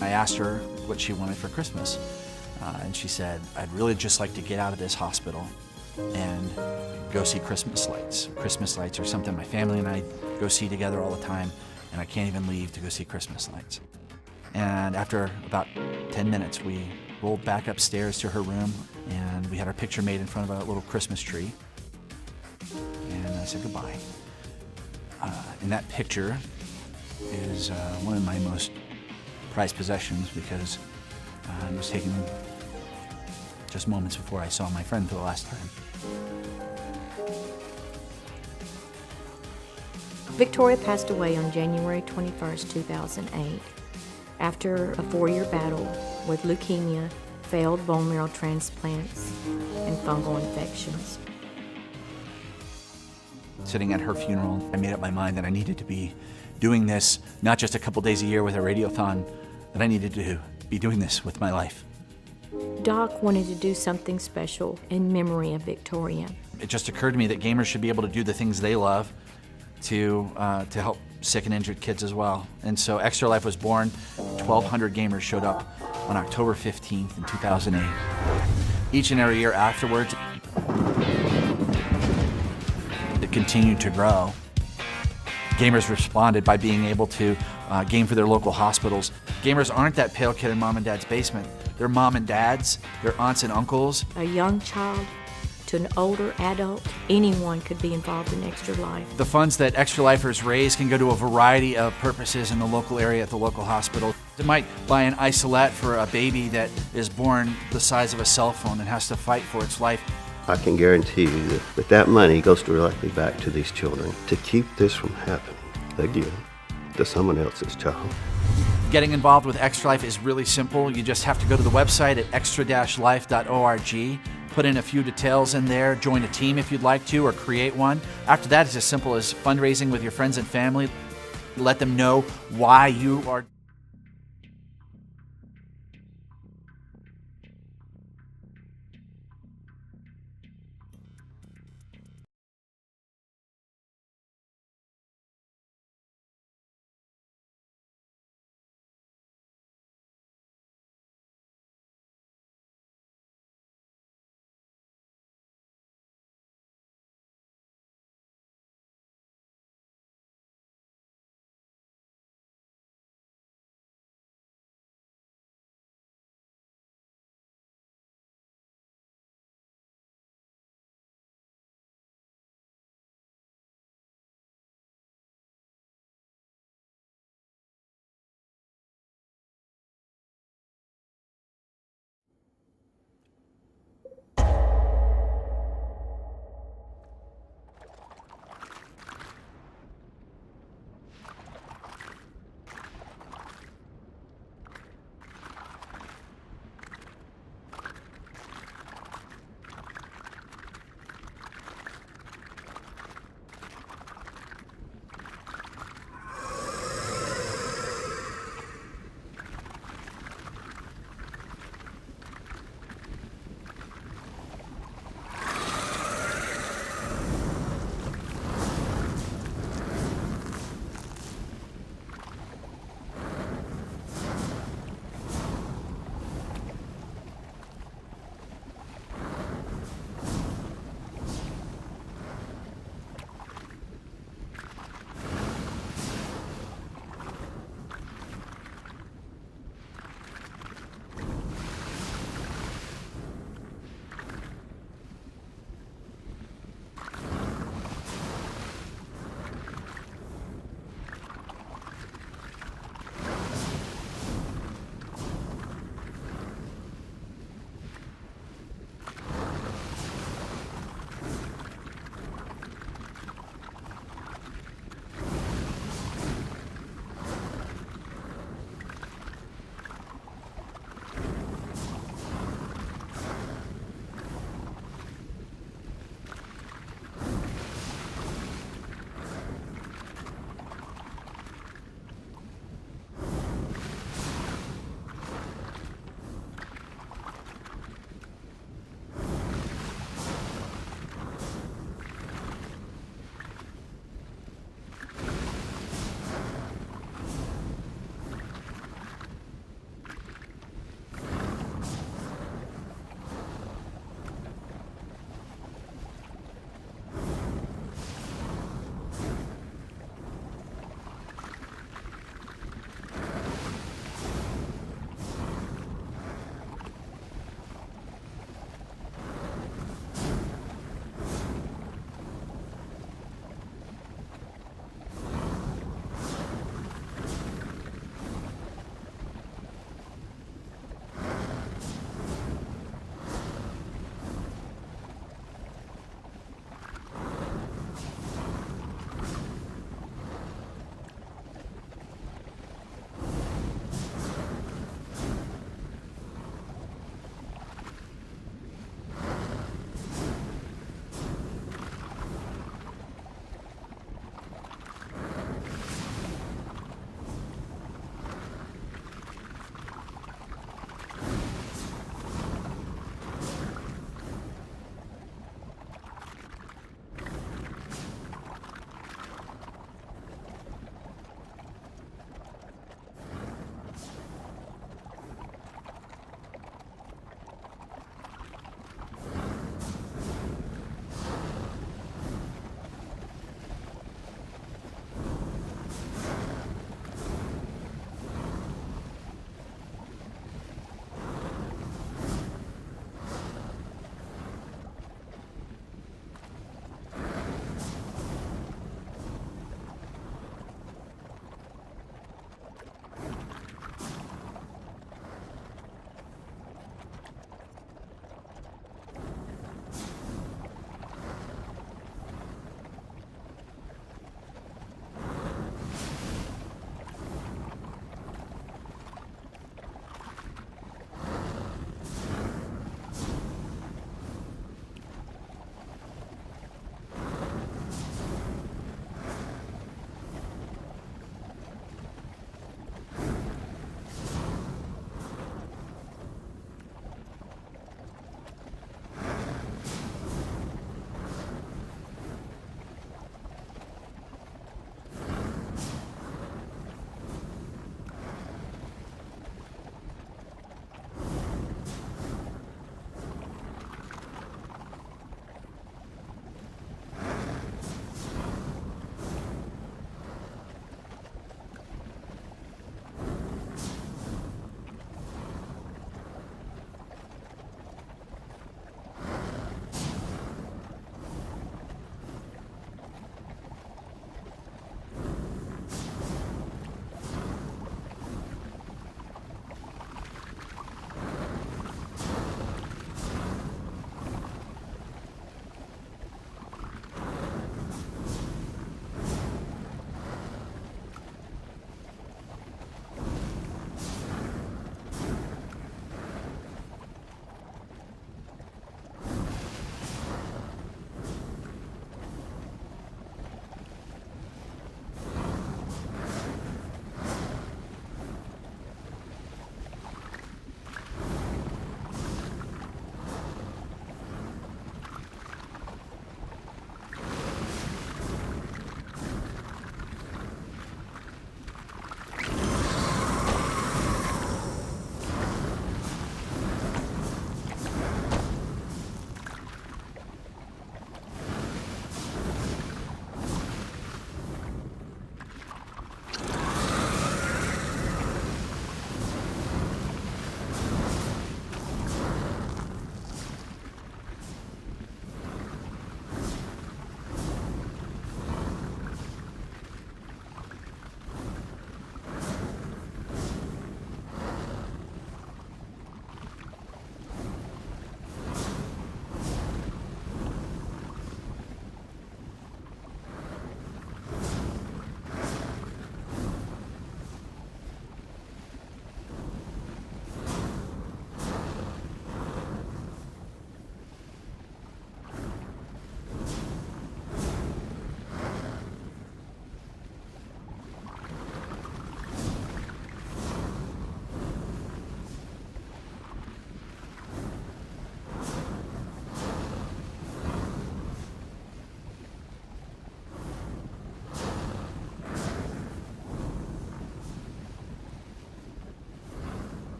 I asked her what she wanted for Christmas, and she said, "I'd really just like to get out of this hospital and go see Christmas lights. Christmas lights are something my family and I go see together all the time, and I can't even leave to go see Christmas lights." And after about 10 minutes, we rolled back upstairs to her room, and we had our picture made in front of a little Christmas tree. And I said goodbye. And that picture is one of my most prized possessions because it was taken just moments before I saw my friend for the last time. Victoria passed away on January 21st, 2008, after a 4-year battle with leukemia, failed bone marrow transplants, and fungal infections. Sitting at her funeral, I made up my mind that I needed to be doing this not just a couple days a year with a radiothon, that I needed to be doing this with my life. Doc wanted to do something special in memory of Victoria. It just occurred to me that gamers should be able to do the things they love to help sick and injured kids as well. And so Extra Life was born. 1,200 gamers showed up on October 15th in 2008. Each and every year afterwards, it continued to grow. Gamers responded by being able to game for their local hospitals. Gamers aren't that pale kid in mom and dad's basement. They're mom and dads, they're aunts and uncles. A young child to an older adult, anyone could be involved in Extra Life. The funds that Extra Lifers raise can go to a variety of purposes in the local area at the local hospital. It might buy an isolette for a baby that is born the size of a cell phone and has to fight for its life. I can guarantee you that money goes directly back to these children to keep this from happening again to someone else's child. Getting involved with Extra Life is really simple. You just have to go to the website at extra-life.org, put in a few details in there, join a team if you'd like to, or create one. After that, it's as simple as fundraising with your friends and family. Let them know why you are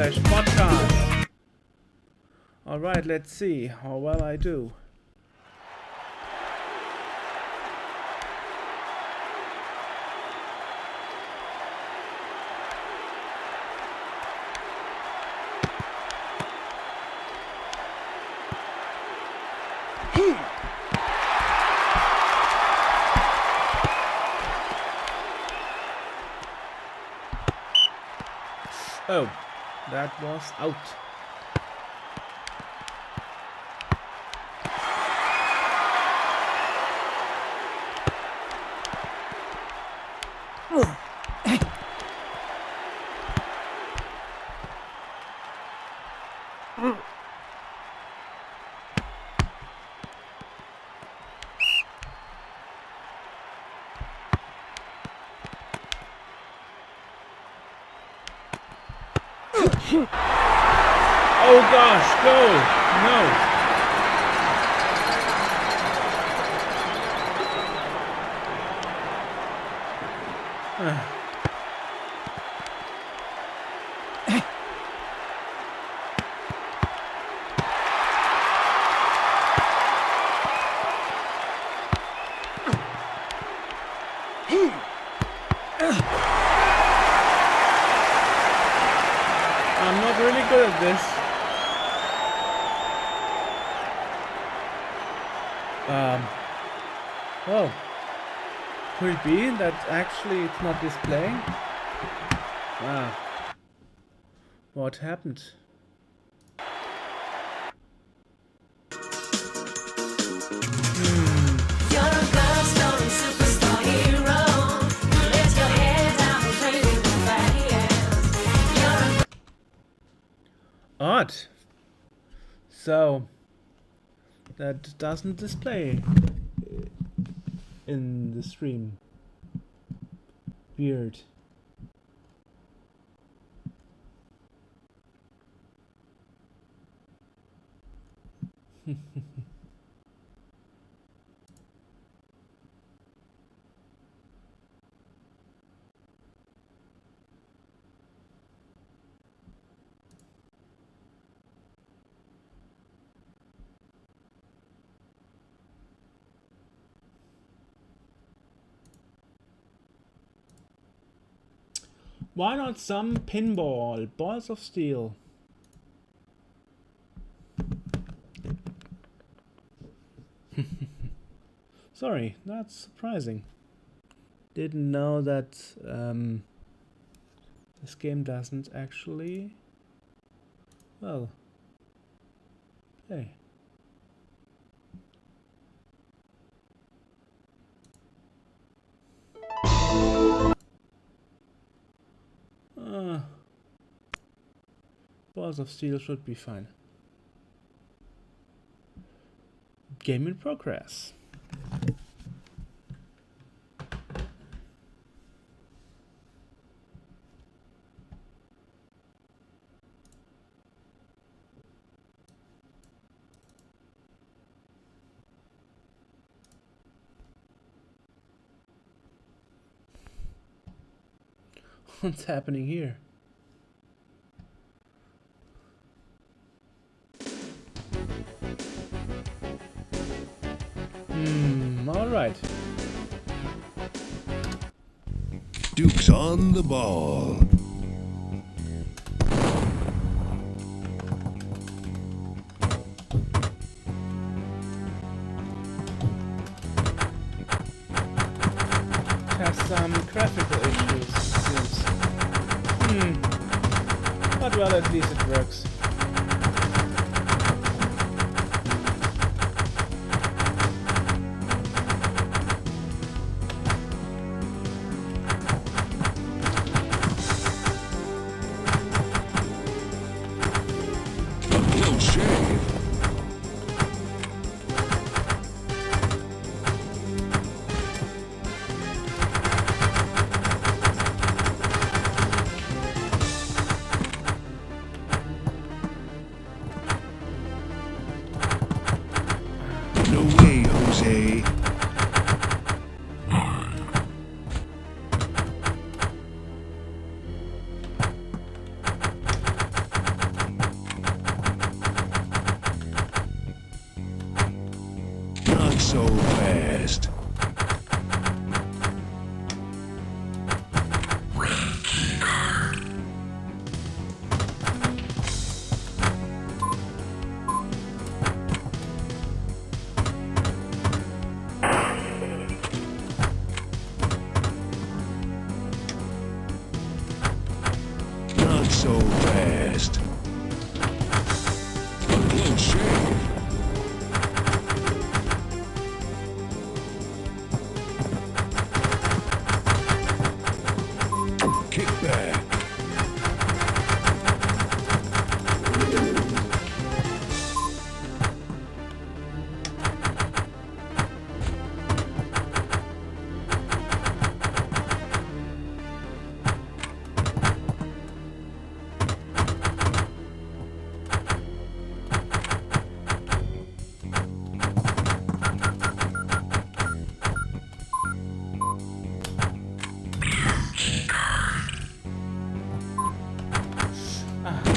youtube.com/podcast. Alright, let's see how well I do. Oh, that was out. Oh gosh, go! No! I'm not really good at this. Oh. Could it be that actually it's not displaying? Ah. What happened? Odd. So that doesn't display in the stream. Weird. Why not some pinball? Balls of steel. Sorry, that's surprising. Didn't know that this game doesn't actually, well, play. Balls of steel should be fine. Game in progress. What's happening here? All right. Duke's on the ball. Has some graphical issues, it seems. But well, at least it works. fast. Not so fast. A close shave. Kick back.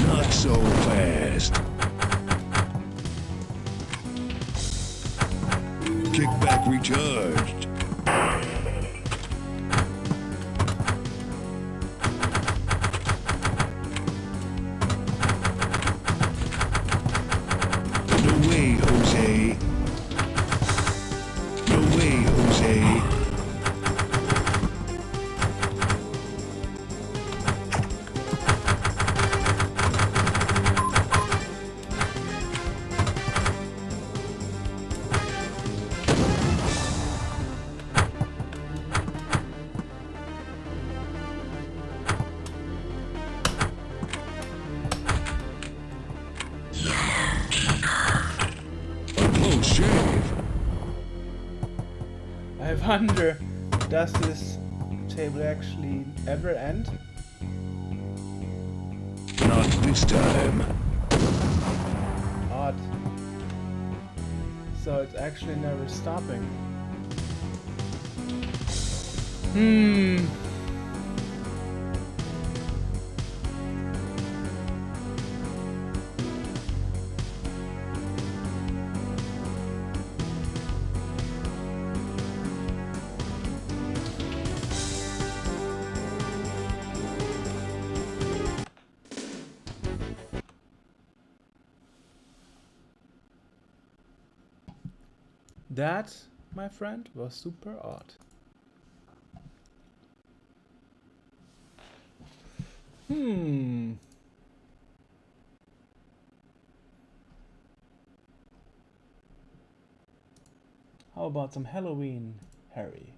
Not so fast. Kickback recharged. No way, Jose. No way, Jose. A close shave. I wonder, does this table actually ever end? Not this time. Odd. So it's actually never stopping. Hmm. That, my friend, was super odd. How about some Halloween, Harry?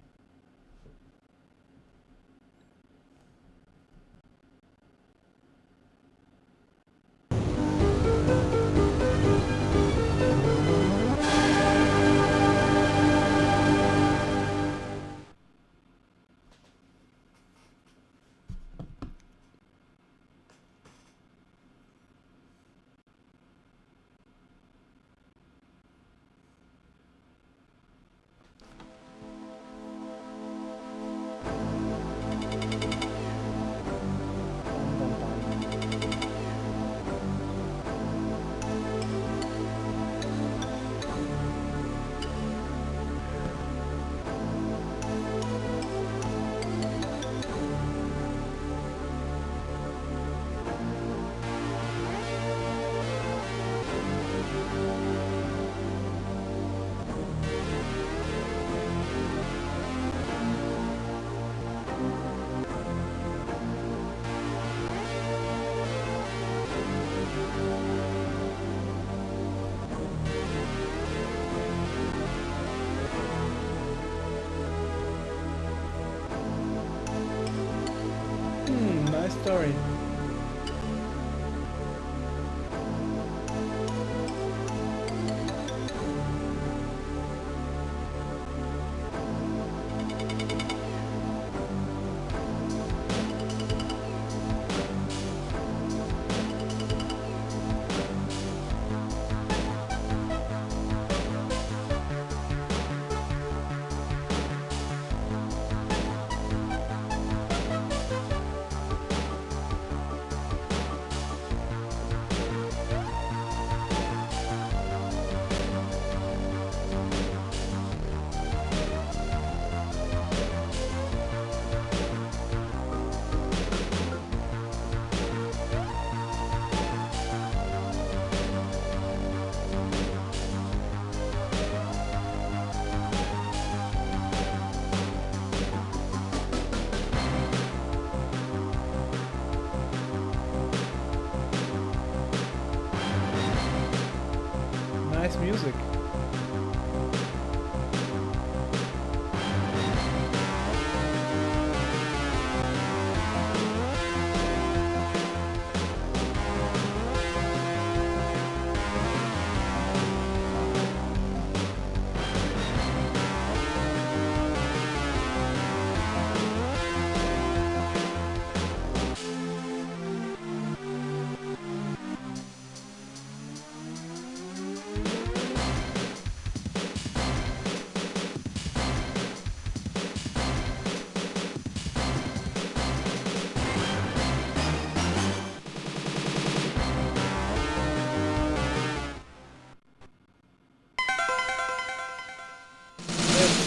Nice story.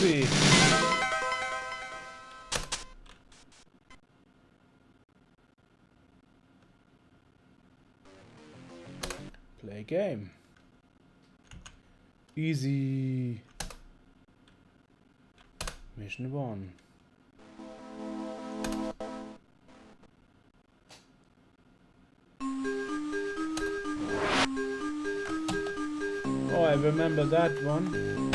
Easy. Play game. Easy. Mission 1. Oh, I remember that one.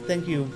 Thank you.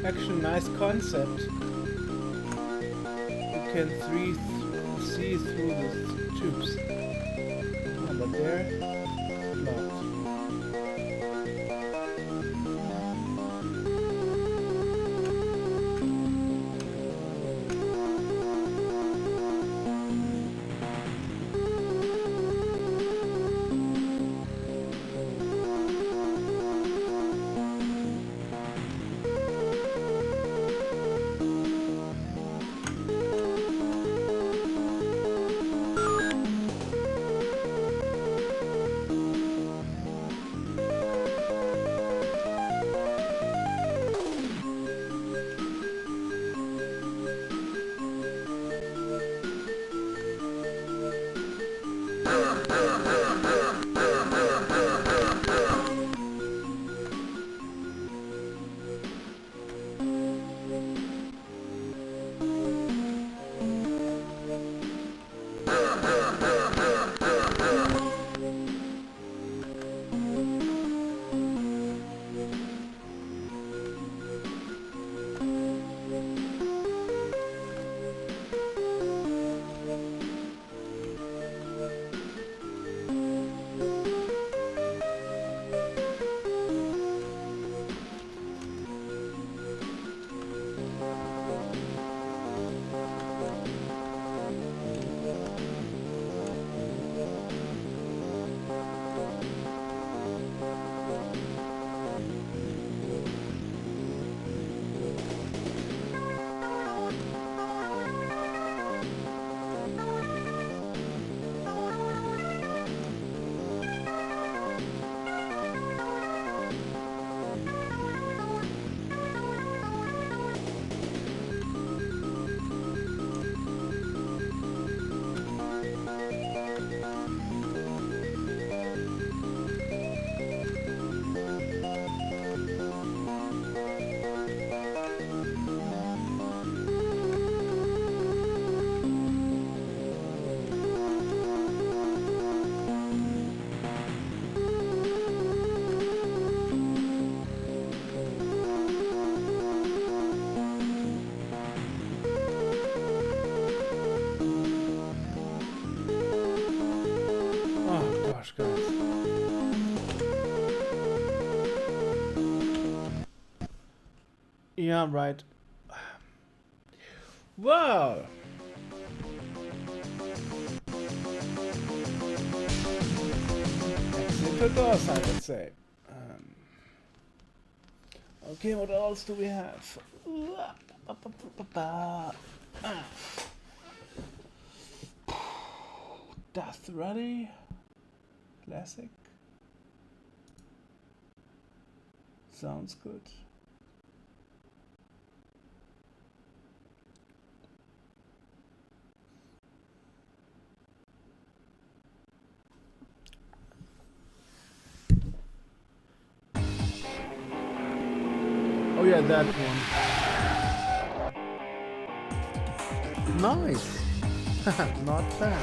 Actually, nice concept. You can see through the tubes. Oh, but there, blocked. Yeah, right. Well. Exit the doors, I would say. Okay, what else do we have? Death Ready. Classic. Sounds good. Oh yeah, that one. Nice. Not bad.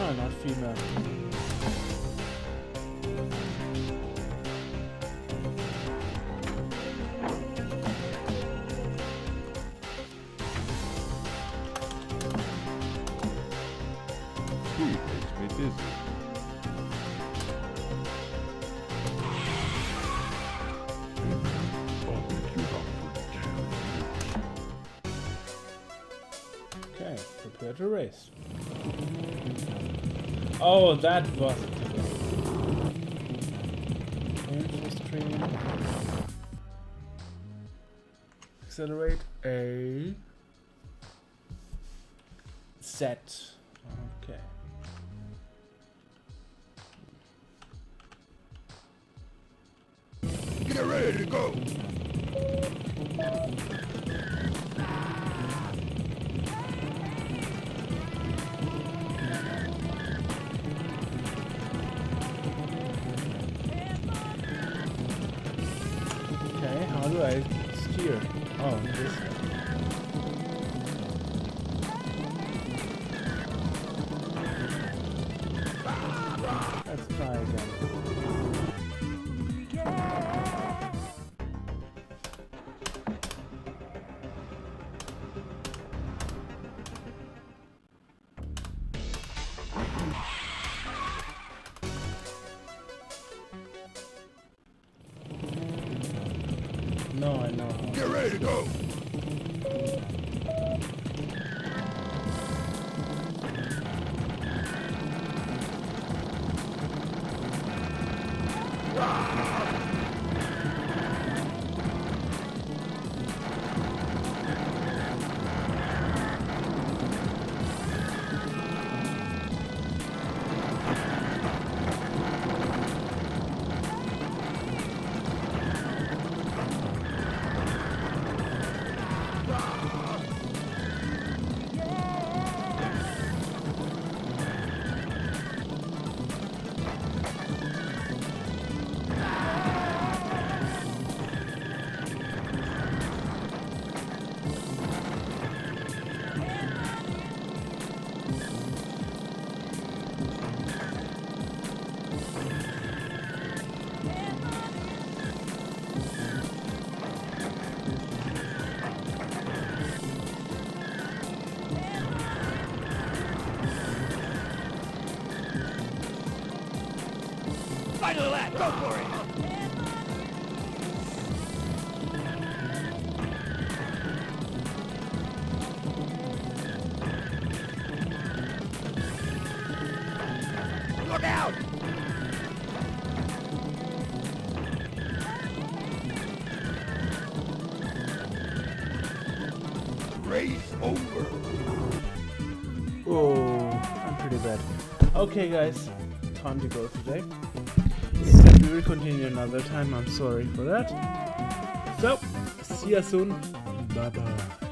Oh, not female. Food makes me dizzy. Okay, prepare to race. Oh, that was it. Stream. Accelerate A. Set. Okay. Get ready to go. Okay, how do I steer? Oh, this way. Let's try again. No, I know how. Get ready to go. Final lap, go for it! Look out! Race over. Oh, I'm pretty bad. Okay, guys, time to go today. And we will continue another time. I'm sorry for that. So, see you soon. Bye bye.